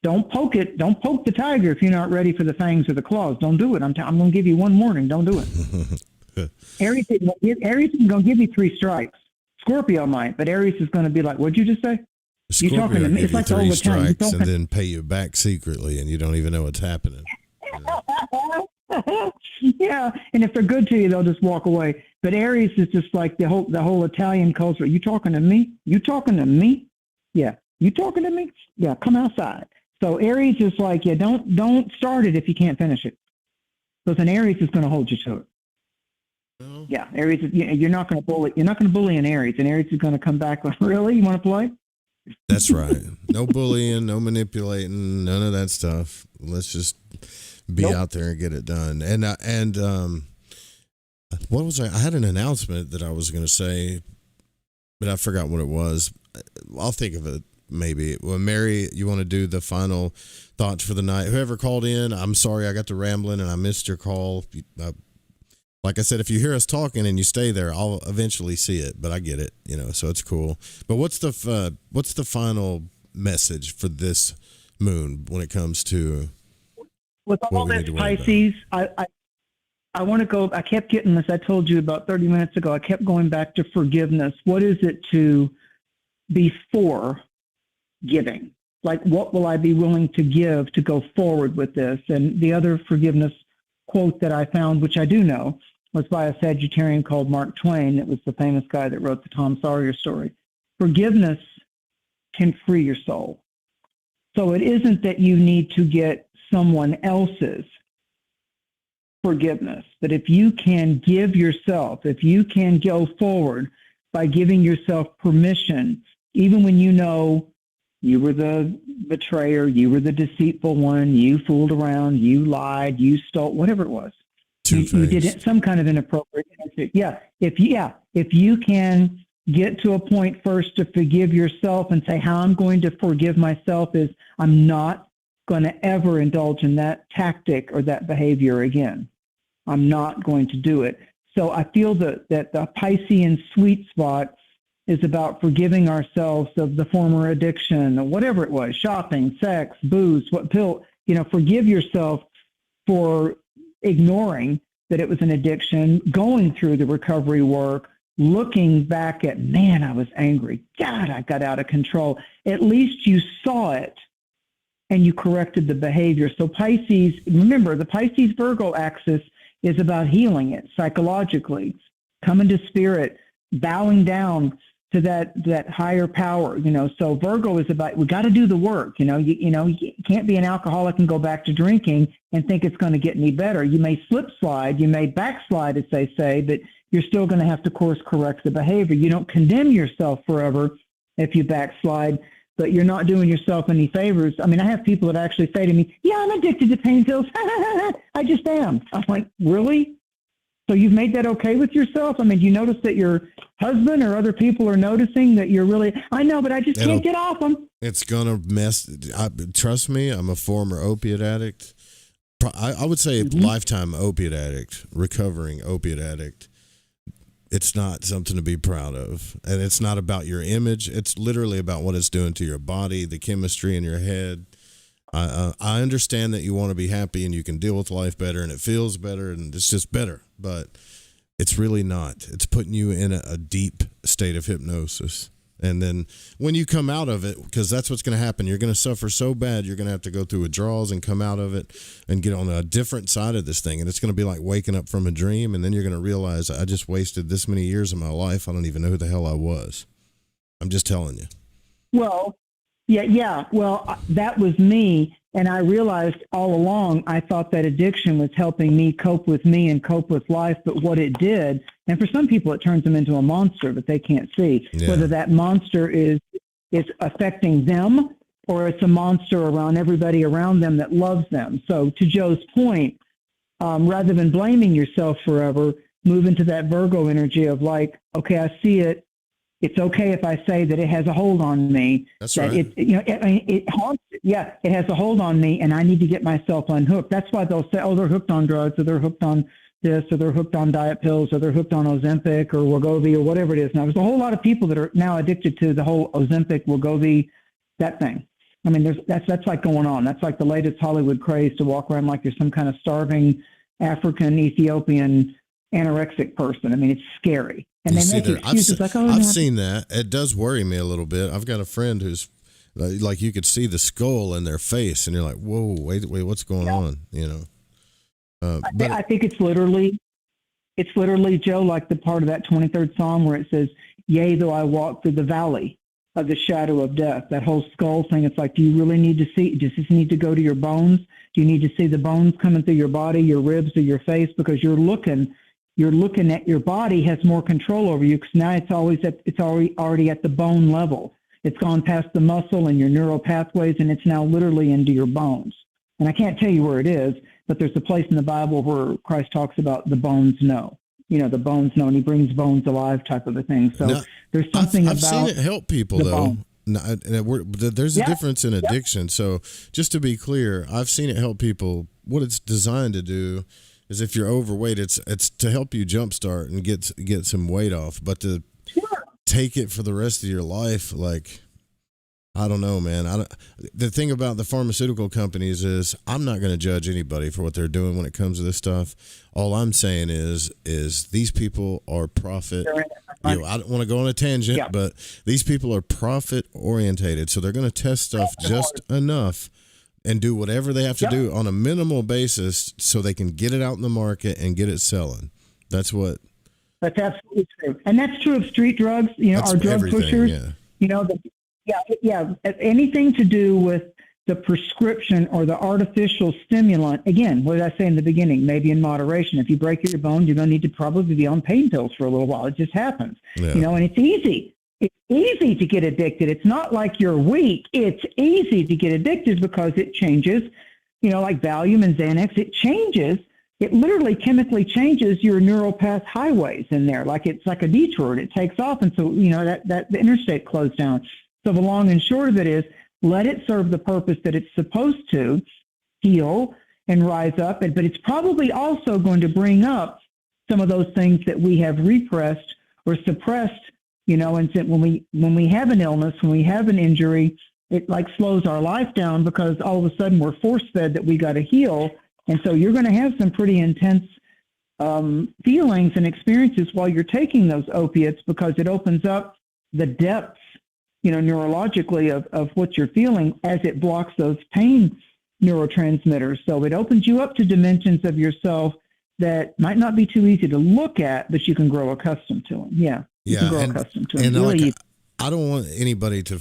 Don't poke it. Don't poke the tiger if you're not ready for the fangs or the claws. Don't do it. I'm going to give you one warning. Don't do it. Aries is going to give you 3 strikes. Scorpio might, but Aries is going to be like, what'd you just say? Scorpio you talking to me? It's like 3 strikes and then pay you back secretly, and you don't even know what's happening. Yeah, and if they're good to you, they'll just walk away. But Aries is just like the whole Italian culture. You talking to me? You talking to me? Yeah. You talking to me? Yeah. Come outside. So Aries is like, yeah, don't start it if you can't finish it. Because an Aries is going to hold you to it. Oh. Yeah, Aries is, you're not going to bully. You're not going to bully an Aries. An Aries is going to come back like, really? You want to play? That's right. No bullying, no manipulating, none of that stuff. Let's just be out there and get it done. And what was I had an announcement that I was going to say, but I forgot what it was. I'll think of it maybe. Well, Mary, you want to do the final thoughts for the night? Whoever called in, I'm sorry I got to rambling and I missed your call. Like I said, if you hear us talking and you stay there, I'll eventually see it, but I get it, so it's cool. But what's the final message for this moon when it comes to with all this Pisces? I want to go. I kept getting this. I told you about 30 minutes ago. I kept going back to forgiveness. What is it to be for giving? Like, what will I be willing to give to go forward with this? And the other forgiveness quote that I found, which I do know, was by a Sagittarian called Mark Twain. It was the famous guy that wrote the Tom Sawyer story. Forgiveness can free your soul. So it isn't that you need to get someone else's forgiveness, but if you can give yourself, if you can go forward by giving yourself permission, even when you know you were the betrayer, you were the deceitful one, you fooled around, you lied, you stole, whatever it was. You did some kind of inappropriate. If you can get to a point first to forgive yourself and say, how I'm going to forgive myself is I'm not going to ever indulge in that tactic or that behavior again. I'm not going to do it. So I feel that the Piscean sweet spot is about forgiving ourselves of the former addiction or whatever it was, shopping, sex, booze, forgive yourself for ignoring that it was an addiction, going through the recovery work, looking back at, man, I was angry. God, I got out of control. At least you saw it and you corrected the behavior. So Pisces, remember, the Pisces-Virgo axis is about healing it psychologically, coming to spirit, bowing down to that higher power, So Virgo is about, we got to do the work, you can't be an alcoholic and go back to drinking and think it's going to get any better. You may slip slide, you may backslide, as they say, but you're still going to have to course correct the behavior. You don't condemn yourself forever if you backslide, but you're not doing yourself any favors. I mean, I have people that actually say to me, yeah, I'm addicted to pain pills. I just am. I'm like, really? So you've made that okay with yourself? I mean, do you notice that your husband or other people are noticing that you're really, I know, but I just can't get off them. It's going to mess. Trust me, I'm a former opiate addict. I would say lifetime opiate addict, recovering opiate addict. It's not something to be proud of. And it's not about your image. It's literally about what it's doing to your body, the chemistry in your head. I understand that you want to be happy and you can deal with life better and it feels better and it's just better, but it's really not. It's putting you in a deep state of hypnosis. And then when you come out of it, because that's what's going to happen, you're going to suffer so bad, you're going to have to go through withdrawals and come out of it and get on a different side of this thing. And it's going to be like waking up from a dream. And then you're going to realize, I just wasted this many years of my life. I don't even know who the hell I was. I'm just telling you. Well, yeah. Well, that was me. And I realized all along, I thought that addiction was helping me cope with me and cope with life. But what it did, and for some people, it turns them into a monster that they can't see. Yeah. Whether that monster is affecting them or it's a monster around everybody around them that loves them. So to Joe's point, rather than blaming yourself forever, move into that Virgo energy of like, okay, I see it. It's okay if I say that it has a hold on me. That's that right. It haunts. Yeah, it has a hold on me, and I need to get myself unhooked. That's why they'll say, "Oh, they're hooked on drugs, or they're hooked on this, or they're hooked on diet pills, or they're hooked on Ozempic or Wegovy, or whatever it is." Now, there's a whole lot of people that are now addicted to the whole Ozempic, Wegovy, that thing. I mean, that's like going on. That's like the latest Hollywood craze to walk around like you're some kind of starving African, Ethiopian, anorexic person. I mean, it's scary. And they make excuses like, "Oh, I've seen that. It does worry me a little bit. I've got a friend who's like, you could see the skull in their face, and you're like, "Whoa, wait, what's going on?" But I think it's literally, Joe, like the part of that 23rd Psalm where it says, "Yea, though I walk through the valley of the shadow of death." That whole skull thing. It's like, do you really need to see? Does this need to go to your bones? Do you need to see the bones coming through your body, your ribs, or your face? Because you're looking at your body has more control over you, because now it's already at the bone level. It's gone past the muscle and your neural pathways, and it's now literally into your bones. And I can't tell you where it is, but there's a place in the Bible where Christ talks about the bones know. The bones know, and he brings bones alive type of a thing. So there's something I've seen it help people, though. There's a difference in addiction. So just to be clear, I've seen it help people. What it's designed to do is, if you're overweight, it's to help you jumpstart and get some weight off. But to take it for the rest of your life, like, I don't know, man. The thing about the pharmaceutical companies is, I'm not going to judge anybody for what they're doing when it comes to this stuff. All I'm saying is these people are profit. I don't want to go on a tangent, but these people are profit orientated, so they're going to test stuff just enough and do whatever they have to do on a minimal basis so they can get it out in the market and get it selling. That's absolutely true. And that's true of street drugs, our drug pushers. Anything to do with the prescription or the artificial stimulant. Again, what did I say in the beginning? Maybe in moderation. If you break your bones, you're going to need to probably be on pain pills for a little while. It just happens, and it's easy. It's easy to get addicted. It's not like you're weak. It's easy to get addicted because it changes, like Valium and Xanax, it changes. It literally chemically changes your neural path highways in there. Like it's like a detour. It takes off. And so, that the interstate closed down. So the long and short of it is, let it serve the purpose that it's supposed to, heal and rise up. But it's probably also going to bring up some of those things that we have repressed or suppressed. And when we have an illness, when we have an injury, it like slows our life down, because all of a sudden we're force-fed that we got to heal. And so you're going to have some pretty intense feelings and experiences while you're taking those opiates, because it opens up the depths, neurologically of what you're feeling as it blocks those pain neurotransmitters. So it opens you up to dimensions of yourself that might not be too easy to look at, but you can grow accustomed to them. Yeah. You can grow accustomed to them. And really like, I don't want anybody to,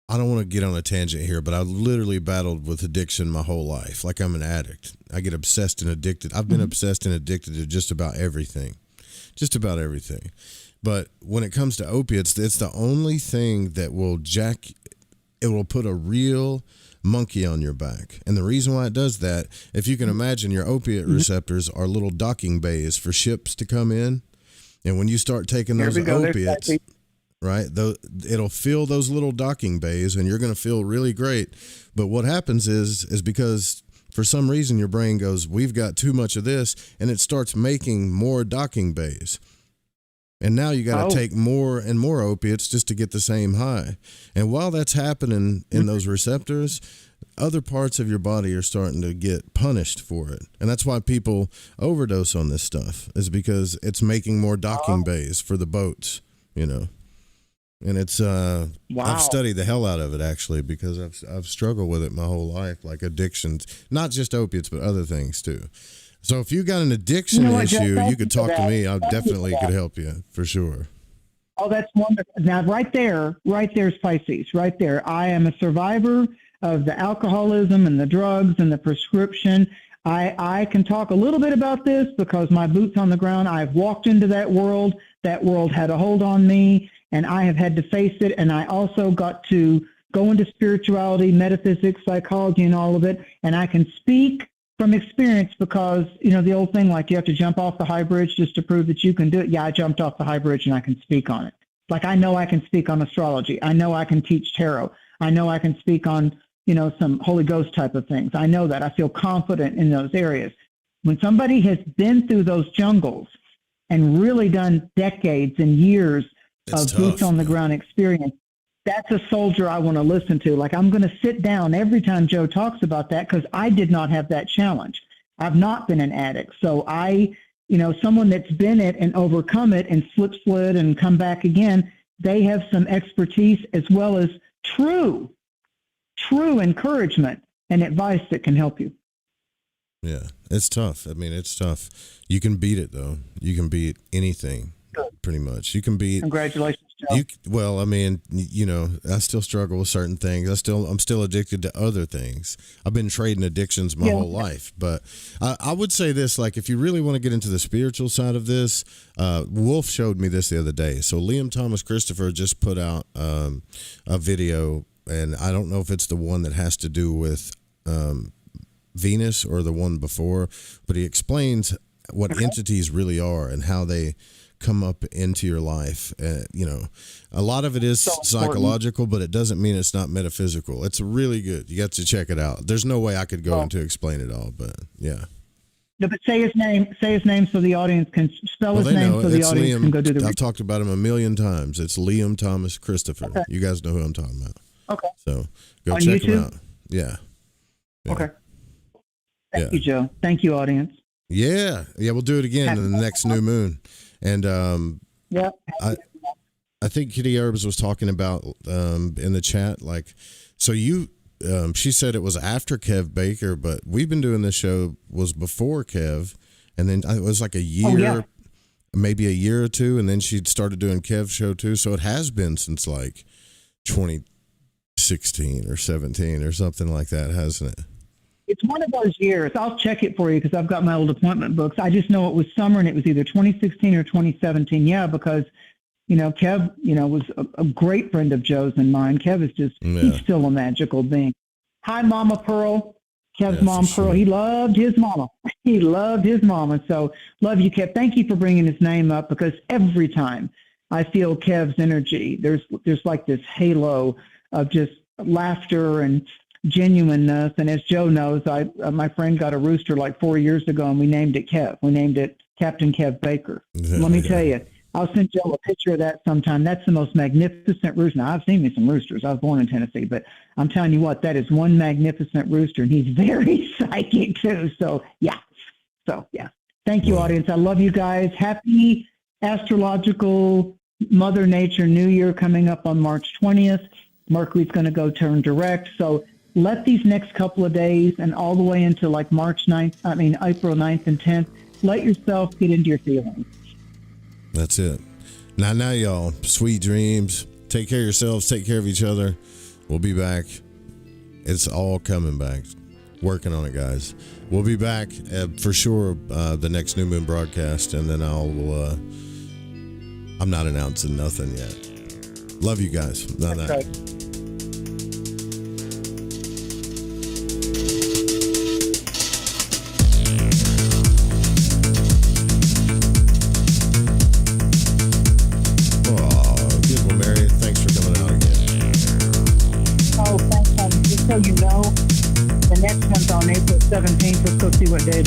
I don't want to get on a tangent here, but I literally battled with addiction my whole life. Like I'm an addict. I get obsessed and addicted. I've been obsessed and addicted to just about everything. But when it comes to opiates, it's the only thing that will it will put a real monkey on your back. And the reason why it does that, if you can imagine, your opiate receptors are little docking bays for ships to come in. And when you start taking those opiates, right, it'll fill those little docking bays and you're going to feel really great. But what happens is because for some reason your brain goes, we've got too much of this, and it starts making more docking bays. And now you got to take more and more opiates just to get the same high. And while that's happening in those receptors, other parts of your body are starting to get punished for it. And that's why people overdose on this stuff, is because it's making more docking bays for the boats, you know. And it's I've studied the hell out of it, actually, because I've struggled with it my whole life, like addictions, not just opiates, but other things too. So if you got an addiction issue, you could talk to me. I definitely could help you for sure. Oh, that's wonderful. Now, right there's Pisces. Right there. I am a survivor of the alcoholism and the drugs and the prescription. I can talk a little bit about this because my boots on the ground. I've walked into that world. That world had a hold on me, and I have had to face it. And I also got to go into spirituality, metaphysics, psychology, and all of it. And I can speak from experience because, you know, the old thing, like you have to jump off the high bridge just to prove that you can do it. Yeah, I jumped off the high bridge and I can speak on it. Like I know I can speak on astrology. I know I can teach tarot. I know I can speak on, you know, some Holy Ghost type of things. I know that. I feel confident in those areas. When somebody has been through those jungles and really done decades and years of boots on the ground experience, that's a soldier I want to listen to. Like I'm going to sit down every time Joe talks about that because I did not have that challenge. I've not been an addict. So someone that's been it and overcome it and slid and come back again, they have some expertise as well as true encouragement and advice that can help you. Yeah, it's tough. I mean, it's tough. You can beat it, though. You can beat anything, pretty much. You can beat... Congratulations, Joe. Well, I mean, you know, I still struggle with certain things. I'm still addicted to other things. I've been trading addictions my whole life. But I would say this, like, if you really want to get into the spiritual side of this, Wolf showed me this the other day. So Liam Thomas Christopher just put out a video, and I don't know if it's the one that has to do with Venus or the one before, but he explains what entities really are and how they come up into your life. You know, a lot of it is psychological, but it doesn't mean it's not metaphysical. It's really good. You got to check it out. There's no way I could go into explain it all, but yeah. No, but say his name so the audience can spell his name so the audience can go do the I've talked about him a million times. It's Liam Thomas Christopher. Okay. You guys know who I'm talking about. Okay. So go on check YouTube? him out. Yeah. Okay. Thank you, Joe. Thank you, audience. Yeah. We'll do it again in the next new moon. And I think Kitty Herbs was talking about in the chat, like, so she said it was after Kev Baker, but we've been doing this show was before Kev, and then it was like a year, maybe a year or two, and then she'd started doing Kev's show too. So it has been since like 2016 or 17 or something like that, hasn't it? It's one of those years. I'll check it for you because I've got my old appointment books. I just know it was summer and it was either 2016 or 2017. Yeah, because, you know, Kev, you know, was a great friend of Joe's and mine. Kev is just, he's still a magical being. Hi, Mama Pearl. Kev's mom, Pearl. He loved his mama. He loved his mama. So love you, Kev. Thank you for bringing his name up because every time I feel Kev's energy, there's like this halo of just laughter and genuineness. And as Joe knows, my friend got a rooster like 4 years ago, and we named it Kev. We named it Captain Kev Baker. Let me tell you, I'll send Joe a picture of that sometime. That's the most magnificent rooster. Now, I've seen me some roosters. I was born in Tennessee, but I'm telling you what, that is one magnificent rooster, and he's very psychic too. So yeah. Thank you, audience. I love you guys. Happy Astrological Mother Nature New Year coming up on March 20th. Mercury's going to go turn direct. So let these next couple of days and all the way into like April 9th and 10th, let yourself get into your feelings. That's it. Now, y'all, sweet dreams. Take care of yourselves. Take care of each other. We'll be back. It's all coming back. Working on it, guys. We'll be back for sure the next new moon broadcast, and then I'm not announcing nothing yet. Love you guys. Night. So you know, the next one's on April 17th. Let's go see what day